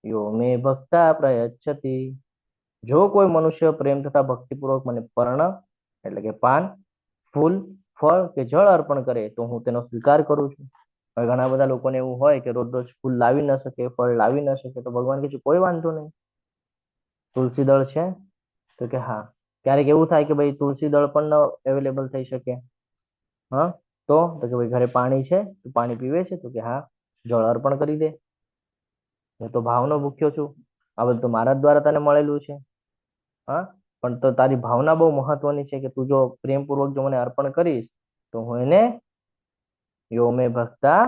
યો મે ભક્તા પ્રયચ્છતિ. જો કોઈ મનુષ્ય પ્રેમ તથા ભક્તિપૂર્વક મને પર્ણ એટલે કે પાન, ફૂલ, ફળ કે જળ અર્પણ કરે તો હું તેનો સ્વીકાર કરું છું. હવે ઘણા બધા લોકોને એવું હોય કે રોજ રોજ ફૂલ લાવી ન શકે, ફળ લાવી ન શકે, તો ભગવાન કહે છે કોઈ વાંધો નહીં. તુલસી દળ છે? તો કે હા. ક્યારેક એવું થાય કે ભાઈ તુલસી દળ પણ અવેલેબલ થઈ શકે. હા, તો કે ભાઈ ઘરે પાણી છે, તું પાણી પીવે છે? તો કે હા. જળ અર્પણ કરી દે. હું તો ભાવનો ભૂખ્યો છું, આ બધું તો મારા દ્વારા તને મળેલું છે. હા, પણ તો તારી ભાવના બહુ મહત્વની છે કે તું જો પ્રેમપૂર્વક જો મને અર્પણ કરીશ તો હું એને યો મે ભક્તા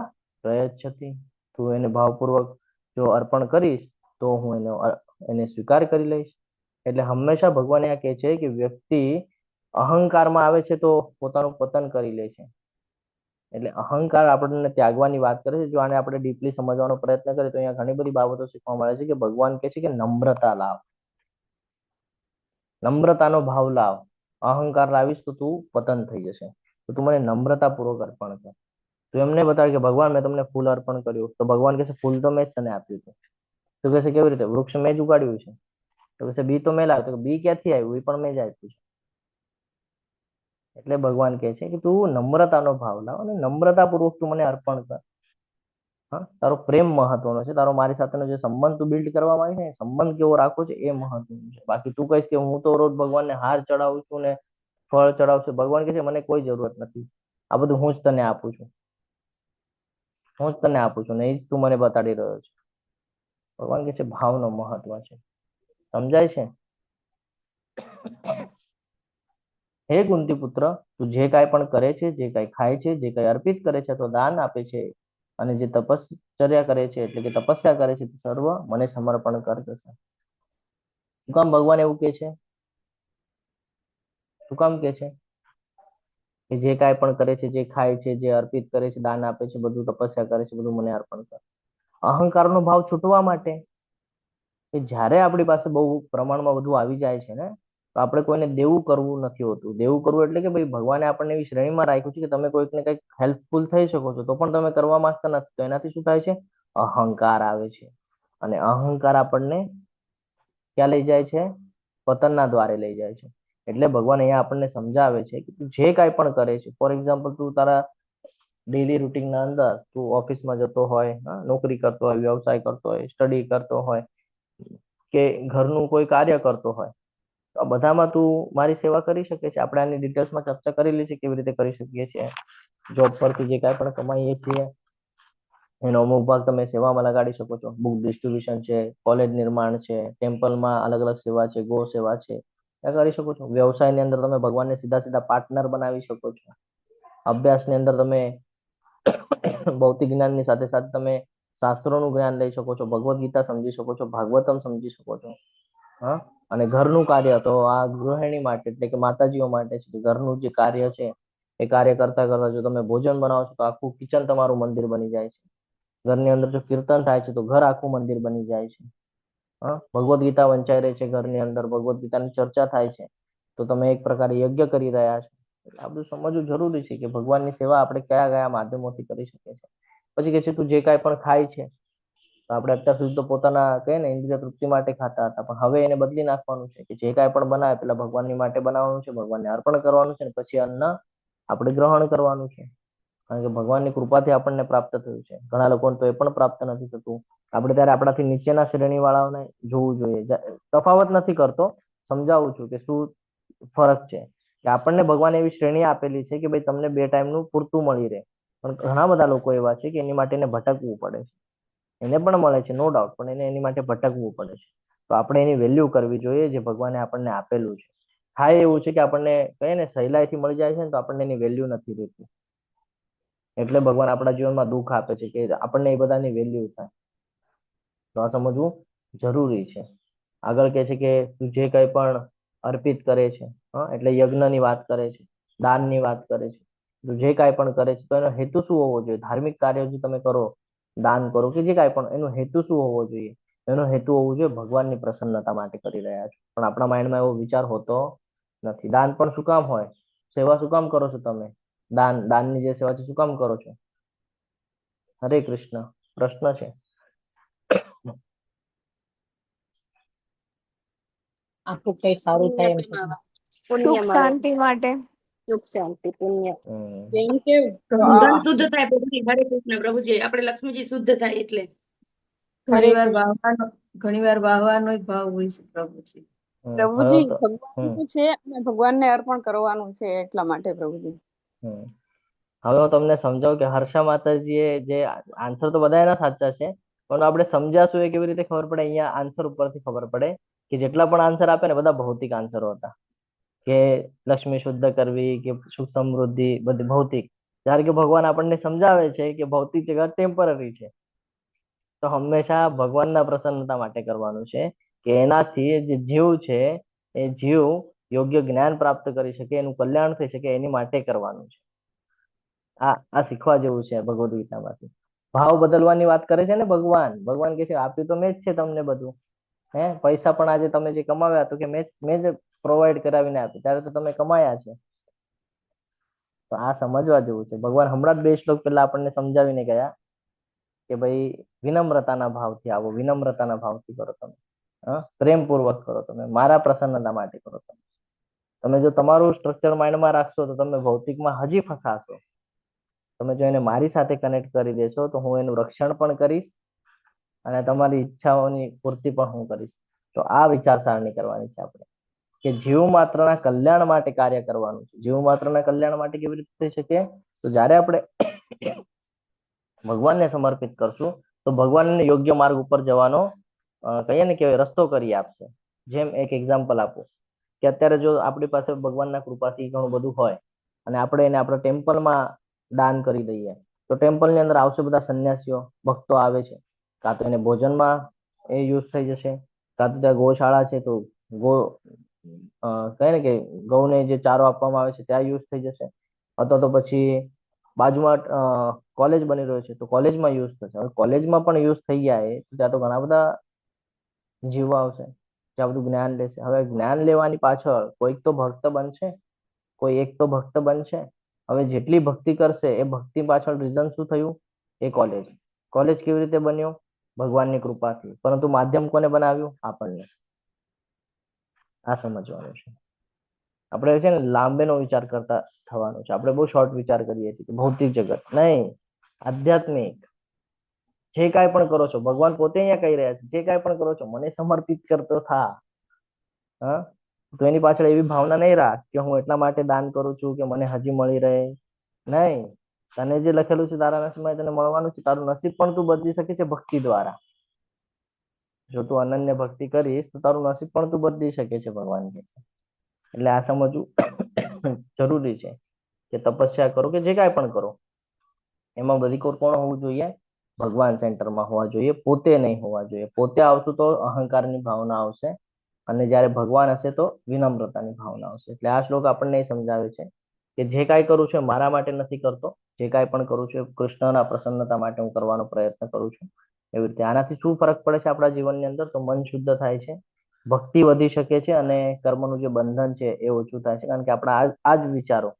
પ્રયચ્છતિ, તું એને ભાવપૂર્વક જો અર્પણ કરીશ તો હું એને સ્વીકાર કરી લઈશ. એટલે હંમેશા ભગવાન આ કહે છે કે વ્યક્તિ અહંકારમાં આવે છે તો પોતાનું પતન કરી લે છે. એટલે અહંકાર આપણને ત્યાગવાની વાત કરે છે. જો આને આપણે ડીપલી સમજવાનો પ્રયત્ન કરીએ તો અહીંયા ઘણી બધી બાબતો શીખવા મળે છે કે ભગવાન કહે છે કે નમ્રતા લાવ. નમ્રતાનો ભાવ લાવ. અહંકાર લાવીશ તો તું પતન થઈ જશે. તો તું મને નમ્રતાપૂર્વક અર્પણ કર. તું એમને બતાવે કે ભગવાન મેં તમને ફૂલ અર્પણ કર્યું, તો ભગવાન કહેશે ફૂલ તો મેં જ તને આપ્યું હતું. તો કહેશે કેવી રીતે? વૃક્ષ મેં જ ઉગાડ્યું છે. તો કહેશે બી તો મેં લાવ્યું. તો બી ક્યાંથી આવ્યું? એ પણ મેં જ આપ્યું છે. એટલે ભગવાન કહે છે કે તું નમ્રતાનો ભાવ લાવ અને નમ્રતાપૂર્વક તું મને અર્પણ કર. હા, તારો પ્રેમ મહત્વનો છે. તારો મારી સાથેનો જે સંબંધ તું બિલ્ડ કરવા માંગે છે, સંબંધ કેવો રાખવો છે એ મહત્વનું છે. બાકી તું કહીશ કે હું તો રોજ ભગવાનને હાર ચડાવું છું ને ફળ ચડાવું છું, ભગવાન કહે છે મને કોઈ જરૂરત નથી, આ બધું હું જ તને આપું છું, હું જ તને આપું છું ને એ જ તું મને બતાડી રહ્યો છે. ભગવાન કહે છે ભાવનો મહત્વ છે. સમજાય છે? હે કુંતી પુત્ર, તું જે કાંઈ પણ કરે છે, જે કાંઈ ખાય છે, જે કાંઈ અર્પિત કરે છે તો દાન આપે છે, અને જે તપશ્ચર્યા કરે છે એટલે કે તપસ્યા કરે છે તે સર્વ મને સમર્પણ કર દેશે. શું કામ ભગવાન એવું કહે છે? શું કામ કહે છે કે જે કાંઈ પણ કરે છે, જે ખાય છે, જે અર્પિત કરે છે, દાન આપે છે, બધું તપસ્યા કરે છે, બધું મને અર્પણ કર? અહંકારનો ભાવ છૂટવા માટે. કે જ્યારે આપણી પાસે બહુ પ્રમાણમાં બધું આવી જાય છે ને, તો આપણે કોઈને દેવું કરવું નથી હોતું. દેવું કરવું એટલે કે ભાઈ ભગવાને આપણને એવી શ્રેણીમાં રાખ્યું છે કે તમે કોઈકને કંઈક હેલ્પફુલ થઈ શકો છો, તો પણ તમે કરવા માંગતા નથી. તો એનાથી શું થાય છે? અહંકાર આવે છે. અને અહંકાર આપણને ક્યાં લઈ જાય છે? પતનના દ્વારે લઈ જાય છે. એટલે ભગવાન અહીંયા આપણને સમજાવે છે કે તું જે કાંઈ પણ કરે છે, ફોર એક્ઝામ્પલ તું તારા ડેલી રૂટીનના અંદર તું ઓફિસમાં જતો હોય, નોકરી કરતો હોય, વ્યવસાય કરતો હોય, સ્ટડી કરતો હોય કે ઘરનું કોઈ કાર્ય કરતો હોય, તો આ બધામાં તું મારી સેવા કરી શકે છે. આપણે આની ડિટેલ્સમાં ચર્ચા કરેલી છે કેવી રીતે કરી શકીએ છીએ. જોબ પરથી જે કાંઈ પણ કમાઈએ છીએ એનો અમુક ભાગ તમે સેવામાં લગાડી શકો છો. બુક ડિસ્ટ્રીબ્યુશન છે, કોલેજ નિર્માણ છે, ટેમ્પલમાં અલગ અલગ સેવા છે, ગો સેવા છે, એ કરી શકો છો. વ્યવસાયની અંદર તમે ભગવાનને સીધા સીધા પાર્ટનર બનાવી શકો છો. અભ્યાસની અંદર તમે ભૌતિક જ્ઞાનની સાથે સાથે તમે શાસ્ત્રોનું જ્ઞાન લઈ શકો છો, ભગવદ્ ગીતા સમજી શકો છો, ભાગવતમ સમજી શકો છો. હા, અને ઘરનું કાર્ય તો આ ગૃહિણી માટે એટલે કે માતાજીઓ માટે છે. ઘરનું જે કાર્ય છે એ કાર્ય કરતા કરતા જો તમે ભોજન બનાવો છો તો આખું કિચન તમારું મંદિર બની જાય છે. ઘરની અંદર જો કીર્તન થાય છે તો ઘર આખું મંદિર બની જાય છે. હા, ભગવદ્ ગીતા વંચાઈ રહી છે ઘરની અંદર, ભગવદ્ ગીતાની ચર્ચા થાય છે તો તમે એક પ્રકારે યજ્ઞ કરી રહ્યા છો. આ બધું સમજવું જરૂરી છે કે ભગવાનની સેવા આપણે કયા કયા માધ્યમોથી કરી શકીએ છીએ. પછી કે છે તું જે કાંઈ પણ ખાય છે, તો આપણે અત્યાર સુધી તો પોતાના કહે ને ઇન્દ્રિય તૃપ્તિ માટે ખાતા હતા, પણ હવે એને બદલી નાખવાનું છે કે જે કાંઈ પણ બનાવે પેલા ભગવાનની માટે બનાવવાનું છે, ભગવાનને અર્પણ કરવાનું છે, અને પછી અન્ન આપણે ગ્રહણ કરવાનું છે. કારણ કે ભગવાનની કૃપાથી આપણને પ્રાપ્ત થયું છે. ઘણા લોકોને તો એ પણ પ્રાપ્ત નથી થતું. આપણે ત્યારે આપણાથી નીચેના શ્રેણી વાળાઓને જોવું જોઈએ. તફાવત નથી કરતો, સમજાવું છું કે શું ફરક છે. કે આપણને ભગવાન એવી શ્રેણી આપેલી છે કે ભાઈ તમને 2 ટાઈમનું પૂરતું મળી રહે, પણ ઘણા બધા લોકો એવા છે કે એની માટે એને ભટકવું પડે છે. એને પણ મળે છે નો ડાઉટ, પણ એને એની માટે ભટકવું પડે છે. તો આપણે એની વેલ્યુ કરવી જોઈએ જે ભગવાને આપણને આપેલું છે. થાય એવું છે કે આપણને કહીએ ને સહેલાઈથી મળી જાય છે ને, તો આપણને એની વેલ્યુ નથી રહેતી. એટલે ભગવાન આપણા જીવનમાં દુઃખ આપે છે કે આપણને એ બધાની વેલ્યુ થાય. તો આ સમજવું જરૂરી છે. આગળ કહે છે કે તું જે કંઈ પણ અર્પિત કરે છે, એટલે યજ્ઞની વાત કરે છે, દાનની વાત કરે છે, તું જે કાંઈ પણ કરે છે તો એનો હેતુ શું હોવો જોઈએ? ધાર્મિક કાર્ય જે તમે કરો, દાન કરો કે જે કાંઈ પણ, એનો હેતુ શું હોવો જોઈએ? એનો હેતુ હોવો જોઈએ ભગવાનની પ્રસન્નતા માટે કરી રહ્યા છો. પણ આપણા માઇન્ડમાં એવો વિચાર હોતો નથી. દાન પણ શું કામ હોય? સેવા શું કામ કરો છો તમે? દાનની જે સેવા છે શું કામ કરો છો? હરે કૃષ્ણ. પ્રશ્ન છે. આખું કઈ સારું પુણ્ય થાય એમ છે. કમાવા, પુણ્ય સુખ મળે, શાંતિ માટે. સુખ શાંતિ પુણ્ય. કેમ કે ધન શુદ્ધ થાય પ્રભુજી. હરે કૃષ્ણ પ્રભુજી. આપણે લક્ષ્મીજી શુદ્ધ થાય એટલે હરે ઘણી વાર કૃષ્ણ વાહવાનો જ ભાવ હોય છે પ્રભુજી. હવે પ્રભુજી તો ભગવાનનું છે અને ભગવાનને અર્પણ કરવાનું છે એટલા માટે પ્રભુજી. હવે હું તમને સમજાવું કે હર્ષા માતાજીએ જે આન્સર તો બધા એના સાચા છે, પણ આપણે સમજાશું એ કેવી રીતે ખબર પડે? અહીંયા આન્સર ઉપરથી ખબર પડે કે જેટલા પણ આન્સર આપે ને બધા ભૌતિક આન્સરો હતા. કે લક્ષ્મી શુદ્ધ કરવી કે સુખ સમૃદ્ધિ, બધી ભૌતિક. જ્યારે કે ભગવાન આપણને સમજાવે છે કે ભૌતિક જગત ટેમ્પરરી છે. તો હંમેશા ભગવાનના પ્રસન્નતા માટે કરવાનું છે કે એનાથી જે જીવ છે એ જીવ યોગ્ય જ્ઞાન પ્રાપ્ત કરી શકે, એનું કલ્યાણ થઈ શકે, એની માટે કરવાનું છે. આ શીખવા જેવું છે ભગવદ્ ગીતામાંથી. ભાવ બદલવાની વાત કરે છે ને ભગવાન. ભગવાન કહે છે આપ્યું તો મેં જ છે તમને બધું. પૈસા પણ આજે તમે જે કમાવ્યા તો કે મેં જ પ્રોવાઈડ કરાવીને આપે, ત્યારે તો તમે કમાયા છે. તો આ સમજવા જેવું છે. ભગવાન હમણાં જ 2 શ્લોક પહેલા આપણને સમજાવીને ગયા કે ભાઈ વિનમ્રતાના ભાવથી આવો, વિનમ્રતાના ભાવથી કરો તમે, પ્રેમપૂર્વક કરો તમે, મારા પ્રસન્નતા માટે કરો તમે. તમે જો તમારું સ્ટ્રક્ચર માઇન્ડમાં રાખશો તો તમે ભૌતિકમાં હજી ફસાશો. તમે જો એને મારી સાથે કનેક્ટ કરી દેશો તો હું એનું રક્ષણ પણ કરીશ અને તમારી ઈચ્છાઓની પૂર્તિ પણ હું કરીશ. તો આ વિચારસરણી કરવાની છે આપણે, કે જીવ માત્રના કલ્યાણ માટે કાર્ય કરવાનું છે. જીવ માત્રના કલ્યાણ માટે કેવી રીતે થઈ શકે? તો જ્યારે આપણે ભગવાનને સમર્પિત કરશું તો ભગવાનને યોગ્ય માર્ગ ઉપર જવાનો કહીએ ને કે રસ્તો કરી આપશે. જેમ એક એક્ઝામ્પલ આપું કે અત્યારે જો આપણી પાસે ભગવાનના કૃપાથી ઘણું બધું હોય અને આપણે એને આપણા ટેમ્પલમાં દાન કરી દઈએ, તો ટેમ્પલની અંદર આવશે બધા સંન્યાસીઓ, ભક્તો આવે છે. કાં તો એને ભોજનમાં એ યુઝ થઈ જશે, કાં તો ત્યાં ગૌશાળા છે તો ગો કહે ને કે ગૌને જે ચારો આપવામાં આવે છે ત્યાં યુઝ થઈ જશે, અથવા તો પછી બાજુમાં કોલેજ બની રહ્યો છે તો કોલેજમાં યુઝ થશે. હવે કોલેજમાં પણ યુઝ થઈ ગયા એ, ત્યાં તો ઘણા બધા જીવો આવશે જ્યાં બધું જ્ઞાન લેશે. હવે જ્ઞાન લેવાની પાછળ કોઈક તો ભક્ત બનશે, કોઈ એક તો ભક્ત બનશે. હવે જેટલી ભક્તિ કરશે એ ભક્તિ પાછળ રીઝન શું થયું? એ કોલેજ. કોલેજ કેવી રીતે બન્યો? ભગવાનની કૃપાથી. પરંતુ માધ્યમ કોને બનાવ્યું? આપણને. આ સમજવાનું છે. આપણે છે ને લાંબેનો વિચાર કરતા થવાનું છે. આપણે બહુ શોર્ટ વિચાર કરીએ છીએ કે ભૌતિક જગત નહીં, આધ્યાત્મિક. જે કાંઈ પણ કરો છો, ભગવાન પોતે અહીંયા કહી રહ્યા છે, જે કાંઈ પણ કરો છો મને સમર્પિત કરતો થા. તો એની પાછળ એવી ભાવના નહીં રાખ કે હું એટલા માટે દાન કરું છું કે મને હજી મળી રહે. નહીં, તને જે લખેલું છે તારા નસીબમાં તને મળવાનું છે. તારું નસીબ પણ તું બદલી શકે છે ભક્તિ દ્વારા. જો તું અનન્ય ભક્તિ કરીશ તો તારું નસીબ પણ તું બદલી શકે છે, ભગવાન કહે છે. એટલે આ સમજવું જરૂરી છે કે તપસ્યા કરો કે જે કાંઈ પણ કરો એમાં બધી કોણ હોવું જોઈએ? ભગવાન સેન્ટરમાં હોવા જોઈએ, પોતે નહીં હોવા જોઈએ. પોતે આવતું તો અહંકારની ભાવના આવશે અને જ્યારે ભગવાન હશે તો વિનમ્રતાની ભાવના આવશે. એટલે આ શ્લોક આપણને એ સમજાવે છે કે જે કાંઈ કરું છું મારા માટે નથી કરતો, જે કાંઈ પણ કરું છું કૃષ્ણના પ્રસન્નતા માટે હું કરવાનો પ્રયત્ન કરું છું. એવી રીતે આનાથી શું ફરક પડે છે આપણા જીવનની અંદર? તો મન શુદ્ધ થાય છે, ભક્તિ વધી શકે છે અને કર્મનું જે બંધન છે એ ઓછું થાય છે. કારણ કે આપણા આ જ વિચારો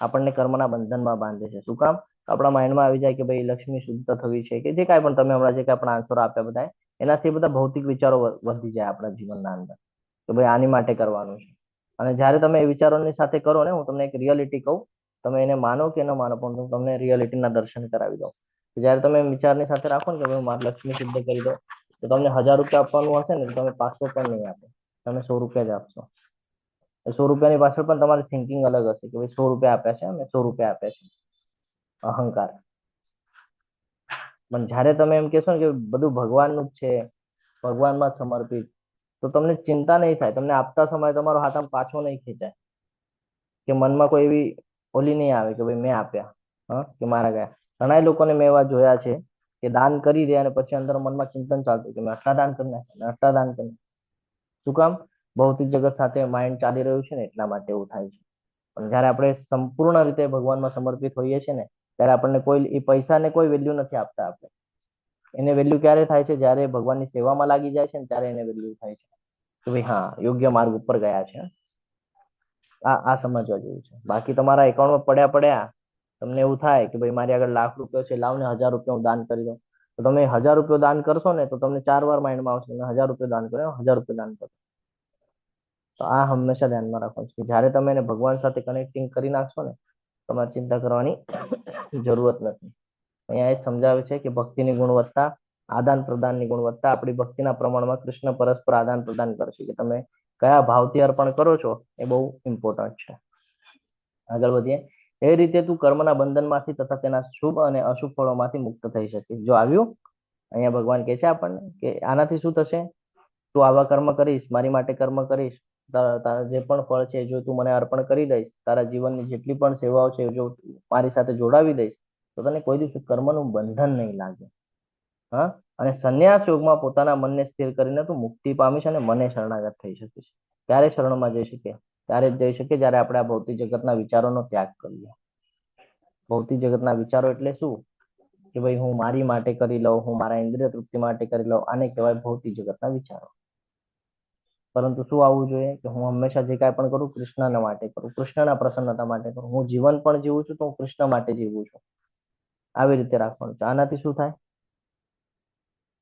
આપણને કર્મના બંધનમાં બાંધે છે. શું કામ? આપણા માઇન્ડમાં આવી જાય કે ભાઈ લક્ષ્મી શુદ્ધ થવી છે કે જે કાંઈ પણ તમે હમણાં જે કાંઈ પણ આન્સરો આપ્યા બધા, એનાથી બધા ભૌતિક વિચારો વધી જાય આપણા જીવનના અંદર કે ભાઈ આની માટે કરવાનું છે. અને જ્યારે તમે એ વિચારોની સાથે કરો ને, હું તમને એક રિયાલિટી કહું, તમે એને માનો કે ન માનો પણ હું તમને રિયાલિટીના દર્શન કરાવી દઉં. જ્યારે તમે વિચારની સાથે રાખો ને કે ભાઈ મારે લક્ષ્મી શુદ્ધ કરી દો, તો તમને 1000 રૂપિયા આપવાનું હશે ને તો તમે 500 પણ નહીં આપો, તમે 100 રૂપિયા જ આપશો. 100 રૂપિયાની પાછળ પણ તમારી થિંકિંગ અલગ હશે કે ભાઈ 100 રૂપિયા આપ્યા છે, અમે 100 રૂપિયા આપ્યા છે. અહંકાર. પણ જ્યારે તમે એમ કહેશો ને કે બધું ભગવાનનું જ છે, ભગવાનમાં જ સમર્પિત, તો તમને ચિંતા નહીં થાય. તમને આપતા સમયે તમારો હાથ આમ પાછો નહીં ખેંચાય કે મનમાં કોઈ એવી ઓલી નહીં આવે કે ભાઈ મેં આપ્યા કે મારા ગયા. ઘણા લોકોને મેં એવા જોયા છે કે દાન કરી દે અને પછી અંદર મનમાં ચિંતન ચાલતું કે મેં આટલા દાન કરી નાખ્યા, આટલા દાન કરી. શું કામ? ભૌતિક જગત સાથે માઇન્ડ ચાલી રહ્યું છે ને એટલા માટે એવું થાય છે. પણ જ્યારે આપણે સંપૂર્ણ રીતે ભગવાનમાં સમર્પિત હોઈએ છીએ ને ત્યારે આપણને કોઈ એ પૈસાને કોઈ વેલ્યુ નથી આપતા. આપણે એને વેલ્યુ ક્યારે થાય છે? જ્યારે ભગવાનની સેવામાં લાગી જાય છે ને ત્યારે એને વેલ્યુ થાય છે કે ભાઈ હા યોગ્ય માર્ગ ઉપર ગયા છે. આ સમજવા જેવું છે. બાકી તમારા એકાઉન્ટમાં પડ્યા તમને એવું થાય કે ભાઈ મારી આગળ ₹1,00,000 છે, લાવને 1000 રૂપિયા હું દાન કરી દઉં, તો તમે 1000 રૂપિયા દાન કરશો ને તો તમને 4 વાર માઇન્ડમાં આવશે 1000 રૂપિયા દાન કર્યો, 1000 રૂપિયા દાન કર્યો. તો આ હંમેશા ધ્યાનમાં રાખવાનું છે કે જ્યારે તમે એને ભગવાન સાથે કનેક્ટિંગ કરી નાખશો ને તમારે ચિંતા કરવાની જરૂરત નથી. અહીંયા એ સમજાવે છે કે ભક્તિની ગુણવત્તા, આદાન પ્રદાનની ગુણવત્તા આપણી ભક્તિના પ્રમાણમાં કૃષ્ણ પરસ્પર આદાન પ્રદાન કરશે કે તમે કયા ભાવથી અર્પણ કરો છો એ બહુ ઇમ્પોર્ટન્ટ છે. આગળ વધીએ. એ રીતે તું કર્મના બંધનમાંથી તથા તેના શુભ અને અશુભ ફળોમાંથી મુક્ત થઈ શકે. જો આવ્યું અહીંયા ભગવાન કહે છે આપણને કે આનાથી શું થશે? તું આવા કર્મ કરીશ, મારી માટે કર્મ કરીશ, તારા જે પણ ફળ છે જો તું મને અર્પણ કરી દઈશ, તારા જીવનની જેટલી પણ સેવાઓ છે જો મારી સાથે જોડાવી દઈશ તો તને કોઈ દિવસ કર્મનું બંધન નહીં લાગે. અને સંન્યાસ યોગમાં પોતાના મનને સ્થિર કરીને તું મુક્તિ પામીશ અને મને શરણાગત થઈ શકીશ. ત્યારે શરણમાં જઈ શકે, ત્યારે જ જઈ શકે જ્યારે આપણે આ ભૌતિક જગતના વિચારોનો ત્યાગ કરીએ. ભૌતિક જગતના વિચારો એટલે શું? કે ભાઈ હું મારી માટે કરી લઉં, હું મારા ઇન્દ્રિય તૃપ્તિ માટે કરી લઉં, આને કહેવાય ભૌતિક જગતના વિચારો. પરંતુ શું આવવું જોઈએ કે હું હંમેશા જે કાંઈ પણ કરું કૃષ્ણના માટે કરું, કૃષ્ણના પ્રસન્નતા માટે કરું. હું જીવન પણ જીવું છું તો હું કૃષ્ણ માટે જીવું છું. આવી રીતે રાખવાનું છે. આનાથી શું થાય?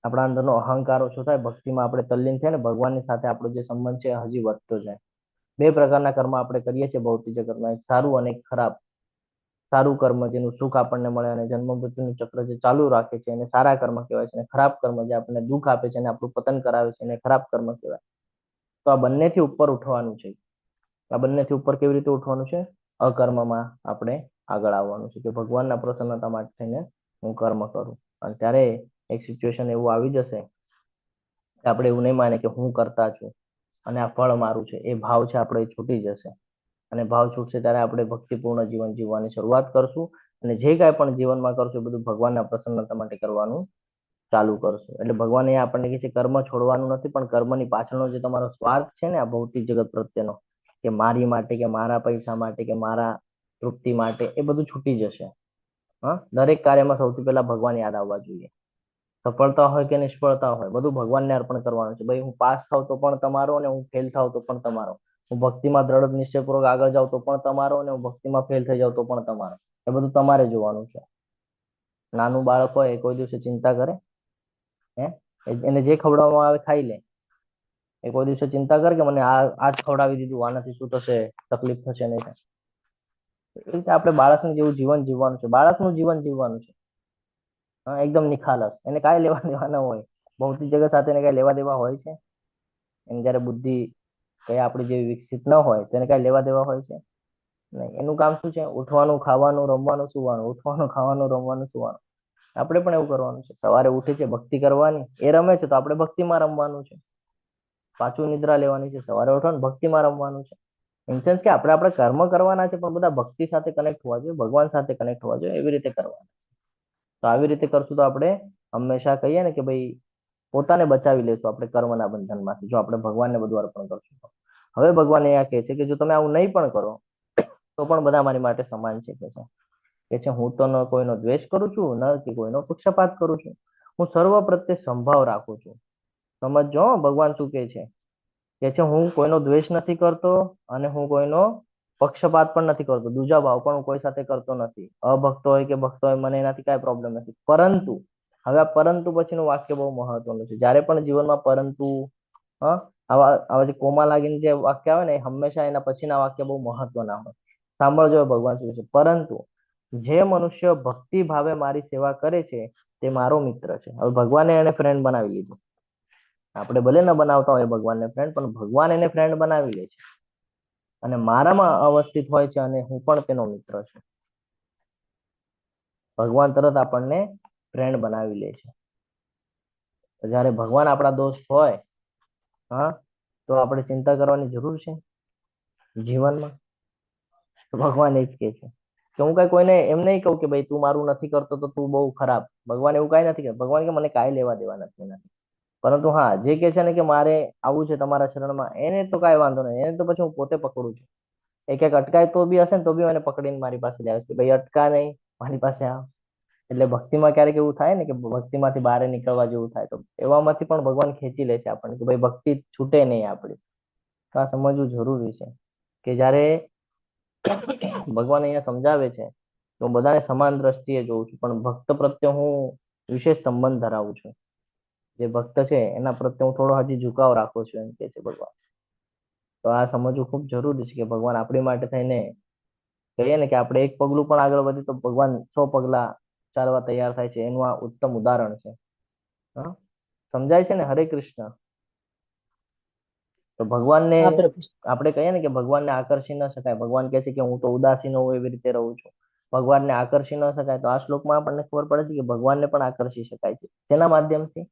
આપણા અંદરનો અહંકાર ઓછો થાય, ભક્તિમાં આપણે તલ્લીન થાય ને ભગવાનની સાથે આપણો જે સંબંધ છે એ હજી વધતો જાય. બે પ્રકારના કર્મ આપણે કરીએ છીએ ભૌતિક જગતમાં, એક સારું અને એક ખરાબ. સારું કર્મ જેનું સુખ આપણને મળે અને જન્મ મૃત્યુનું ચક્ર જે ચાલુ રાખે છે એને સારા કર્મ કહેવાય છે, અને ખરાબ કર્મ જે આપણને દુઃખ આપે છે અને આપણું પતન કરાવે છે એને ખરાબ કર્મ કહેવાય. તો આ બંનેથી ઉપર ઉઠવાનું છે. આ બંનેથી ઉપર કેવી રીતે ઉઠવાનું છે? અકર્મમાં આપણે આગળ આવવાનું છે કે ભગવાનના પ્રસન્નતા માટે થઈને હું કર્મ કરું. અને ત્યારે એક સિચ્યુએશન એવું આવી જશે કે આપણે એવું નહીં માને કે હું કરતા છું અને આ ફળ મારું છે. એ ભાવ છે આપણે છૂટી જશે, અને ભાવ છૂટશે ત્યારે આપણે ભક્તિપૂર્ણ જીવન જીવવાની શરૂઆત કરશું. અને જે કાંઈ પણ જીવનમાં કરશું એ બધું ભગવાનના પ્રસન્નતા માટે કરવાનું ચાલુ કરશું. એટલે ભગવાન એ આપણને કહે છે કર્મ છોડવાનું નથી, પણ કર્મની પાછળનો જે તમારો સ્વાર્થ છે ને આ ભૌતિક જગત પ્રત્યેનો, કે મારી માટે કે મારા પૈસા માટે કે મારા તૃપ્તિ માટે, એ બધું છૂટી જશે. હા, દરેક કાર્યમાં સૌથી પહેલા ભગવાન યાદ આવવા જોઈએ. સફળતા હોય કે નિષ્ફળતા હોય બધું ભગવાનને અર્પણ કરવાનું છે. ભાઈ હું પાસ થાવ તો પણ તમારો, અને હું ફેલ થાવ તો પણ તમારો. હું ભક્તિમાં દ્રઢ નિશ્ચયપૂર્વક આગળ જાઉં તો પણ તમારો, અને હું ભક્તિમાં ફેલ થઈ જાઉં તો પણ તમારો. એ બધું તમારે જોવાનું છે. નાનું બાળક હોય એ કોઈ દિવસે ચિંતા કરે? હે? એને જે ખવડાવવામાં આવે ખાઈ લે. એ કોઈ દિવસે ચિંતા કરે કે મને આ જ ખવડાવી દીધું, આનાથી શું થશે, તકલીફ થશે નહીં થાય? એ રીતે આપણે બાળકનું જેવું જીવન જીવવાનું છે. બાળકનું જીવન જીવવાનું છે. હા, એકદમ નિખાલસ. એને કાંઈ લેવા દેવા ન હોય. ભૌતિક જગત સાથે એને કાંઈ લેવા દેવા હોય છે? એને જયારે બુદ્ધિ કઈ આપણી જેવી વિકસિત ન હોય તેને કાંઈ લેવા દેવા હોય છે? નહીં. એનું કામ શું છે? ઉઠવાનું, ખાવાનું, રમવાનું, સુવાનું. ઉઠવાનું, ખાવાનું, રમવાનું, સુવાનું. આપણે પણ એવું કરવાનું છે. સવારે ઉઠે છે ભક્તિ કરવાની, એ રમે છે તો આપણે ભક્તિમાં રમવાનું છે. પાછું નિદ્રા લેવાની છે, સવારે ઉઠવાનું ભક્તિમાં રમવાનું છે. ઇન સેન્સ કે આપણે કર્મ કરવાના છે પણ બધા ભક્તિ સાથે કનેક્ટ હોવા જોઈએ, ભગવાન સાથે કનેક્ટ હોવા જોઈએ, એવી રીતે કરવાના. તો આવી રીતે કરશું તો આપણે હંમેશા કહીએ ને કે ભાઈ પોતાને બચાવી લેશું આપણે કર્મના બંધનમાંથી, જો આપણે ભગવાનને બધું અર્પણ કરશું તો. હવે ભગવાન એ કહે છે કે જો તમે આવું નહીં પણ કરો તો પણ બધા મારી માટે સમાન છે. કે છે હું તો ન કોઈનો દ્વેષ કરું છું, ન કે કોઈનો પક્ષપાત કરું છું. હું સર્વ પ્રત્યે સંભાવ રાખું છું. સમજો ભગવાન શું કહે છે હું કોઈનો દ્વેષ નથી કરતો અને હું કોઈનો પક્ષપાત પણ નથી કરતો. દૂજા ભાવ પણ હું કોઈ સાથે કરતો નથી. અભક્ત હોય કે ભક્ત હોય મને એનાથી કાંઈ પ્રોબ્લેમ નથી. પરંતુ હવે આ પરંતુ પછીનું વાક્ય બહુ મહત્વનું છે. જ્યારે પણ જીવનમાં પરંતુ આવા જે કોમા લાગીને જે વાક્ય આવે ને, હંમેશા એના પછીના વાક્ય બહુ મહત્વના હોય. સાંભળજો ભગવાન શું છે, પરંતુ જે મનુષ્ય ભક્તિ ભાવે મારી સેવા કરે છે તે મારો મિત્ર છે. હવે ભગવાને એને ફ્રેન્ડ બનાવી લીધો. આપણે ભલે ન બનાવતા હોય ભગવાનને ફ્રેન્ડ, પણ ભગવાન એને ફ્રેન્ડ બનાવી લે છે અને મારામાં અવસ્થિત હોય છે અને હું પણ તેનો મિત્ર છું. ભગવાન તરત આપણને ફ્રેન્ડ બનાવી લે છે. જ્યારે ભગવાન આપણા દોસ્ત હોય તો આપણે ચિંતા કરવાની જરૂર છે જીવનમાં? તો ભગવાન એ જ કહે છે કે હું કઈ કોઈને એમ નહીં કહું કે ભાઈ તું મારું નથી કરતો તો તું બહુ ખરાબ. ભગવાન એવું કાંઈ નથી કહેતા. ભગવાન કે મને કાંઈ લેવા દેવા નથી એનાથી. પરંતુ હા, જે કે છે ને કે મારે આવું છે તમારા શરણમાં, એને તો કાંઈ વાંધો નહીં. એને તો પછી હું પોતે પકડું છું. એક અટકાય તો બી હશે ને તો બી મને પકડીને મારી પાસે લાવે છે, ભાઈ અટકા નહીં, મારી પાસે આવ. એટલે ભક્તિમાં ક્યારેક એવું થાય ને કે ભક્તિમાંથી બહાર નીકળવા જેવું થાય, તો એવામાંથી પણ ભગવાન ખેંચી લે છે આપણને કે ભાઈ ભક્તિ છૂટે નહીં આપણી. તો આ સમજવું જરૂરી છે કે જ્યારે ભગવાન અહીંયા સમજાવે છે તો હું બધાને સમાન દ્રષ્ટિએ જોઉં છું, પણ ભક્ત પ્રત્યે હું વિશેષ સંબંધ ધરાવું છું. જે ભક્ત છે એના પ્રત્યે હું થોડો હજી ઝુકાવ રાખું છું, એમ કે છે ભગવાન. તો આ સમજવું ખૂબ જરૂરી છે કે ભગવાન આપણી માટે થઈને કહીએ ને કે આપણે એક પગલું પણ આગળ વધીએ તો ભગવાન 100 પગલા ચાલવા તૈયાર થાય છે. એનું આ ઉત્તમ ઉદાહરણ છે. સમજાય છે ને? હરે કૃષ્ણ. તો ભગવાનને હા પ્રભુ. આપણે કહીએ ને કે ભગવાનને આકર્ષી ન શકાય. ભગવાન કહે છે કે હું તો ઉદાસીન હોઉં એવી રીતે રહું છું. ભગવાનને આકર્ષી ન શકાય, તો આ શ્લોકમાં આપણને ખબર પડે છે કે ભગવાનને પણ આકર્ષી શકાય છે. શેના માધ્યમથી?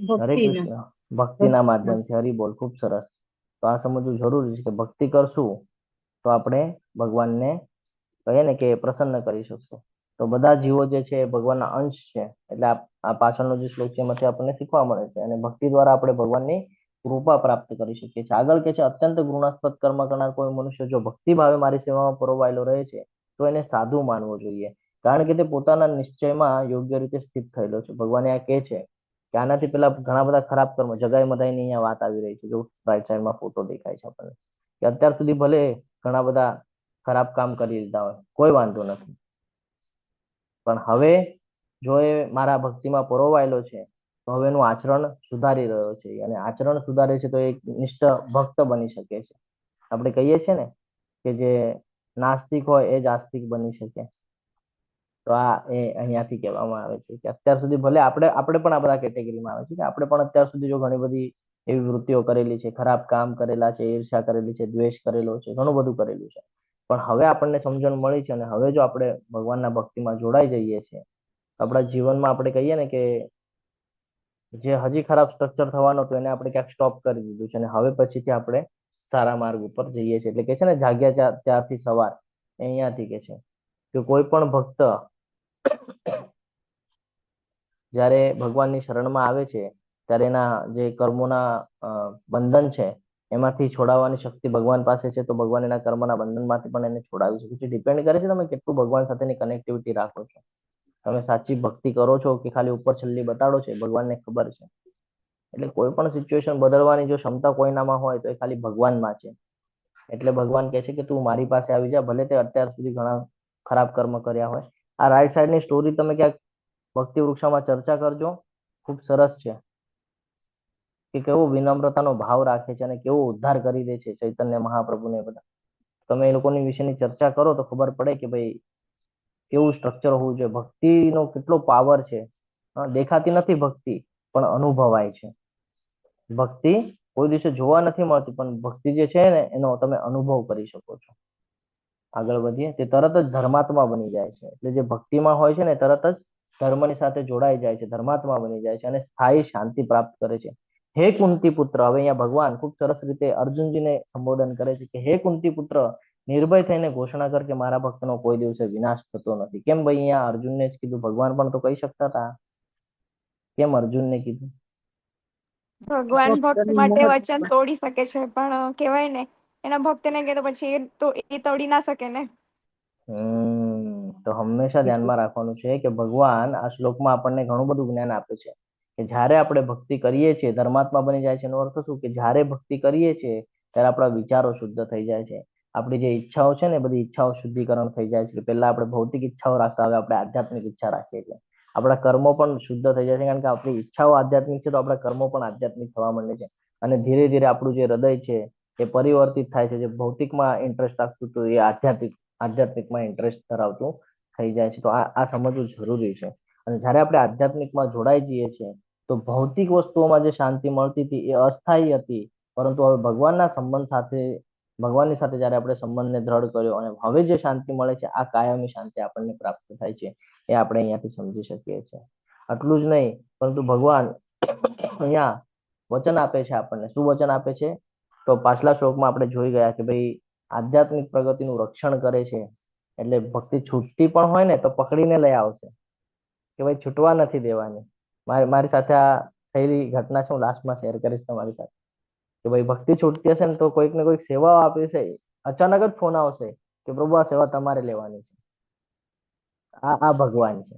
હરે ભક્તિના. કૃષ્ણ. ભક્તિના માધ્યમથી. હરિ બોલ. ખૂબ સરસ. તો આ સમજવું જરૂરી છે કે ભક્તિ કરશું તો આપણે ભગવાનને કહીએ ને કે પ્રસન્ન કરી શકશું. તો બધા જીવો જે છે એ ભગવાનના અંશ છે. એટલે આ પાછળનો જે શ્લોક છે એમાંથી આપણને શીખવા મળે છે. અને ભક્તિ દ્વારા આપણે ભગવાનની કૃપા પ્રાપ્ત કરી શકીએ છીએ. આગળ કે છે અત્યંત ઘૃણાસ્પદ કર્મ કરનાર કોઈ મનુષ્ય જો ભક્તિ ભાવે મારી સેવામાં પરોવાયેલો રહે છે તો એને સાધુ માનવો જોઈએ, કારણ કે તે પોતાના નિશ્ચયમાં યોગ્ય રીતે સ્થિત થયેલો છે. ભગવાન આ કહે છે કે આનાથી પેલા ઘણા બધા ખરાબ કર્મ જગાઈ મધાઈની અહીંયા વાત આવી રહી છે. જો રાઈટ સાઈડમાં ફોટો દેખાય છે આપણને કે અત્યાર સુધી ભલે ઘણા બધા ખરાબ કામ કરી દીધા હોય, કોઈ વાંધો નથી, પણ હવે જો એ મારા ભક્તિમાં પરોવાયેલો છે તો હવે એનું આચરણ સુધારી રહ્યો છે, અને આચરણ સુધારે છે તો એ નિષ્ઠ ભક્ત બની શકે છે. આપણે કહીએ છીએ ને કે જે નાસ્તિક હોય એ જ આસ્તિક બની શકે. તો આ એ અહીંયાથી કહેવામાં આવે છે કે અત્યાર સુધી ભલે આપણે પણ આ બધા કેટેગરીમાં આવે છે કે આપણે પણ અત્યાર સુધી જો ઘણી બધી એવી વૃત્તિઓ કરેલી છે, ખરાબ કામ કરેલા છે, ઈર્ષ્યા કરેલી છે, દ્વેષ કરેલો છે, ઘણું બધું કરેલું છે, પણ હવે આપણને સમજણ મળી છે અને હવે જો આપણે ભગવાનના ભક્તિમાં જોડાઈ જઈએ છીએ, આપણા જીવનમાં આપણે કહીએ ને કે જે હજી ખરાબ સ્ટ્રક્ચર થવાનો હતો એને આપણે ક્યાંક સ્ટોપ કરી દીધું છે અને હવે પછીથી આપણે સારા માર્ગ ઉપર જઈએ છીએ. એટલે કે છે ને જાગ્યા ત્યારથી સવાર, અહીંયાથી કે છે કે કોઈ પણ ભક્ત જ્યારે ભગવાનની શરણમાં આવે છે ત્યારે એના જે કર્મોના બંધન છે એમાંથી છોડાવવાની શક્તિ ભગવાન પાસે છે, તો ભગવાન એના કર્મના બંધનમાંથી પણ એને છોડાવી શકે છે. ડિપેન્ડ કરે છે તમે કેટલું ભગવાન સાથેની કનેક્ટિવિટી રાખો છો, તમે સાચી ભક્તિ કરો છો કે ખાલી ઉપર છલ્લી બતાડો છો, ભગવાનને ખબર છે. એટલે કોઈ પણ સિચ્યુએશન બદલવાની જો ક્ષમતા કોઈનામાં હોય તો એ ખાલી ભગવાનમાં છે. એટલે ભગવાન કહે છે કે તું મારી પાસે આવી જા, ભલે તે અત્યાર સુધી ઘણા ખરાબ કર્મ કર્યા હોય. આ રાઈટ સાઈડની સ્ટોરી તમે ક્યાંક ભક્તિ વૃક્ષામાં ચર્ચા કરજો, ખૂબ સરસ છે કે કેવો વિનમ્રતાનો ભાવ રાખે છે અને કેવો ઉદ્ધાર કરી દે છે ચૈતન્ય મહાપ્રભુને બધા. તમે એ લોકોની વિશેની ચર્ચા કરો તો ખબર પડે કે ભાઈ કેવું સ્ટ્રક્ચર હોવું જોઈએ. ભક્તિનો કેટલો પાવર છે. દેખાતી નથી ભક્તિ, પણ અનુભવાય છે. ભક્તિ કોઈ દિવસે જોવા નથી મળતી, પણ ભક્તિ જે છે ને એનો તમે અનુભવ કરી શકો છો. આગળ વધીએ, તે તરત જ ધર્માત્મા બની જાય છે. એટલે જે ભક્તિમાં હોય છે ને તરત જ ધર્મની સાથે જોડાઈ જાય છે, ધર્માત્મા બની જાય છે અને સ્થાયી શાંતિ પ્રાપ્ત કરે છે. હે કુંતી પુત્ર, હવે અહીંયા ભગવાન ખૂબ સરસ રીતે અર્જુનજીને સંબોધન કરે છે કે હે કુંતી પુત્ર, નિર્ભય થઈને ઘોષણા કર કે મારા ભક્તનો કોઈ દિવસે વિનાશ થતો નથી. કેમ ભાઈ અહીંયા અર્જુનને જ કીધું? ભગવાન પણ તો કહી શકતા હતા, કેમ અર્જુનને કીધું? ભગવાન ભક્ત માટે વચન તોડી શકે છે, પણ કહેવાય ને એના ભક્તને કે તો પછી એ તોડી ના શકે ને. તો હંમેશા ધ્યાનમાં રાખવાનું છે કે ભગવાન આ શ્લોકમાં આપણને ઘણું બધું જ્ઞાન આપે છે કે જ્યારે આપણે ભક્તિ કરીએ છીએ ધર્માત્મા બની જાય છે. એનો અર્થ શું કે જ્યારે ભક્તિ કરીએ છીએ ત્યારે આપણા વિચારો શુદ્ધ થઈ જાય છે. આપણી જે ઈચ્છાઓ છે ને બધી ઈચ્છાઓ શુદ્ધિકરણ થઈ જાય છે. પહેલા આપણે ભૌતિક ઈચ્છાઓ રાખતા, હવે આપણે આધ્યાત્મિક ઈચ્છા રાખીએ છીએ. આપણા કર્મો પણ શુદ્ધ થઈ જાય છે, કારણ કે આપણી ઈચ્છાઓ આધ્યાત્મિક છે તો આપણા કર્મો પણ આધ્યાત્મિક થવા માંડે છે. અને ધીરે ધીરે આપણું જે હૃદય છે એ પરિવર્તિત થાય છે. જે ભૌતિકમાં ઇન્ટરેસ્ટ રાખતું હતું એ આધ્યાત્મિકમાં ઇન્ટરેસ્ટ ધરાવતું થઈ જાય છે. તો આ સમજવું જરૂરી છે. અને જ્યારે આપણે આધ્યાત્મિકમાં જોડાઈ જઈએ છીએ તો ભૌતિક વસ્તુઓમાં જે શાંતિ મળતી હતી એ અસ્થાયી હતી, પરંતુ હવે ભગવાનની સાથે જ્યારે આપણે સંબંધને દ્રઢ કર્યો અને હવે જે શાંતિ મળે છે આ કાયમી શાંતિ આપણને પ્રાપ્ત થાય છે. એ આપણે અહીંયાથી સમજી શકીએ છીએ. આટલું જ નહીં, પરંતુ ભગવાન અહીંયા વચન આપે છે આપણને. શું વચન આપે છે? તો પાછલા શ્લોકમાં આપણે જોઈ ગયા કે ભાઈ આધ્યાત્મિક પ્રગતિનું રક્ષણ કરે છે. એટલે ભક્તિ છૂટતી પણ હોય ને તો પકડીને લઈ આવશે કે ભાઈ છૂટવા નથી દેવાની. મારી સાથે આ થયેલી ઘટના છે, હું લાસ્ટમાં શેર કરીશ તમારી સાથે કે ભાઈ ભક્તિ છૂટતી હશે ને તો કોઈક ને કોઈક સેવા આપી છે, અચાનક જ ફોન આવશે કે પ્રભુ આ સેવા તમારે લેવાની છે. આ ભગવાન છે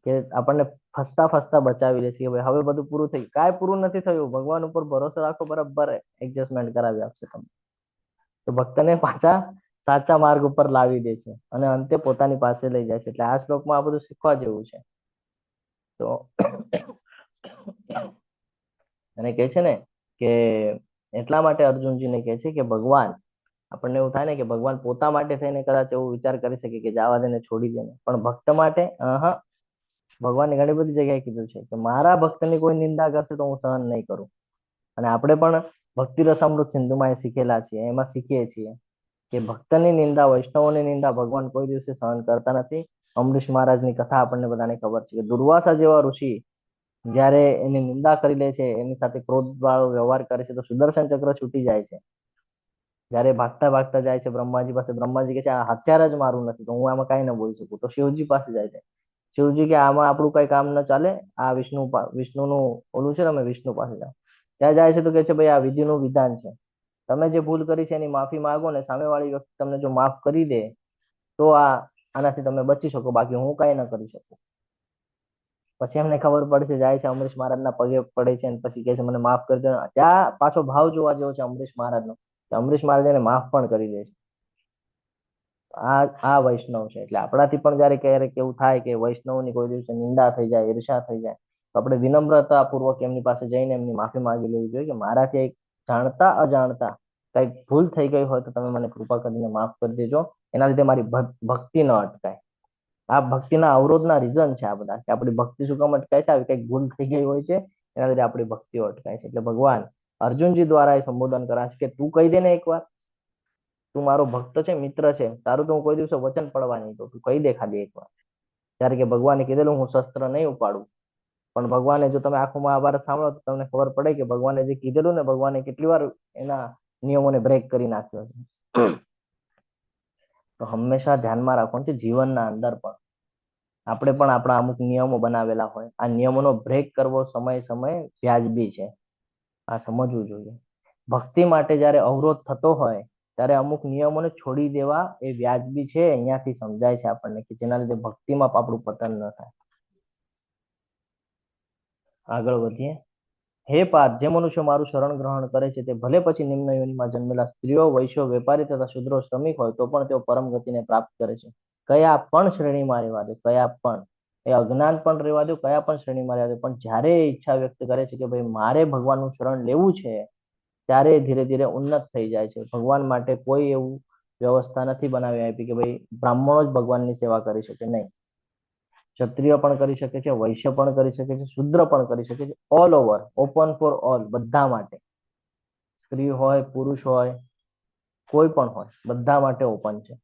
કે આપણને ફસતા ફસતા બચાવી લે છે કે ભાઈ હવે બધું પૂરું થઈ ગયું. કાંઈ પૂરું નથી થયું, ભગવાન ઉપર ભરોસો રાખો, બરાબર એડજસ્ટમેન્ટ કરાવી આપશે તમને. તો ભક્તને પાછા સાચા માર્ગ ઉપર લાવી દે છે અને અંતે પોતાની પાસે લઈ જાય છે. એટલે આ શ્લોકમાં આ બધું શીખવા જેવું છે. તો અને કહે છે ને કે એટલા માટે અર્જુનજીને કહે છે કે ભગવાન, આપણને એવું થાય ને કે ભગવાન પોતા માટે થઈને કદાચ એવું વિચાર કરી શકે કે જવા દેને, છોડી દેને, પણ ભક્ત માટે ભગવાને ઘણી બધી જગ્યાએ કીધું છે કે મારા ભક્તની કોઈ નિંદા કરશે તો હું સહન નહીં કરું. અને આપણે પણ ભક્તિ રસામૃત સિંધુમાં એ શીખેલા છીએ, એમાં શીખીએ છીએ કે ભક્તની નિંદા, વૈષ્ણવોની નિંદા ભગવાન કોઈ દિવસે સહન કરતા નથી. અમરીશ મહારાજની કથા આપણને બધાને ખબર છે કે દુર્વાસા જેવા ઋષિ જ્યારે એની નિંદા કરી લે છે, એની સાથે ક્રોધ વાળો વ્યવહાર કરે છે તો સુદર્શન ચક્ર છૂટી જાય છે. જ્યારે ભાગતા ભાગતા જાય છે બ્રહ્માજી પાસે, બ્રહ્માજી કહે છે આ હથિયાર જ મારું નથી તો હું આમાં કાંઈ ન બોલી શકું. તો શિવજી પાસે જાય છે. શિવજી કે આમાં આપણું કઈ કામ ન ચાલે, આ વિષ્ણુનું ઓલું છે, તમે વિષ્ણુ પાસે જાઓ. ત્યાં જાય છે તો કે છે ભાઈ આ વિધિનું વિધાન છે, તમે જે ભૂલ કરી છે એની માફી માંગો ને સામેવાળી વ્યક્તિ તમને જો માફ કરી દે તો આનાથી તમે બચી શકો, બાકી હું કાંઈ ન કરી શકું. પછી એમને ખબર પડશે, જાય છે અમરીશ મહારાજના પગે પડે છે અને પછી કહે છે મને માફ કરી દો. ત્યાં પાછો ભાવ જોવા જેવો છે અમરીશ મહારાજનો, કે અમરીશ મહારાજ એને માફ પણ કરી દે છે. આ વૈષ્ણવ છે. એટલે આપણાથી પણ જયારે ક્યારેક એવું થાય કે વૈષ્ણવની કોઈ દિવસે નિંદા થઈ જાય, ઈર્ષા થઈ જાય, તો આપણે વિનમ્રતા પૂર્વક એમની પાસે જઈને એમની માફી માંગી લેવી જોઈએ કે મારાથી એક જાણતા અજાણતા કઈક ભૂલ થઈ ગઈ હોય તો તમે મને કૃપા કરીને માફ કરી દેજો. એના લીધે મારી ભક્તિ ન અટકાય. આ ભક્તિના અવરોધના રીઝન છે આ બધા, કે આપણી ભક્તિ શું કામ અટકાય છે? આવી કઈક ભૂલ થઈ ગઈ હોય છે, એના લીધે આપણી ભક્તિઓ અટકાય છે. એટલે ભગવાન અર્જુનજી દ્વારા એ સંબોધન કરાશે કે તું કહી દે ને એકવાર, તું મારો ભક્ત છે, મિત્ર છે, તારું તો હું કોઈ દિવસે વચન પડવા નહીં દઉં, તું કહી દે ખાલી એકવાર. ત્યારે કે ભગવાને કીધેલું હું શસ્ત્ર નહીં ઉપાડું. પણ ભગવાને, જો તમે આખું મહાભારત સાંભળો તો તમને ખબર પડે કે ભગવાને જે કીધેલું ને, ભગવાને કેટલી વાર એના નિયમોને બ્રેક કરી નાખ્યો છે. તો હંમેશા ધ્યાનમાં રાખવાનું છે જીવનના અંદર પણ આપણે પણ આપણા અમુક નિયમો બનાવેલા હોય, આ નિયમોનો બ્રેક કરવો સમય વ્યાજબી છે. આ સમજવું જોઈએ. ભક્તિ માટે જયારે અવરોધ થતો હોય ત્યારે અમુક નિયમોને છોડી દેવા એ વ્યાજબી છે. અહીંયાથી સમજાય છે આપણને કે જેના લીધે ભક્તિમાં આપણું પતન ન થાય. આગળ વધીએ. હે પાર્થ, જે મનુષ્ય મારું શરણ ગ્રહણ કરે છે તે ભલે પછી નિમ્ન યોનિમાં જન્મેલા સ્ત્રીઓ, વૈશ્યો, વેપારી તથા શુદ્રો, શ્રમિક હોય તો પણ તેઓ પરમ ગતિને પ્રાપ્ત કરે છે. કયા પણ શ્રેણીમાં રહેવા દે, કયા પણ, એ અજ્ઞાન પણ રહેવા દો, કયા પણ શ્રેણીમાં રહેવા દો, પણ જ્યારે એ ઈચ્છા વ્યક્ત કરે છે કે ભાઈ મારે ભગવાનનું શરણ લેવું છે, ત્યારે ધીરે ધીરે ઉન્નત થઈ જાય છે. ભગવાન માટે કોઈ એવું વ્યવસ્થા નથી બનાવી આપી કે ભાઈ બ્રાહ્મણો જ ભગવાનની સેવા કરી શકે. નહીં, ક્ષત્રિય પણ કરી શકે છે, વૈશ્ય પણ કરી શકે છે, શુદ્ર પણ કરી શકે છે. All over, open for all, બધા માટે. સ્ત્રી હોય, પુરુષ હોય, કોઈ પણ હોય, બધા માટે ઓપન છે.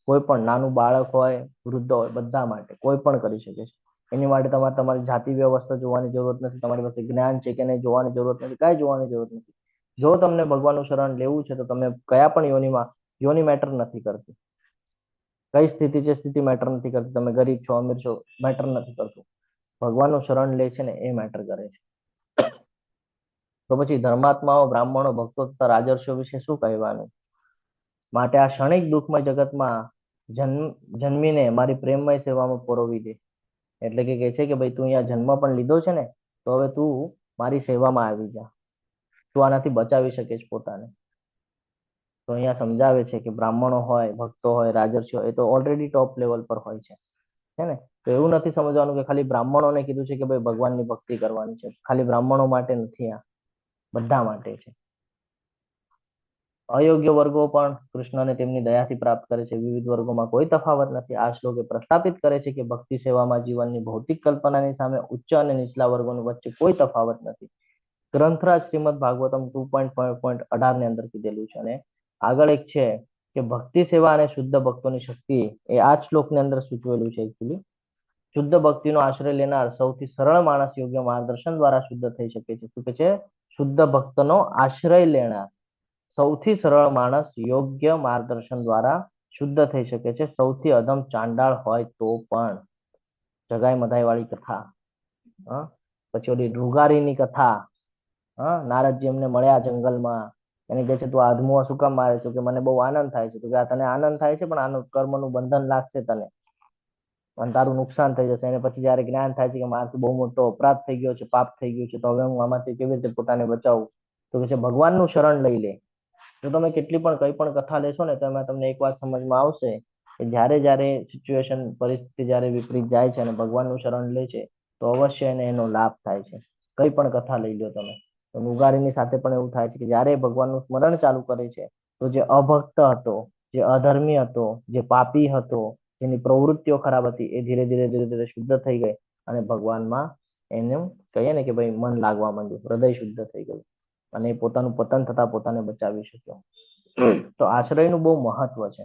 કોઈ પણ નાનું બાળક હોય, વૃદ્ધ હોય, બધા માટે કોઈ પણ કરી શકે છે. એની માટે તમારે તમારી જાતિ વ્યવસ્થા જોવાની જરૂરત નથી, તમારી પાસે જ્ઞાન છે કે નહીં જોવાની જરૂરત નથી, કાંઈ જોવાની જરૂરત નથી. જો તમને ભગવાનનું શરણ લેવું છે તો તમે કયા પણ યોનિમાં, યોનિ મેટર નથી કરતી. કઈ સ્થિતિ છે સ્થિતિ મેટર નથી કરતી. તમે ગરીબ છો, અમીર છો, મેટર નથી કરતું. ભગવાનનું શરણ લે છે ને એ મેટર કરે છે. તો પછી ધર્માત્માઓ, બ્રાહ્મણો, ભક્તો તથા રાજર્ષિઓ વિશે શું કહેવાનું? માટે આ ક્ષણિક દુઃખમય જગતમાં જન્મીને મારી પ્રેમમય સેવામાં પરોવી દે. એટલે કે કહે છે કે ભાઈ તું અહીંયા જન્મ પણ લીધો છે ને, તો હવે તું મારી સેવામાં આવી જા, તું આનાથી બચાવી શકે છે પોતાને. તો અહીંયા સમજાવે છે કે બ્રાહ્મણો હોય, ભક્તો હોય, રાજર્ષિઓ, એ તો ઓલરેડી ટોપ લેવલ પર હોય છે, હે ને? તો એવું નથી સમજવાનું કે ખાલી બ્રાહ્મણોને કીધું છે કે ભાઈ ભગવાનની ભક્તિ કરવાની છે. ખાલી બ્રાહ્મણો માટે નથી, આ બધા માટે છે. અયોગ્ય વર્ગો પણ કૃષ્ણને તેમની દયાથી પ્રાપ્ત કરે છે. વિવિધ વર્ગોમાં કોઈ તફાવત નથી. આ શ્લોકે પ્રસ્થાપિત કરે છે કે ભક્તિ સેવામાં જીવનની ભૌતિક કલ્પનાની સામે ઉચ્ચ અને નીચલા વર્ગોની વચ્ચે કોઈ તફાવત નથી. ગ્રંથરાજ શ્રીમદ ભાગવતમ 2.5.18 ની અંદર કીધેલું છે. અને આગળ એક છે કે ભક્તિ સેવા અને શુદ્ધ ભક્તોની શક્તિ, એ આ શ્લોકની અંદર સૂચવેલું છે. એકચુઅલી શુદ્ધ ભક્તિનો આશ્રય લેનાર સૌથી સરળ માણસ યોગ્ય માર્ગદર્શન દ્વારા શુદ્ધ થઈ શકે છે. શું કે છે? શુદ્ધ ભક્તનો આશ્રય લેનાર સૌથી સરળ માણસ યોગ્ય માર્ગદર્શન દ્વારા શુદ્ધ થઈ શકે છે. સૌથી અધમ ચાંડાળ હોય તો પણ. જગાઈ મધાઈ વાળી કથા, પછી ઓલી ડ્રુગારીની કથા, નારદજી એમને મળ્યા જંગલમાં, એને કહે છે તું આદમું શું કામ મારે છે? કે મને બહુ આનંદ થાય છે. તો કે આ તને આનંદ થાય છે, પણ આનું કર્મનું બંધન લાગશે તને અને તારું નુકસાન થઈ જશે. અને પછી જયારે જ્ઞાન થાય છે કે મારાથી બહુ મોટો અપરાધ થઈ ગયો છે, પાપ થઈ ગયું છે, તો હવે હું આમાંથી કેવી રીતે પોતાને બચાવું? તો કે છે ભગવાનનું શરણ લઈ લે. જો તમે કેટલી પણ કઈ પણ કથા લેશો ને તો એમાં તમને એક વાત સમજમાં આવશે કે જ્યારે જ્યારે સિચ્યુએશન, પરિસ્થિતિ જ્યારે વિપરીત જાય છે અને ભગવાનનું શરણ લે છે તો અવશ્ય એને એનો લાભ થાય છે. કઈ પણ કથા લઈ લો તમે, તો નુગારીની સાથે પણ એવું થાય છે કે જ્યારે ભગવાનનું સ્મરણ ચાલુ કરે છે તો જે અભક્ત હતો, જે અધર્મી હતો, જે પાપી હતો, જેની પ્રવૃત્તિઓ ખરાબ હતી, એ ધીરે ધીરે શુદ્ધ થઈ ગઈ અને ભગવાનમાં એનું કહીએ ને કે ભાઈ મન લાગવા માંડ્યું, હૃદય શુદ્ધ થઈ ગયું અને પોતાનું પતન થતા પોતાને બચાવી શક્યો. તો આશ્રયનું બહુ મહત્વ છે.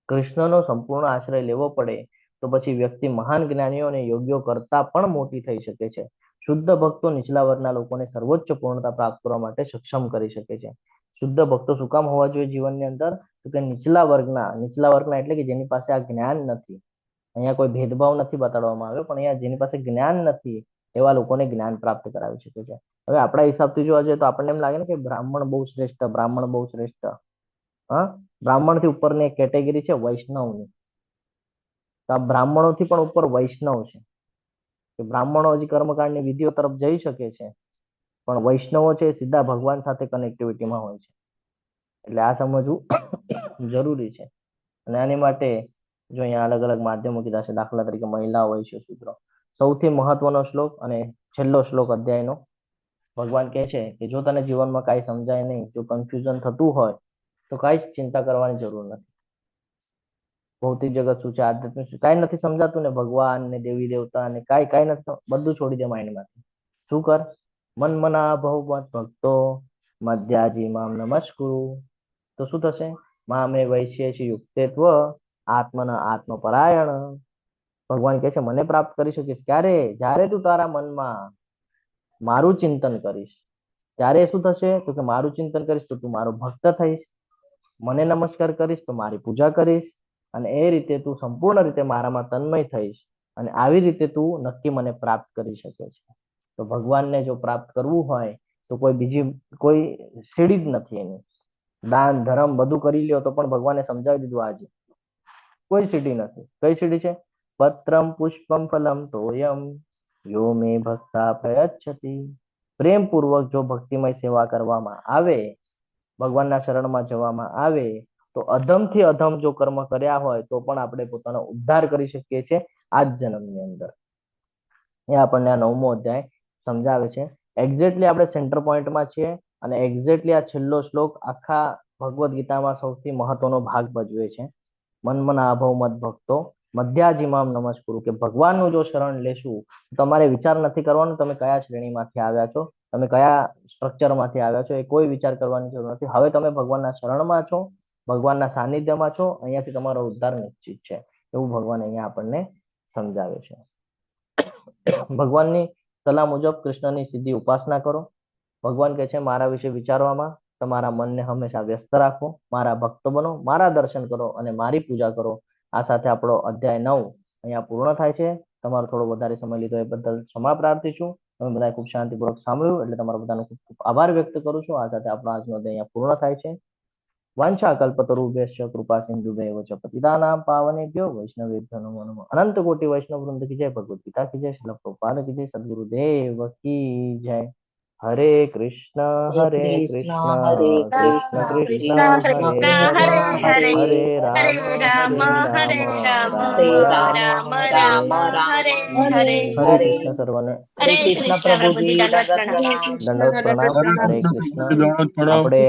કૃષ્ણનો સંપૂર્ણ આશ્રય લેવો પડે તો પછી વ્યક્તિ મહાન જ્ઞાનીઓ અને યોગ્યો કરતા પણ મોટી થઈ શકે છે. શુદ્ધ ભક્તો નીચલા વર્ગના લોકોને સર્વોચ્ચ પૂર્ણતા પ્રાપ્ત કરવા માટે સક્ષમ કરી શકે છે. શુદ્ધ ભક્તો શું કામ હોવા જોઈએ જીવનની અંદર? તો કે નીચલા વર્ગના એટલે કે જેની પાસે આ જ્ઞાન નથી. અહીંયા કોઈ ભેદભાવ નથી બતાડવામાં આવ્યો, પણ અહીંયા જેની પાસે જ્ઞાન નથી એવા લોકોને જ્ઞાન પ્રાપ્ત કરાવી શકે છે. હવે આપણા હિસાબથી જોવા જઈએ તો આપણને એમ લાગે ને કે બ્રાહ્મણ બહુ શ્રેષ્ઠ, બ્રાહ્મણ બહુ શ્રેષ્ઠ. બ્રાહ્મણથી ઉપરની એક કેટેગરી છે વૈષ્ણવની. તો આ બ્રાહ્મણોથી પણ ઉપર વૈષ્ણવ છે. કે બ્રાહ્મણો હજી કર્મકાંડની વિધિઓ તરફ જઈ શકે છે, પણ વૈષ્ણવો છે એ સીધા ભગવાન સાથે કનેક્ટિવિટીમાં હોય છે. એટલે આ સમજવું જરૂરી છે. અને આની માટે જો અહીંયા અલગ અલગ માધ્યમો કીધા છે, દાખલા તરીકે મહિલા હોય છે શૂદ્ર. સૌથી મહત્વનો શ્લોક અને છેલ્લો શ્લોક અધ્યાયનો ભગવાન કહે છે કે જો તને જીવનમાં કાંઈ સમજાય નહીં, જો કન્ફ્યુઝન થતું હોય તો કાંઈ જ ચિંતા કરવાની જરૂર નથી. ભૌતિક જગત શું છે, આધ્યાત્મિક શું, કાંઈ નથી સમજાતું ને, ભગવાન ને દેવી દેવતા ને કાંઈ નથી, બધું છોડી દે માઇન્ડમાંથી. શું કર? મન મના ભવમત ભક્તો મધ્યાજી મામ નમસ્કુરુ. તો શું થશે? મામે વૈશ્યેષી યુક્તેત્વ આત્મના આત્મપરાયણ. ભગવાન કહે છે મને પ્રાપ્ત કરી શકીશ ક્યારે? જ્યારે તું તારા મનમાં મારું ચિંતન કરીશ. ત્યારે શું થશે? તો કે મારું ચિંતન કરીશ તો તું મારો ભક્ત થઈશ, મને નમસ્કાર કરીશ તો મારી પૂજા કરીશ, અને એ રીતે તું સંપૂર્ણ રીતે મારામાં તન્મય થઈશ, અને આવી રીતે તું નક્કી મને પ્રાપ્ત કરી શકે છે. તો ભગવાનને જો પ્રાપ્ત કરવું હોય તો કોઈ સીડી જ નથી એની. દાન ધર્મ બધું કરી લ્યો તો પણ ભગવાને સમજાવી દીધું આજે કોઈ સીડી નથી. કઈ સીડી છે? પત્રમ પુષ્પમ ફલમ તોયમ યો મે ભક્તા પ્રયચ્છતિ. પ્રેમપૂર્વક જો ભક્તિમય સેવા કરવામાં આવે, ભગવાનના શરણમાં જવામાં આવે, તો અધમથી અધમ જો કર્મ કર્યા હોય તો પણ આપણે પોતાનો ઉદ્ધાર કરી શકીએ છીએ આ જ જન્મની અંદર. એ આપણને આ 9મો અધ્યાય સમજાવે છે. એક્ઝેક્ટલી આપણે સેન્ટર પોઈન્ટમાં છીએ, અને એક્ઝેક્ટલી આ છેલ્લો શ્લોક આખા ભગવદ્ ગીતામાં સૌથી મહત્વનો ભાગ ભજવે છે. મન મન આભવ મત ભક્તો મધ્યાજીમામ નમસ્કુરુ. કે ભગવાનનું જો શરણ લેશું, તમારે વિચાર નથી કરવાનો તમે કયા શ્રેણીમાંથી આવ્યા છો, તમે કયા સ્ટ્રક્ચરમાંથી આવ્યા છો, એ કોઈ વિચાર કરવાની જરૂર નથી. હવે તમે ભગવાનના શરણમાં છો, ભગવાનના સાનિધ્યમાં છો, અહીંયાથી તમારો ઉદ્ધાર નિશ્ચિત છે. એવું ભગવાન અહીંયા આપણને સમજાવે છે. ભગવાનની સલાહ મુજબ કૃષ્ણની સીધી ઉપાસના કરો. ભગવાન કહે છે મારા વિશે વિચારવામાં તમારા મનને હંમેશા વ્યસ્ત રાખો, મારા ભક્ત બનો, મારા દર્શન કરો અને મારી પૂજા કરો. આ સાથે આપણો અધ્યાય 9 અહીંયા પૂર્ણ થાય છે. તમારો થોડો વધારે સમય લીધો એ બદલ ક્ષમા પ્રાર્થી છું. તમે બધાએ ખૂબ શાંતિપૂર્વક સાંભળ્યું એટલે તમારો બધાનો ખૂબ ખૂબ આભાર વ્યક્ત કરું છું. આ સાથે આપણો આજનો અધ્યાય અહીંયા પૂર્ણ થાય છે. વાંછા કલ્પતરુભ્યશ્ચ કૃપા સિંધુભ્યૈવ ચ પતિતાનાં પાવનેભ્યો વૈષ્ણવેભ્યો નમો નમઃ. અનંત કોટી વૈષ્ણવ વૃંદ કી જય. ભગવદ ગીતા કી જય. શ્રીલ પ્રભુપાદ કી જય. સદગુરુદેવ કી જય. હરે કૃષ્ણ હરે કૃષ્ણ કૃષ્ણ કૃષ્ણ હરે હરે, હરે રામ હરે રામ રામ રામ હરે હરે. હરે કૃષ્ણ સર્વને હરે કૃષ્ણ પ્રભુજી, દંડવત પ્રણામ. દંડવત પ્રણામ. હરે કૃષ્ણ. આપણે